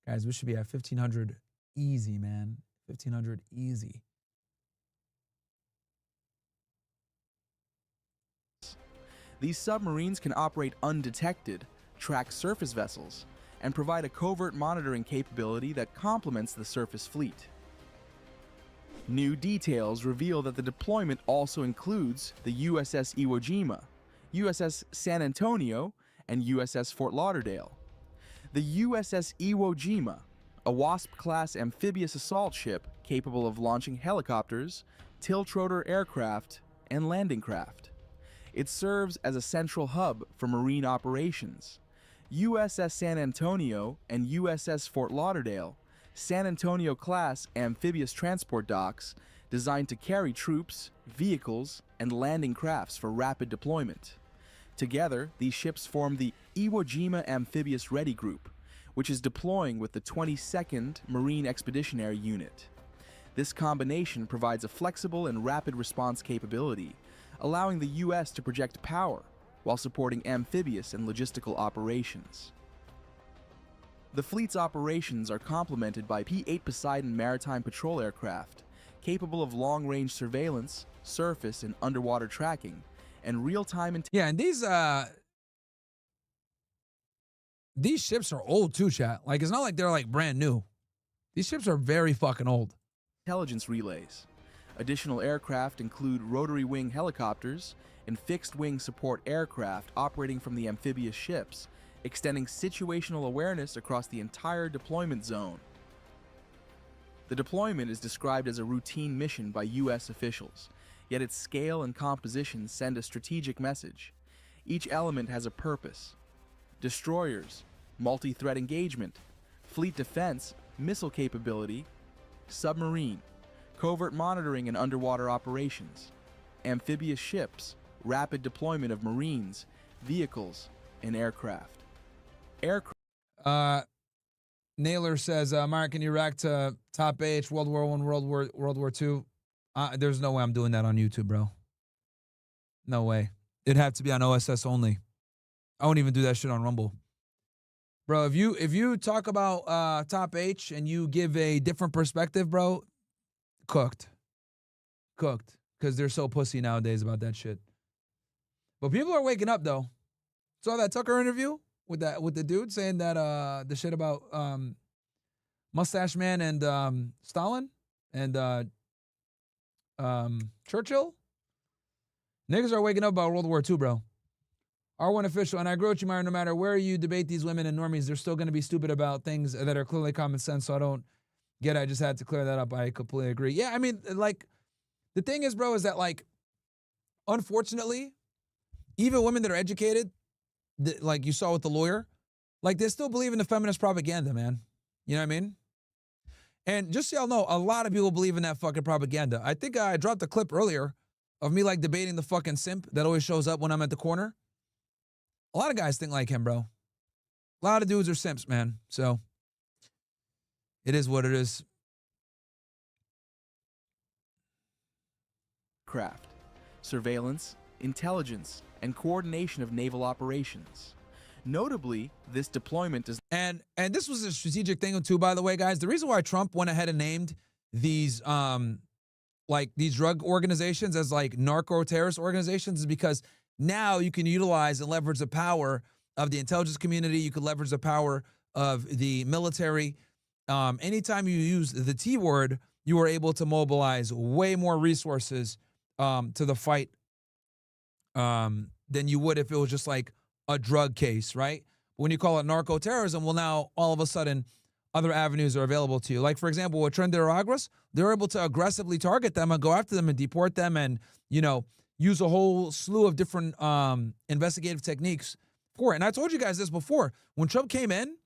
Guys, we should be at 1,500 easy, man. 1,500 easy. These submarines can operate undetected, track surface vessels, and provide a covert monitoring capability that complements the surface fleet. New details reveal that the deployment also includes the USS Iwo Jima, USS San Antonio, and USS Fort Lauderdale. The USS Iwo Jima, a Wasp-class amphibious assault ship capable of launching helicopters, tilt-rotor aircraft, and landing craft. It serves as a central hub for marine operations. USS San Antonio and USS Fort Lauderdale, San Antonio-class amphibious transport docks designed to carry troops, vehicles, and landing crafts for rapid deployment. Together, these ships form the Iwo Jima Amphibious Ready Group, which is deploying with the 22nd Marine Expeditionary Unit. This combination provides a flexible and rapid response capability, allowing the U.S. to project power while supporting amphibious and logistical operations. The fleet's operations are complemented by P-8 Poseidon maritime patrol aircraft, capable of long-range surveillance, surface and underwater tracking, and real-time Yeah, and these ships are old too, chat. Like, it's not like they're like brand new. These ships are very fucking old. Intelligence relays. Additional aircraft include rotary wing helicopters and fixed-wing support aircraft operating from the amphibious ships, extending situational awareness across the entire deployment zone. The deployment is described as a routine mission by U.S. officials, yet its scale and composition send a strategic message. Each element has a purpose. Destroyers, multi-threat engagement, fleet defense, missile capability, submarine, covert monitoring and underwater operations, amphibious ships, rapid deployment of marines, vehicles, and aircraft. Naylor says, Myron, can you react to Top H, World War I, World War II? There's no way I'm doing that on YouTube, bro. No way. It'd have to be on OSS only. I won't even do that shit on Rumble. Bro, if you talk about Top H and you give a different perspective, bro, cooked. Cooked. Because they're so pussy nowadays about that shit. But people are waking up, though. Saw that Tucker interview with the dude saying that the shit about Mustache Man and Stalin and Churchill Niggas are waking up about World War II, bro. R1 official, and I agree with you, Myron, no matter where you debate these women and normies, they're still going to be stupid about things that are clearly common sense, so I don't get it. I just had to clear that up. I completely agree. Yeah, I mean, like, the thing is, bro, is that, like, unfortunately, even women that are educated, like you saw with the lawyer, like, they still believe in the feminist propaganda, man. You know what I mean? And just so y'all know, a lot of people believe in that fucking propaganda. I think I dropped a clip earlier of me, like, debating the fucking simp that always shows up when I'm at the corner. A lot of guys think like him, bro. A lot of dudes are simps, man. So it is what it is. Craft, surveillance, intelligence, and coordination of naval operations. Notably, this deployment does. And this was a strategic thing too, by the way, guys. The reason why Trump went ahead and named these like these drug organizations as like narco-terrorist organizations is because now you can utilize and leverage the power of the intelligence community. You can leverage the power of the military. Anytime you use the T word, you are able to mobilize way more resources to the fight than you would if it was just like a drug case, right? When you call it narco-terrorism, well, now all of a sudden other avenues are available to you. Like, for example, with Tren de Aragos, they're able to aggressively target them and go after them and deport them and, you know, use a whole slew of different investigative techniques for it. And I told you guys this before. When Trump came in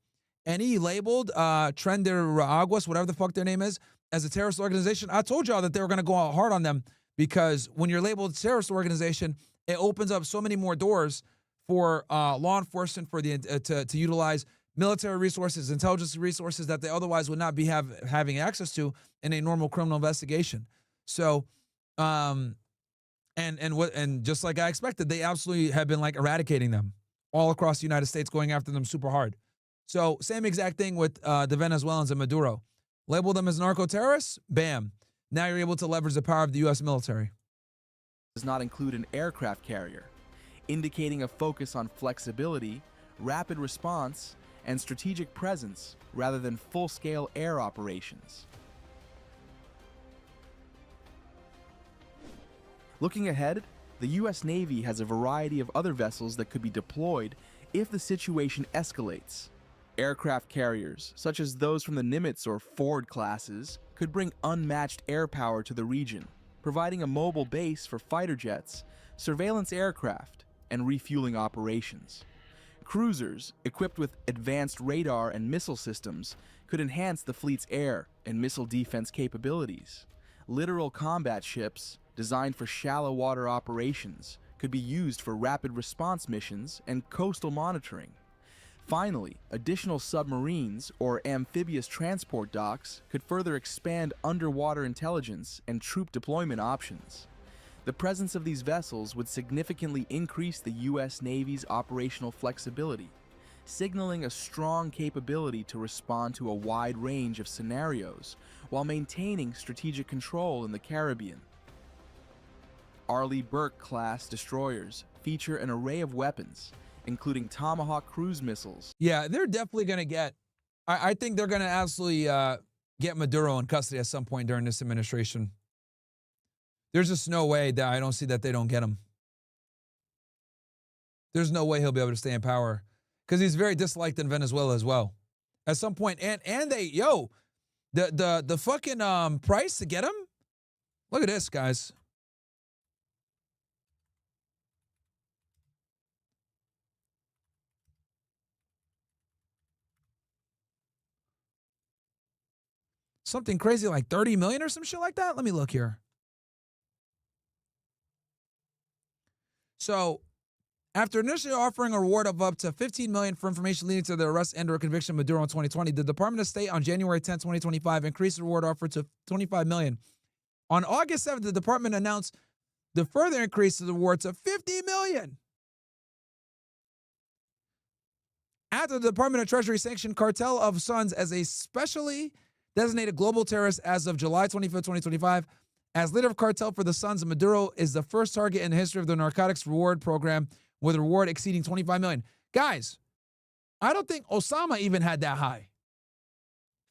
and he labeled Tren de Aragos, whatever the fuck their name is, as a terrorist organization, I told y'all that they were going to go out hard on them because when you're labeled a terrorist organization, it opens up so many more doors for law enforcement for the to utilize military resources, intelligence resources that they otherwise would not be having access to in a normal criminal investigation. So, and just like I expected, they absolutely have been like eradicating them all across the United States, going after them super hard. So same exact thing with the Venezuelans and Maduro. Label them as narco-terrorists, bam. Now you're able to leverage the power of the U.S. military. Does not include an aircraft carrier, indicating a focus on flexibility, rapid response, and strategic presence rather than full-scale air operations. Looking ahead, the U.S. Navy has a variety of other vessels that could be deployed if the situation escalates. Aircraft carriers, such as those from the Nimitz or Ford classes, could bring unmatched air power to the region, providing a mobile base for fighter jets, surveillance aircraft, and refueling operations. Cruisers, equipped with advanced radar and missile systems, could enhance the fleet's air and missile defense capabilities. Littoral combat ships, designed for shallow water operations, could be used for rapid response missions and coastal monitoring. Finally, additional submarines or amphibious transport docks could further expand underwater intelligence and troop deployment options. The presence of these vessels would significantly increase the U.S. Navy's operational flexibility, signaling a strong capability to respond to a wide range of scenarios while maintaining strategic control in the Caribbean. Arleigh Burke-class destroyers feature an array of weapons, including Tomahawk cruise missiles. Yeah, they're definitely going to get, I think they're going to absolutely get Maduro in custody at some point during this administration. There's just no way that I don't see that they don't get him. There's no way he'll be able to stay in power because he's very disliked in Venezuela as well. At some point, and they, the fucking price to get him. Look at this, guys. Something crazy like 30 million or some shit like that. Let me look here. So, after initially offering a reward of up to $15 million for information leading to the arrest and/or conviction of Maduro in 2020, the Department of State on January 10, 2025, increased the reward offer to $25 million. On August 7th, the department announced the further increase of the reward to $50 million. After the Department of Treasury sanctioned Cartel of Sons as a specially designated global terrorist as of July 25, 2025, as leader of cartel for the Sons of Maduro is the first target in the history of the narcotics reward program with a reward exceeding $25 million. Guys, I don't think Osama even had that high.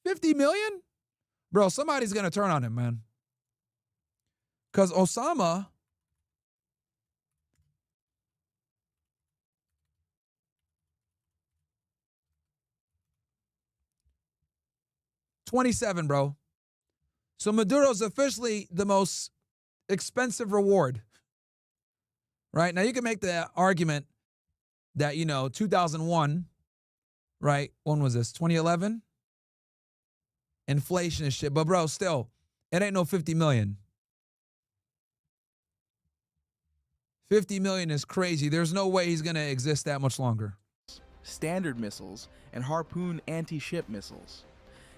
$50 million? Bro, somebody's going to turn on him, man. Because Osama 27, bro. So Maduro's officially the most expensive reward. Right? Now you can make the argument that, 2001, right? When was this? 2011? Inflation and shit. But bro, still, it ain't no 50 million. 50 million is crazy. There's no way he's going to exist that much longer. Standard missiles, and Harpoon anti-ship missiles.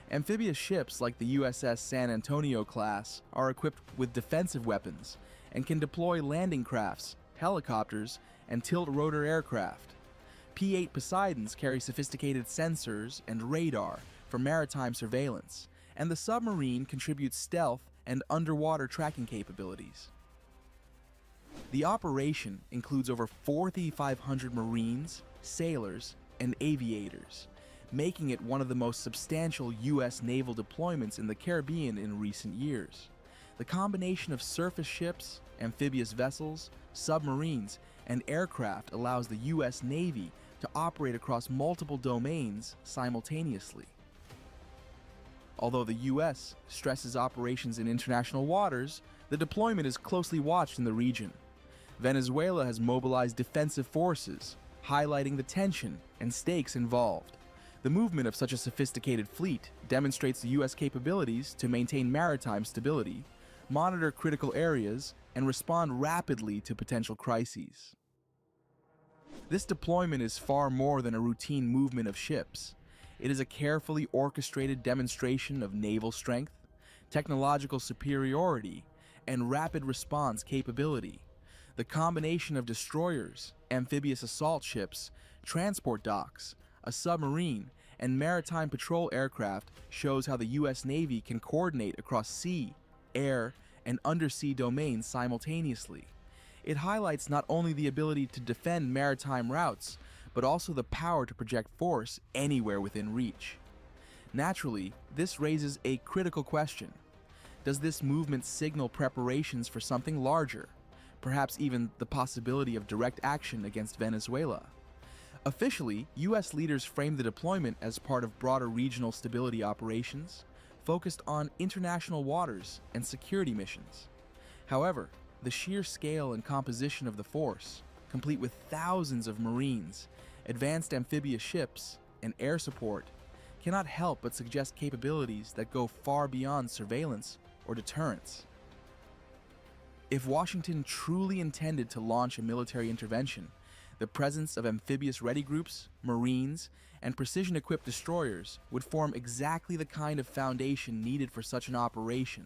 Amphibious ships like the USS San Antonio class are equipped with defensive weapons and can deploy landing crafts, helicopters, and tilt-rotor aircraft. P-8 Poseidons carry sophisticated sensors and radar for maritime surveillance, and the submarine contributes stealth and underwater tracking capabilities. The operation includes over 4,500 Marines, sailors, and aviators, making it one of the most substantial U.S. naval deployments in the Caribbean in recent years. The combination of surface ships, amphibious vessels, submarines, and aircraft allows the U.S. Navy to operate across multiple domains simultaneously. Although the U.S. stresses operations in international waters, the deployment is closely watched in the region. Venezuela has mobilized defensive forces, highlighting the tension and stakes involved. The movement of such a sophisticated fleet demonstrates the U.S. capabilities to maintain maritime stability, monitor critical areas, and respond rapidly to potential crises. This deployment is far more than a routine movement of ships. It is a carefully orchestrated demonstration of naval strength, technological superiority, and rapid response capability. The combination of destroyers, amphibious assault ships, transport docks, a submarine, and maritime patrol aircraft shows how the U.S. Navy can coordinate across sea, air, and undersea domains simultaneously. It highlights not only the ability to defend maritime routes, but also the power to project force anywhere within reach. Naturally, this raises a critical question. Does this movement signal preparations for something larger, perhaps even the possibility of direct action against Venezuela? Officially, U.S. leaders framed the deployment as part of broader regional stability operations, focused on international waters and security missions. However, the sheer scale and composition of the force, complete with thousands of Marines, advanced amphibious ships, and air support, cannot help but suggest capabilities that go far beyond surveillance or deterrence. If Washington truly intended to launch a military intervention, the presence of amphibious ready groups, Marines, and precision-equipped destroyers would form exactly the kind of foundation needed for such an operation.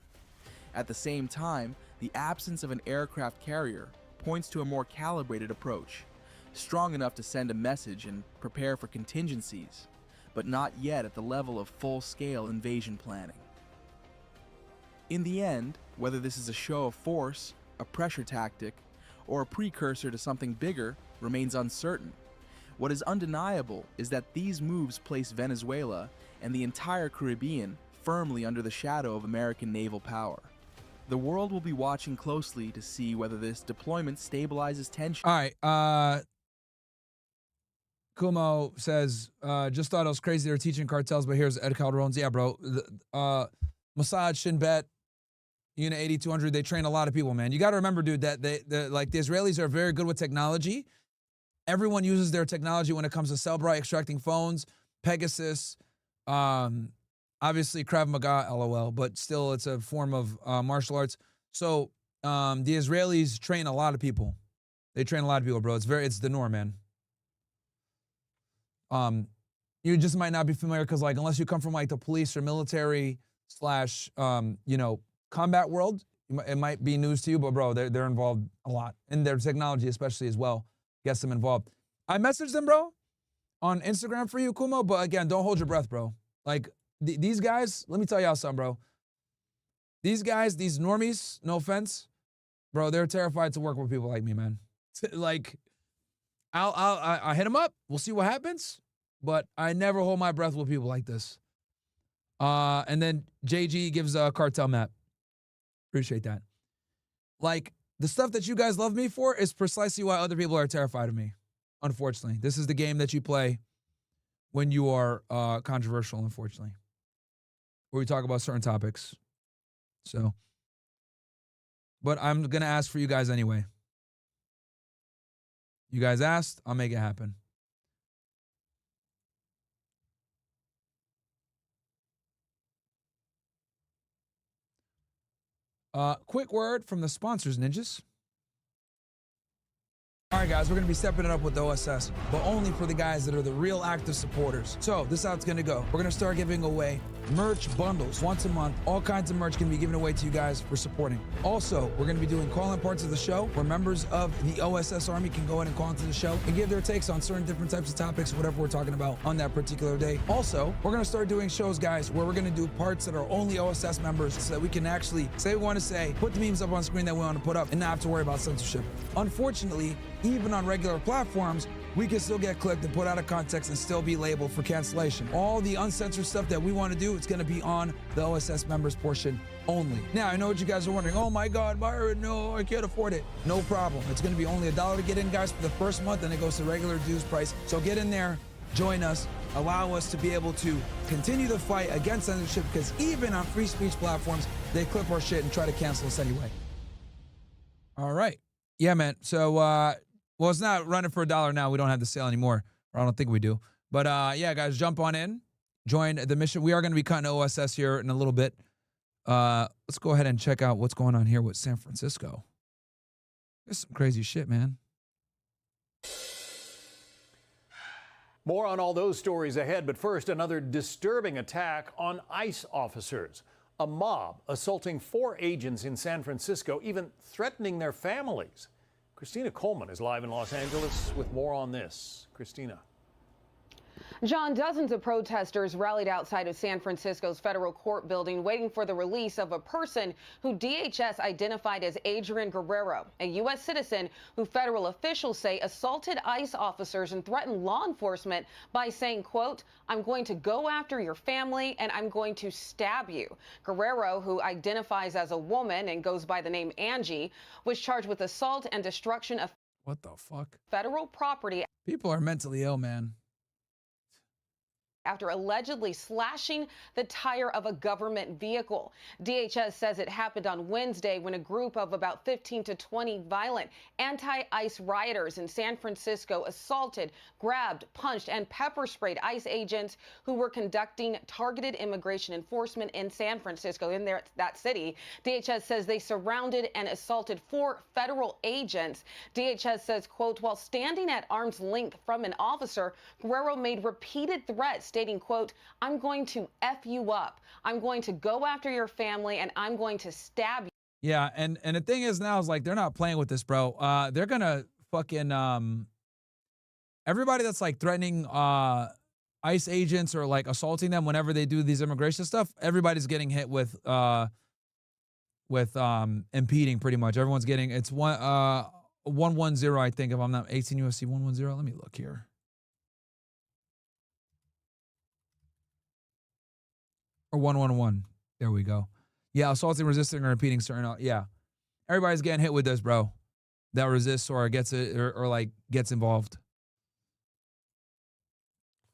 At the same time, the absence of an aircraft carrier points to a more calibrated approach, strong enough to send a message and prepare for contingencies, but not yet at the level of full-scale invasion planning. In the end, whether this is a show of force, a pressure tactic, or a precursor to something bigger remains uncertain. What is undeniable is that these moves place Venezuela and the entire Caribbean firmly under the shadow of American naval power. The world will be watching closely to see whether this deployment stabilizes tension. All right. Kumo says, just thought it was crazy they were teaching cartels, but here's Ed Calderon's. Yeah, bro. Mossad, Shin Bet, Unit 8200, they train a lot of people, man. You got to remember, dude, that the Israelis are very good with technology. Everyone uses their technology when it comes to Cellbrite, extracting phones, Pegasus, obviously Krav Maga, LOL, but still it's a form of martial arts. So the Israelis train a lot of people. They train a lot of people, bro. It's the norm, man. You just might not be familiar because, like, unless you come from like the police or military / combat world, it might be news to you, but bro, they're involved a lot in their technology, especially as well. Gets them involved. I messaged them, bro, on Instagram for you, Kumo, but again, don't hold your breath, bro. Like, these guys, let me tell y'all something, bro. These guys, these normies, no offense, bro, they're terrified to work with people like me, man. Like, I'll hit them up. We'll see what happens, but I never hold my breath with people like this. And then JG gives a cartel map. Appreciate that. Like, the stuff that you guys love me for is precisely why other people are terrified of me. Unfortunately, this is the game that you play when you are controversial, unfortunately. where we talk about certain topics. So, but I'm going to ask for you guys anyway. You guys asked, I'll make it happen. Quick word from the sponsors, ninjas. All right, guys, we're going to be stepping it up with the OSS, but only for the guys that are the real active supporters. So this is how it's going to go. We're going to start giving away merch bundles once a month. All kinds of merch can be given away to you guys for supporting. Also, we're going to be doing call-in parts of the show where members of the OSS Army can go in and call into the show and give their takes on certain different types of topics, whatever we're talking about on that particular day. Also, we're going to start doing shows, guys, where we're going to do parts that are only OSS members so that we can actually say what we want to say, put the memes up on screen that we want to put up, and not have to worry about censorship. Unfortunately, even on regular platforms, we can still get clicked and put out of context and still be labeled for cancellation. All the uncensored stuff that we want to do, it's going to be on the OSS members portion only. Now, I know what you guys are wondering. Oh my God, Myron, no, I can't afford it. No problem. It's going to be only $1 to get in, guys, for the first month, and it goes to regular dues price. So get in there, join us, allow us to be able to continue the fight against censorship, because even on free speech platforms, they clip our shit and try to cancel us anyway. All right. Yeah, man. So, well, it's not running for $1 now. We don't have the sale anymore, or I don't think we do. But yeah, guys, jump on in, join the mission. We are going to be cutting OSS here in a little bit. Let's go ahead and check out what's going on here with San Francisco. There's some crazy shit, man. More on all those stories ahead, but first, another disturbing attack on ICE officers. A mob assaulting 4 agents in San Francisco, even threatening their families. Christina Coleman is live in Los Angeles with more on this. Christina. John, dozens of protesters rallied outside of San Francisco's federal court building waiting for the release of a person who DHS identified as Adrian Guerrero, a U.S. citizen who federal officials say assaulted ICE officers and threatened law enforcement by saying, quote, "I'm going to go after your family and I'm going to stab you." Guerrero, who identifies as a woman and goes by the name Angie, was charged with assault and destruction of what the fuck? Federal property. People are mentally ill, man. After allegedly slashing the tire of a government vehicle. DHS says it happened on Wednesday when a group of about 15 to 20 violent anti-ICE rioters in San Francisco assaulted, grabbed, punched, and pepper sprayed ICE agents who were conducting targeted immigration enforcement in San Francisco, in that city. DHS says they surrounded and assaulted 4 federal agents. DHS says, quote, while standing at arm's length from an officer, Guerrero made repeated threats stating, quote, "I'm going to F you up. I'm going to go after your family and I'm going to stab you." Yeah, and the thing is now is like they're not playing with this, bro. They're gonna fucking everybody that's like threatening ICE agents or like assaulting them whenever they do these immigration stuff, everybody's getting hit with impeding pretty much. Everyone's getting, it's 110, I think, if I'm not 18 USC 110. Let me look here. Or 111. There we go. Yeah, assaulting, resisting, or impeding certain. Yeah, everybody's getting hit with this, bro. That resists or gets it or like gets involved.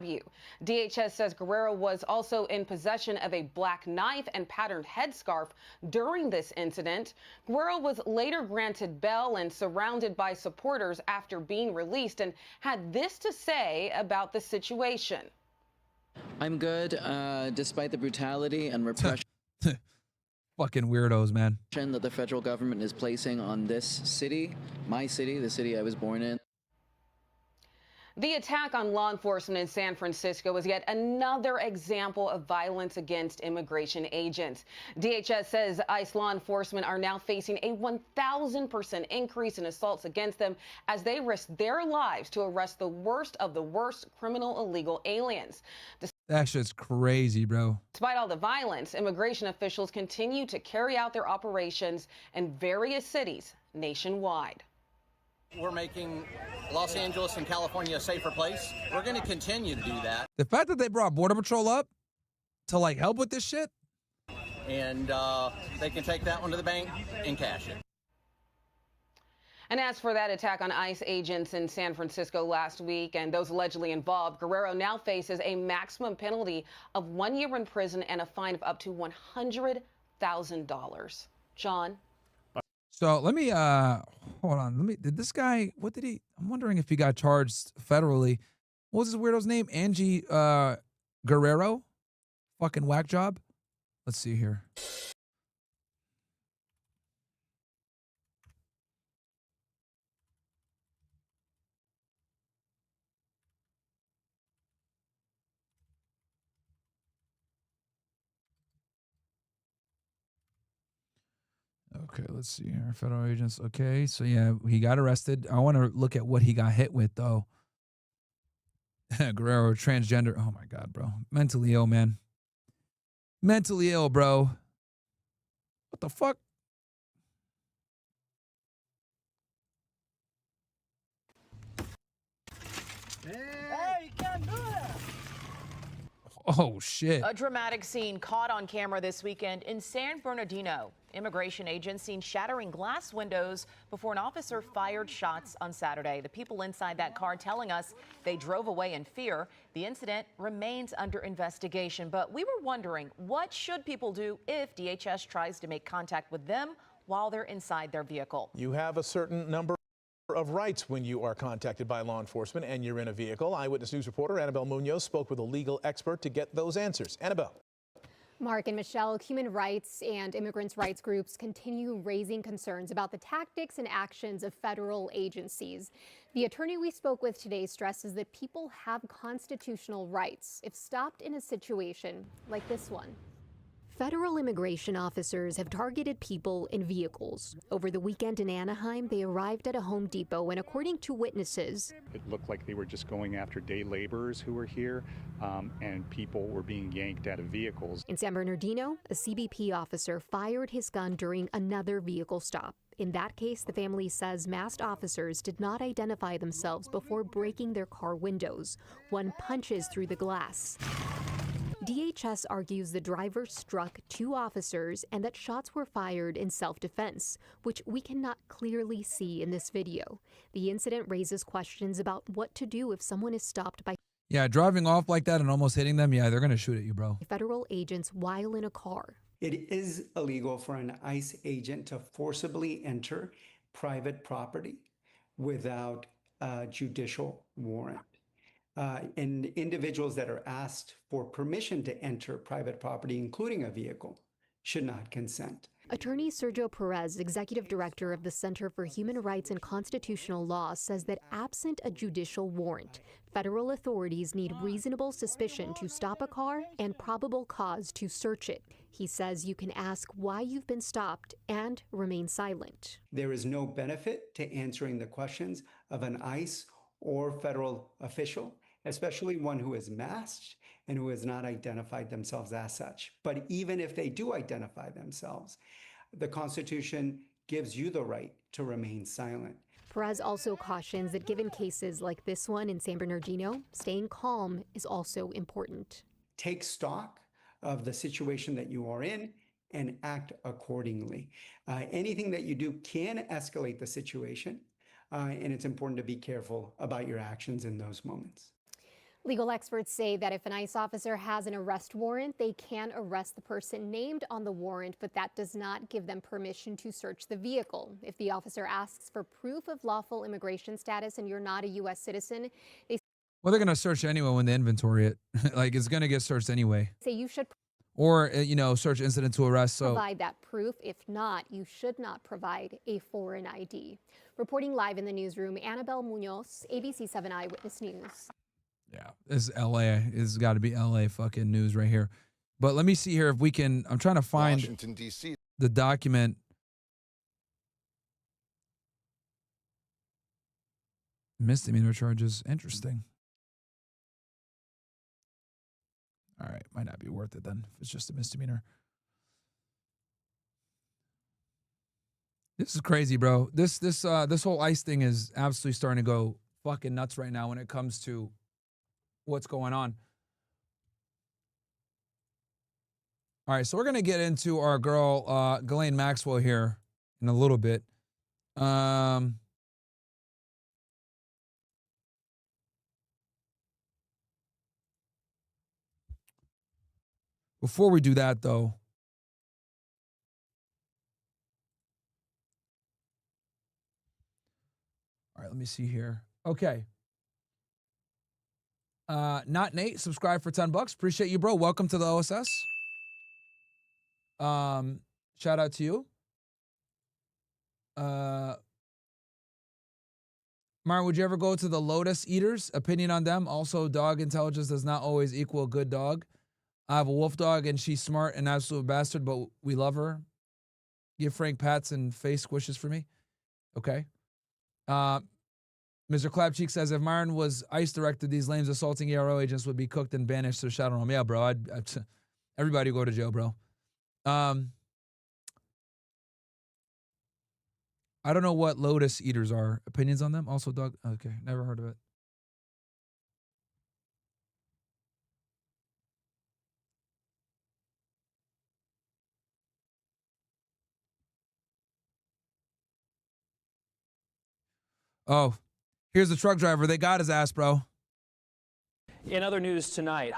DHS says Guerrero was also in possession of a black knife and patterned headscarf during this incident. Guerrero was later granted bail and surrounded by supporters after being released, and had this to say about the situation. I'm good, despite the brutality and repression Fucking weirdos, man. that the federal government is placing on this city, my city, the city I was born in. The attack on law enforcement in San Francisco was yet another example of violence against immigration agents. DHS says ICE law enforcement are now facing a 1,000% increase in assaults against them as they risk their lives to arrest the worst of the worst criminal illegal aliens. That shit's crazy, bro. Despite all the violence, immigration officials continue to carry out their operations in various cities nationwide. We're making Los Angeles and California a safer place. We're going to continue to do that. The fact that they brought Border Patrol up to like help with this shit. And they can take that one to the bank and cash it. And as for that attack on ICE agents in San Francisco last week and those allegedly involved, Guerrero now faces a maximum penalty of 1 year in prison and a fine of up to $100,000. John? So let me hold on. Did this guy, I'm wondering if he got charged federally. What was his weirdo's name? Angie Guerrero? Fucking whack job. Let's see here. Okay, let's see here. Federal agents. Okay, so yeah, he got arrested. I want to look at what he got hit with, though. Guerrero, transgender. Oh my God, bro. Mentally ill, man. Mentally ill, bro. What the fuck? Hey, you can't do that. Oh, shit. A dramatic scene caught on camera this weekend in San Bernardino. Immigration agents seen shattering glass windows before an officer fired shots on Saturday. The people inside that car telling us they drove away in fear. The incident remains under investigation, but we were wondering, what should people do if DHS tries to make contact with them while they're inside their vehicle? You have a certain number of rights when you are contacted by law enforcement and you're in a vehicle. Eyewitness News reporter Annabelle Munoz spoke with a legal expert to get those answers. Annabelle. Mark and Michelle, human rights and immigrants' rights groups continue raising concerns about the tactics and actions of federal agencies. The attorney we spoke with today stresses that people have constitutional rights if stopped in a situation like this one. Federal immigration officers have targeted people in vehicles. Over the weekend in Anaheim, they arrived at a Home Depot, and according to witnesses, it looked like they were just going after day laborers who were here, and people were being yanked out of vehicles. In San Bernardino, a CBP officer fired his gun during another vehicle stop. In that case, the family says masked officers did not identify themselves before breaking their car windows. One punches through the glass. DHS argues the driver struck two officers and that shots were fired in self-defense, which we cannot clearly see in this video. The incident raises questions about what to do if someone is stopped by Yeah, driving off like that and almost hitting them, yeah, they're going to shoot at you, bro. federal agents while in a car. It is illegal for an ICE agent to forcibly enter private property without a judicial warrant. And individuals that are asked for permission to enter private property, including a vehicle, should not consent. Attorney Sergio Perez, executive director of the Center for Human Rights and Constitutional Law, says that absent a judicial warrant, federal authorities need reasonable suspicion to stop a car and probable cause to search it. He says you can ask why you've been stopped and remain silent. There is no benefit to answering the questions of an ICE or federal official, especially one who is masked and who has not identified themselves as such. But even if they do identify themselves, the Constitution gives you the right to remain silent. Perez also cautions that given cases like this one in San Bernardino, staying calm is also important. Take stock of the situation that you are in and act accordingly. Anything that you do can escalate the situation, and it's important to be careful about your actions in those moments. Legal experts say that if an ICE officer has an arrest warrant, they can arrest the person named on the warrant, but that does not give them permission to search the vehicle. If the officer asks for proof of lawful immigration status and you're not a U.S. citizen, they Well, they're going to search anyway when they inventory it. Like, it's going to get searched anyway. say you should Or, search incident to arrest. So provide that proof. If not, you should not provide a foreign ID. Reporting live in the newsroom, Annabelle Munoz, ABC 7 Eyewitness News. yeah, this is LA. It's got to be LA fucking news right here. But let me see here if we can. I'm trying to find Washington, D.C. the document. Misdemeanor charges. Interesting. All right, might not be worth it then if it's just a misdemeanor. This is crazy, bro. This whole ICE thing is absolutely starting to go fucking nuts right now when it comes to what's going on. All right, so we're gonna get into our girl Ghislaine Maxwell here in a little bit. Before we do that, though, all right, let me see here. Okay. Not Nate, subscribe for $10. Appreciate you, bro. Welcome to the OSS. Shout out to you. Myron, would you ever go to the Lotus Eaters? Opinion on them? Also, dog intelligence does not always equal a good dog. I have a wolf dog, and she's smart and absolute bastard, but we love her. Give Frank pats and face squishes for me. Okay. Mr. Clapcheek says, if Myron was ICE directed, these lames assaulting ERO agents would be cooked and banished to Shadow Realm. Yeah, bro. Everybody go to jail, bro. I don't know what Lotus Eaters are. Opinions on them? Also, dog. Okay, never heard of it. Oh, here's the truck driver. They got his ass, bro. In other news tonight,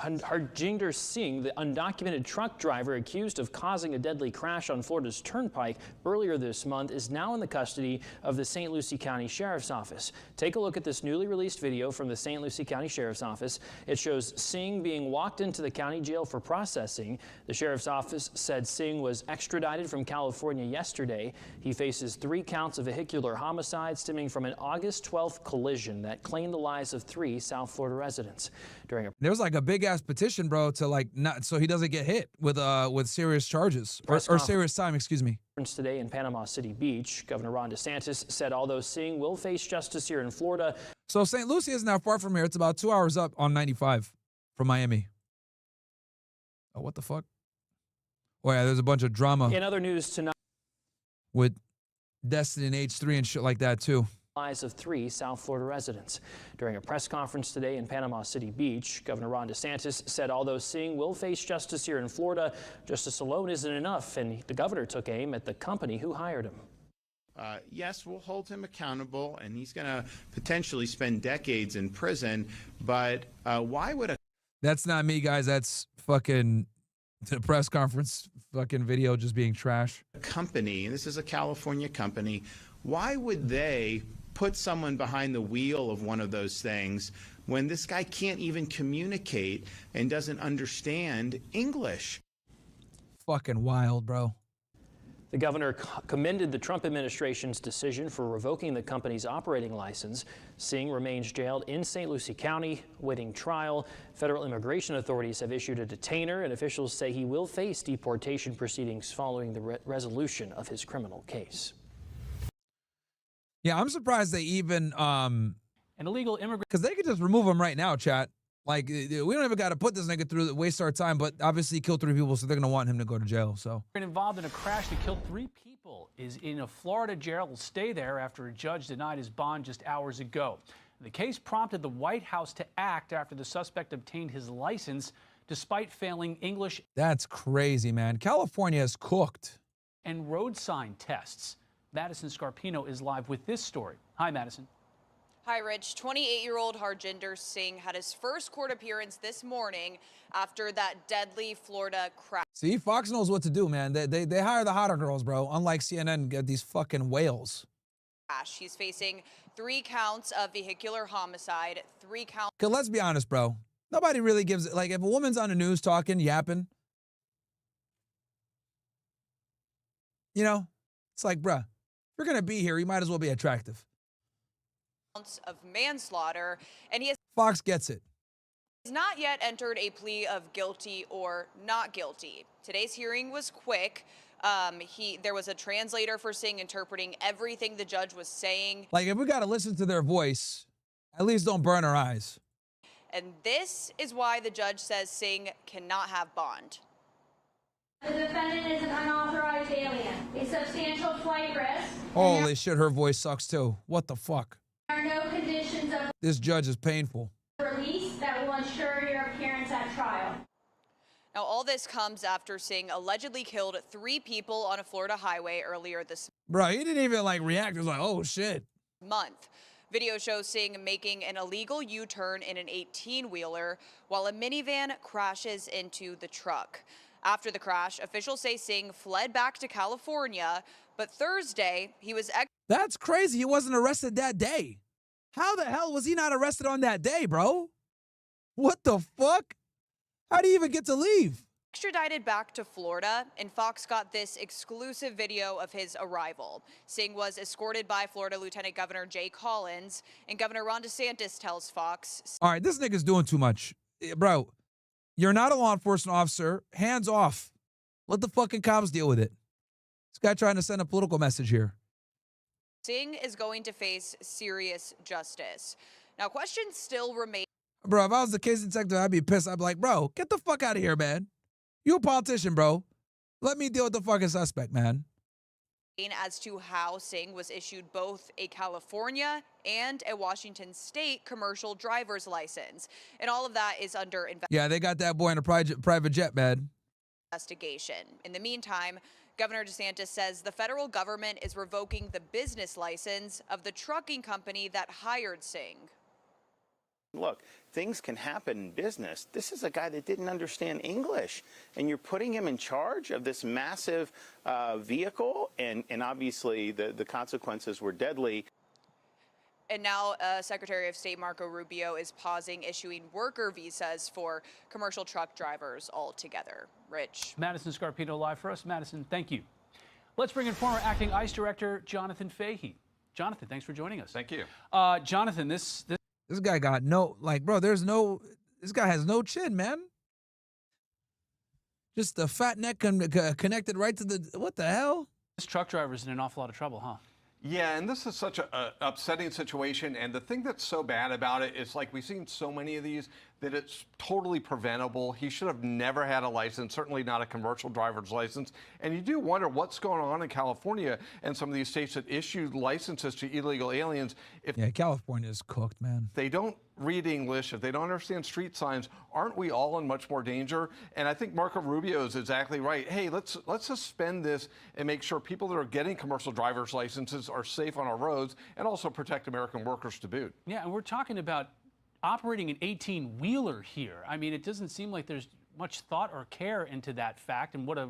Harjinder Singh, the undocumented truck driver accused of causing a deadly crash on Florida's Turnpike earlier this month, is now in the custody of the St. Lucie County Sheriff's Office. Take a look at this newly released video from the St. Lucie County Sheriff's Office. It shows Singh being walked into the county jail for processing. The Sheriff's Office said Singh was extradited from California yesterday. He faces 3 counts of vehicular homicide stemming from an August 12th collision that claimed the lives of 3 South Florida residents. There's like a big ass petition, bro, to like not so he doesn't get hit with serious charges or serious time, excuse me. Today in Panama City Beach, Governor Ron DeSantis said although Singh will face justice here in Florida. So St. Lucie isn't that far from here. It's about 2 hours up on 95 from Miami. Oh, what the fuck? Oh yeah, there's a bunch of drama. In other news tonight, with Destiny and H3 and shit like that too. Lives of 3 South Florida residents. During a press conference today in Panama City Beach, Governor Ron DeSantis said although Singh will face justice here in Florida, justice alone isn't enough, and the governor took aim at the company who hired him. Yes, we'll hold him accountable, and he's going to potentially spend decades in prison, but why would a... That's not me, guys. That's fucking the press conference fucking video just being trash. company, and this is a California company, why would they put someone behind the wheel of one of those things when this guy can't even communicate and doesn't understand English? Fucking wild, bro. The governor commended the Trump administration's decision for revoking the company's operating license. Singh remains jailed in St. Lucie County, waiting trial. Federal immigration authorities have issued a detainer, and officials say he will face deportation proceedings following the resolution of his criminal case. Yeah, I'm surprised they even an illegal immigrant, because they could just remove him right now, chat. Like, we don't even got to put this nigga through, waste our time, but obviously he killed 3 people, so they're going to want him to go to jail, so. Involved in a crash that killed 3 people is in a Florida jail. Will stay there after a judge denied his bond just hours ago. The case prompted the White House to act after the suspect obtained his license despite failing English. That's crazy, man. California is cooked. And road sign tests. Madison Scarpino is live with this story. Hi, Madison. Hi, Rich. 28-year-old Harjinder Singh had his first court appearance this morning after that deadly Florida crash. See, Fox knows what to do, man. They hire the hotter girls, bro. Unlike CNN, get these fucking whales. He's facing 3 counts of vehicular homicide, 3 counts. Cause let's be honest, bro. Nobody really gives, like, if a woman's on the news talking, yapping, you know, it's like, bruh, if you're gonna be here, you might as well be attractive. Of manslaughter, and he has Fox gets it. Not yet entered a plea of guilty or not guilty. Today's hearing was quick. There was a translator for Singh interpreting everything the judge was saying. Like, if we got to listen to their voice, at least don't burn our eyes. And this is why the judge says Singh cannot have bond. The defendant is an unauthorized alien, a substantial flight risk. Holy shit, her voice sucks too. What the fuck? There are no conditions of This judge is painful. release that will ensure your appearance at trial. Now, all this comes after Singh allegedly killed 3 people on a Florida highway earlier this Bro, he didn't even like react. He was like, oh shit. month. Video shows Singh making an illegal U-turn in an 18-wheeler while a minivan crashes into the truck. After the crash, officials say Singh fled back to California, but Thursday he was... That's crazy. He wasn't arrested that day. How the hell was he not arrested on that day, bro? What the fuck? How do you even get to leave? Extradited back to Florida, and Fox got this exclusive video of his arrival. Singh was escorted by Florida Lieutenant Governor Jay Collins, and Governor Ron DeSantis tells Fox... All right, this nigga's doing too much. Bro, you're not a law enforcement officer. Hands off. Let the fucking cops deal with it. This guy trying to send a political message here. Singh is going to face serious justice. Now, questions still remain. Bro, if I was the case detective, I'd be pissed. I'd be like, bro, get the fuck out of here, man. You a politician, bro. Let me deal with the fucking suspect, man. As to how Singh was issued both a California and a Washington state commercial driver's license. And all of that is under Yeah, they got that boy in a private jet, man. investigation. In the meantime, Governor DeSantis says the federal government is revoking the business license of the trucking company that hired Singh. Look, things can happen in business. This is a guy that didn't understand English, and you're putting him in charge of this massive vehicle, and obviously the consequences were deadly. And now Secretary of State Marco Rubio is pausing issuing worker visas for commercial truck drivers altogether. Rich. Madison Scarpino live for us. Madison, thank you. Let's bring in former acting ICE Director Jonathan Fahey. Jonathan, thanks for joining us. Thank you. Jonathan, this guy got no, like, bro, this guy has no chin, man. Just the fat neck connected right to the, what the hell? This truck driver's in an awful lot of trouble, huh? Yeah, and this is such an upsetting situation, and the thing that's so bad about it is, like, we've seen so many of these that it's totally preventable. He should have never had a license, certainly not a commercial driver's license. And you do wonder what's going on in California and some of these states that issued licenses to illegal aliens. If Yeah, California is cooked, man. they don't read English, if they don't understand street signs, aren't we all in much more danger? And I think Marco Rubio is exactly right. Hey, let's suspend this and make sure people that are getting commercial driver's licenses are safe on our roads and also protect American workers to boot. Yeah, and we're talking about operating an 18-wheeler here. I mean, it doesn't seem like there's much thought or care into that fact, and what a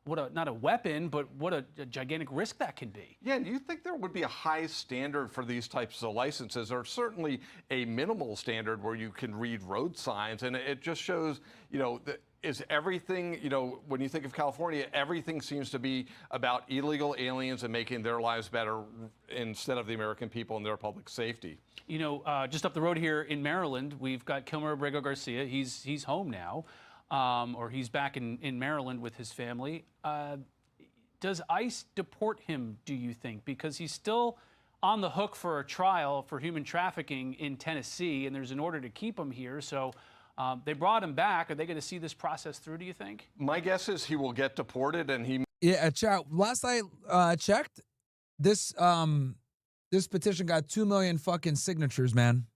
not a weapon, but what a gigantic risk that can be. Yeah, and do you think there would be a high standard for these types of licenses, or certainly a minimal standard where you can read road signs? And it just shows, you know, is everything, you know, when you think of California, everything seems to be about illegal aliens and making their lives better instead of the American people and their public safety. You know, just up the road here in Maryland, we've got Kilmer Abrego Garcia. He's home now, or he's back in Maryland with his family. Does ICE deport him, do you think? Because he's still on the hook for a trial for human trafficking in Tennessee, and there's an order to keep him here. So they brought him back. Are they going to see this process through, do you think? My guess is he will get deported, and he... Yeah, last I checked, this petition got 2 million fucking signatures, man,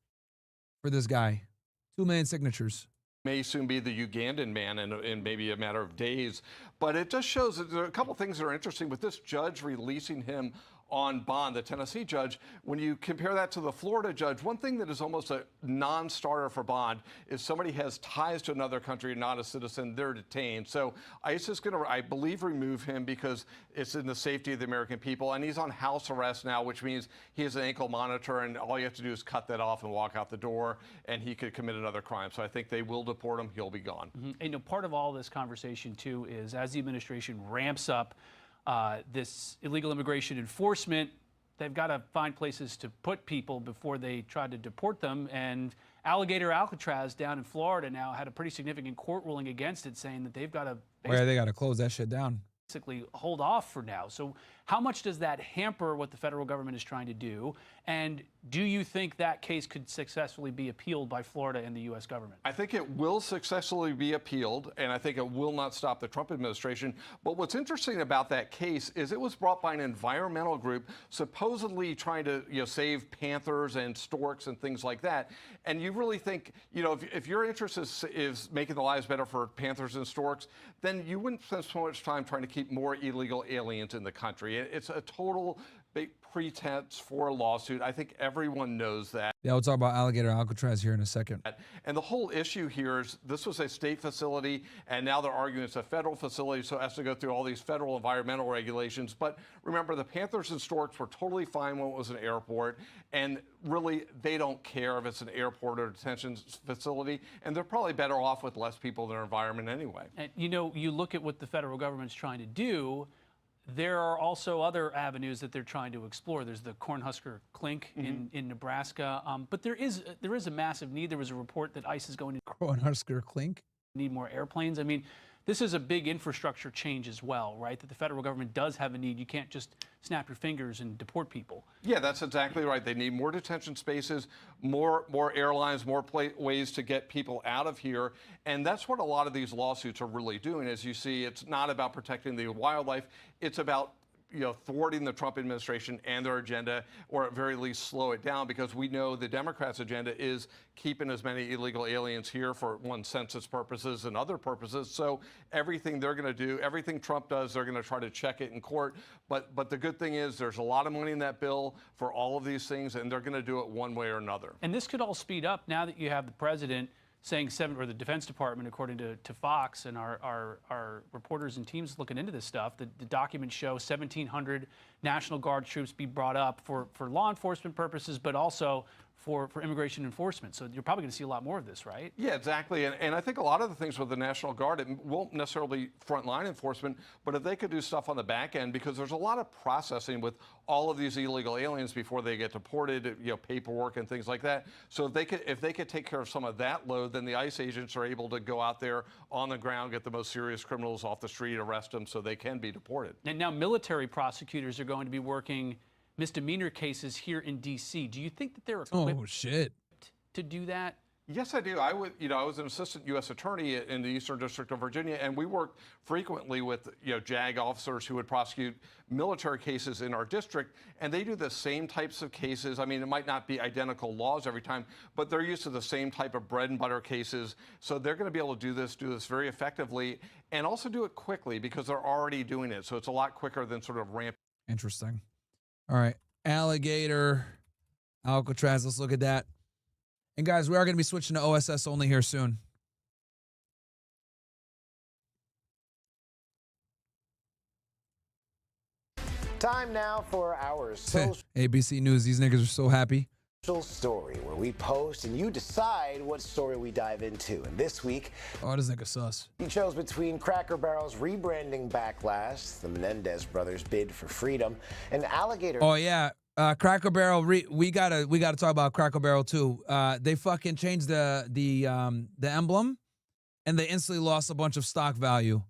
for this guy. 2 million signatures. May soon be the Ugandan man in maybe a matter of days. But it just shows that there are a couple things that are interesting with this judge releasing him on bond, the Tennessee judge. When you compare that to the Florida judge, one thing that is almost a non-starter for bond is somebody has ties to another country, not a citizen, they're detained. So ICE is going to, I believe, remove him because it's in the safety of the American people. And he's on house arrest now, which means he has an ankle monitor, and all you have to do is cut that off and walk out the door, and he could commit another crime. So I think they will deport him. He'll be gone. Mm-hmm. And, you know, part of all this conversation, too, is as the administration ramps up this illegal immigration enforcement, they've got to find places to put people before they try to deport them. And Alligator Alcatraz down in Florida now had a pretty significant court ruling against it, saying that they've got to They got to close that shit down. Basically hold off for now. So how much does that hamper what the federal government is trying to do? And do you think that case could successfully be appealed by Florida and the U.S. government? I think it will successfully be appealed, and I think it will not stop the Trump administration. But what's interesting about that case is it was brought by an environmental group supposedly trying to, you know, save panthers and storks and things like that. And you really think, you know, if your interest is making the lives better for panthers and storks, then you wouldn't spend so much time trying to keep more illegal aliens in the country. It's a total big pretense for a lawsuit. I think everyone knows that. Yeah, we'll talk about Alligator Alcatraz here in a second. And the whole issue here is this was a state facility, and now they're arguing it's a federal facility, so it has to go through all these federal environmental regulations. But remember, the Panthers and Storks were totally fine when it was an airport, and really, they don't care if it's an airport or detention facility, and they're probably better off with less people in their environment anyway. And, you know, you look at what the federal government's trying to do, there are also other avenues that they're trying to explore. There's the Cornhusker Clink in Nebraska, but there is a massive need. There was a report that ICE is going to Cornhusker Clink need more airplanes. I mean, this is a big infrastructure change as well, right? That the federal government does have a need. You can't just snap your fingers and deport people. Yeah, that's exactly right. They need more detention spaces, more airlines, more ways to get people out of here. And that's what a lot of these lawsuits are really doing. As you see, it's not about protecting the wildlife. It's about thwarting the Trump administration and their agenda, or at very least slow it down, because we know the Democrats' agenda is keeping as many illegal aliens here for census purposes and other purposes. So everything they're going to do, everything Trump does, they're going to try to check it in court. But the good thing is there's a lot of money in that bill for all of these things, and they're going to do it one way or another. And this could all speed up now that you have the president saying or the Defense Department, according to Fox and our reporters and teams looking into this stuff, the documents show 1,700 National Guard troops be brought up for law enforcement purposes, but also for immigration enforcement. So you're probably going to see a lot more of this, right? Yeah, exactly. And I think a lot of the things with the National Guard, it won't necessarily frontline enforcement, but if they could do stuff on the back end, because there's a lot of processing with all of these illegal aliens before they get deported, paperwork and things like that. So if they could take care of some of that load, then the ICE agents are able to go out there on the ground, get the most serious criminals off the street, arrest them so they can be deported. And now military prosecutors are going to be working misdemeanor cases here in D.C. Do you think that they're equipped to do that? Yes, I do. I was an assistant U.S. attorney in the Eastern District of Virginia, and we worked frequently with, JAG officers who would prosecute military cases in our district, and they do the same types of cases. I mean, it might not be identical laws every time, but they're used to the same type of bread and butter cases. So they're going to be able to do this very effectively, and also do it quickly because they're already doing it. So it's a lot quicker than sort of ramp. Interesting. All right, Alligator Alcatraz, let's look at that. And guys, we are going to be switching to OSS only here soon. Time now for our ABC News, these niggas are so happy. social story, where we post and you decide what story we dive into. And this week, oh, this nigga sus. You chose between Cracker Barrel's rebranding backlash, the Menendez brothers' bid for freedom, and Alligator. Oh yeah, Cracker Barrel. We gotta talk about Cracker Barrel too. They fucking changed the emblem, and they instantly lost a bunch of stock value.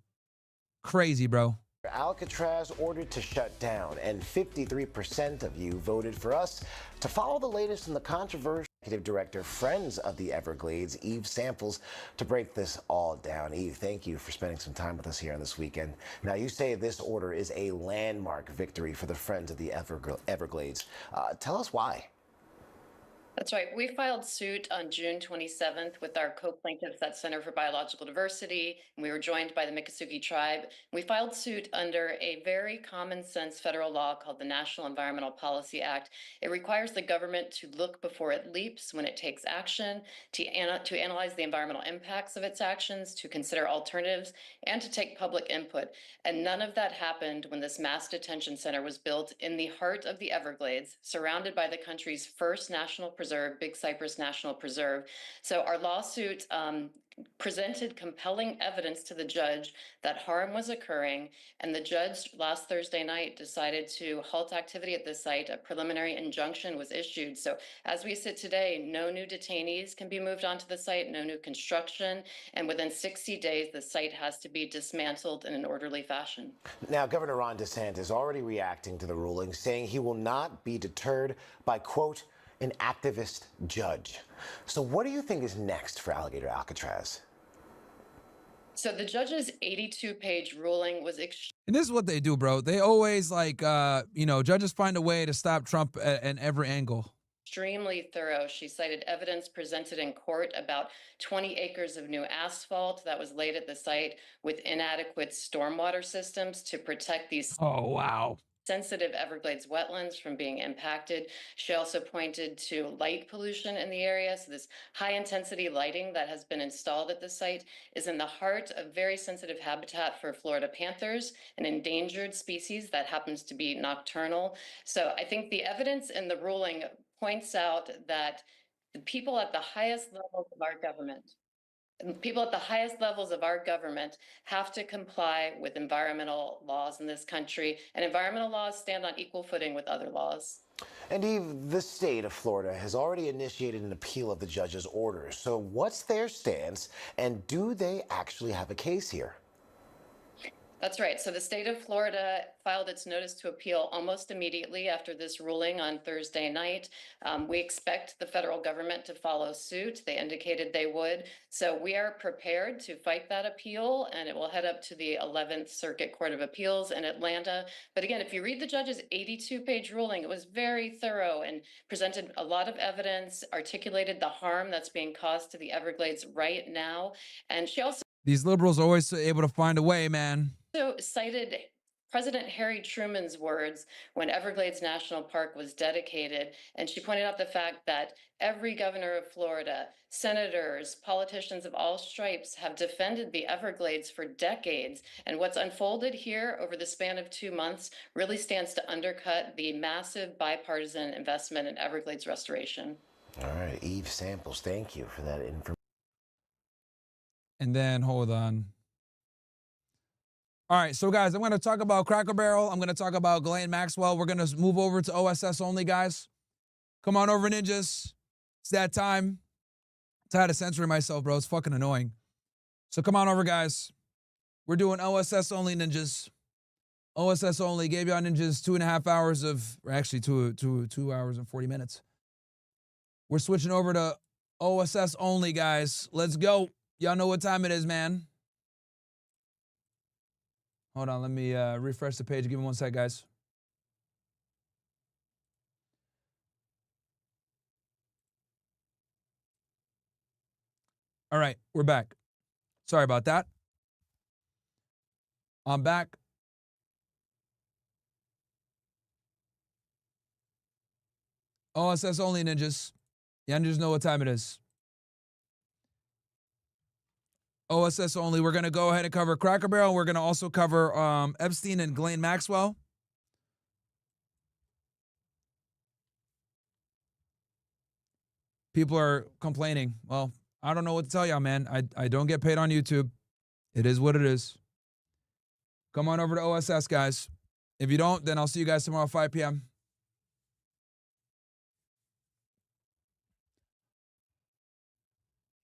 Crazy, bro. Alcatraz ordered to shut down, and 53% of you voted for us to follow the latest in the controversial. Executive Director, Friends of the Everglades, Eve Samples, to break this all down. Eve, thank you for spending some time with us here on this weekend. Now, you say this order is a landmark victory for the Friends of the Everglades. Tell us why. That's right. We filed suit on June 27th with our co-plaintiffs at Center for Biological Diversity, and we were joined by the Miccosukee tribe. We filed suit under a very common sense federal law called the National Environmental Policy Act. It requires the government to look before it leaps when it takes action, to analyze the environmental impacts of its actions, to consider alternatives, and to take public input. And none of that happened when this mass detention center was built in the heart of the Everglades, surrounded by the country's first national preserve, Big Cypress National Preserve. So our lawsuit presented compelling evidence to the judge that harm was occurring, and the judge last Thursday night decided to halt activity at the site. A preliminary injunction was issued. So as we sit today, no new detainees can be moved onto the site, no new construction, and within 60 days, the site has to be dismantled in an orderly fashion. Now, Governor Ron DeSantis is already reacting to the ruling, saying he will not be deterred by, quote, an activist judge. So what do you think is next for Alligator Alcatraz? So the judge's 82-page ruling was And this is what they do, bro. They always judges find a way to stop Trump at every angle. Extremely thorough. She cited evidence presented in court about 20 acres of new asphalt that was laid at the site with inadequate stormwater systems to protect these. Oh, wow. sensitive Everglades wetlands from being impacted. She also pointed to light pollution in the area. So this high intensity lighting that has been installed at the site is in the heart of very sensitive habitat for Florida panthers, an endangered species that happens to be nocturnal. So I think the evidence in the ruling points out that the people at the highest levels of our government have to comply with environmental laws in this country, and environmental laws stand on equal footing with other laws. And Eve, the state of Florida has already initiated an appeal of the judge's orders. So what's their stance, and do they actually have a case here? That's right. So the state of Florida filed its notice to appeal almost immediately after this ruling on Thursday night. We expect the federal government to follow suit. They indicated they would. So we are prepared to fight that appeal, and it will head up to the 11th Circuit Court of Appeals in Atlanta. But again, if you read the judge's 82-page ruling, it was very thorough and presented a lot of evidence, articulated the harm that's being caused to the Everglades right now. And she also These liberals are always able to find a way, man. cited President Harry Truman's words when Everglades National Park was dedicated, and she pointed out the fact that every governor of Florida, senators, politicians of all stripes have defended the Everglades for decades, and what's unfolded here over the span of 2 months really stands to undercut the massive bipartisan investment in Everglades restoration. All right, Eve Samples, thank you for that information. And then, hold on. All right, so guys, I'm going to talk about Cracker Barrel. I'm going to talk about Ghislaine Maxwell. We're going to move over to OSS only, guys. Come on over, ninjas. It's that time. I'm tired of censoring myself, bro. It's fucking annoying. So come on over, guys. We're doing OSS only, ninjas. OSS only. Gave y'all ninjas 2.5 hours of, or actually 2 hours and 40 minutes. We're switching over to OSS only, guys. Let's go. Y'all know what time it is, man. Hold on, let me refresh the page. Give me 1 sec, guys. All right, we're back. Sorry about that. I'm back. OSS only, ninjas. Y'all ninjas know what time it is. OSS only. We're going to go ahead and cover Cracker Barrel. We're going to also cover Epstein and Ghislaine Maxwell. People are complaining. Well, I don't know what to tell y'all, man. I don't get paid on YouTube. It is what it is. Come on over to OSS, guys. If you don't, then I'll see you guys tomorrow at 5 p.m.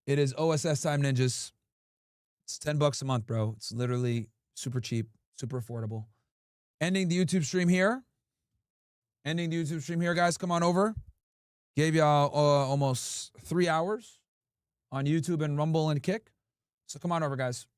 It is OSS time, ninjas. It's $10 a month, bro. It's literally super cheap, super affordable. Ending the YouTube stream here. Ending the YouTube stream here, guys. Come on over. Gave y'all almost 3 hours on YouTube and Rumble and Kick. So come on over, guys.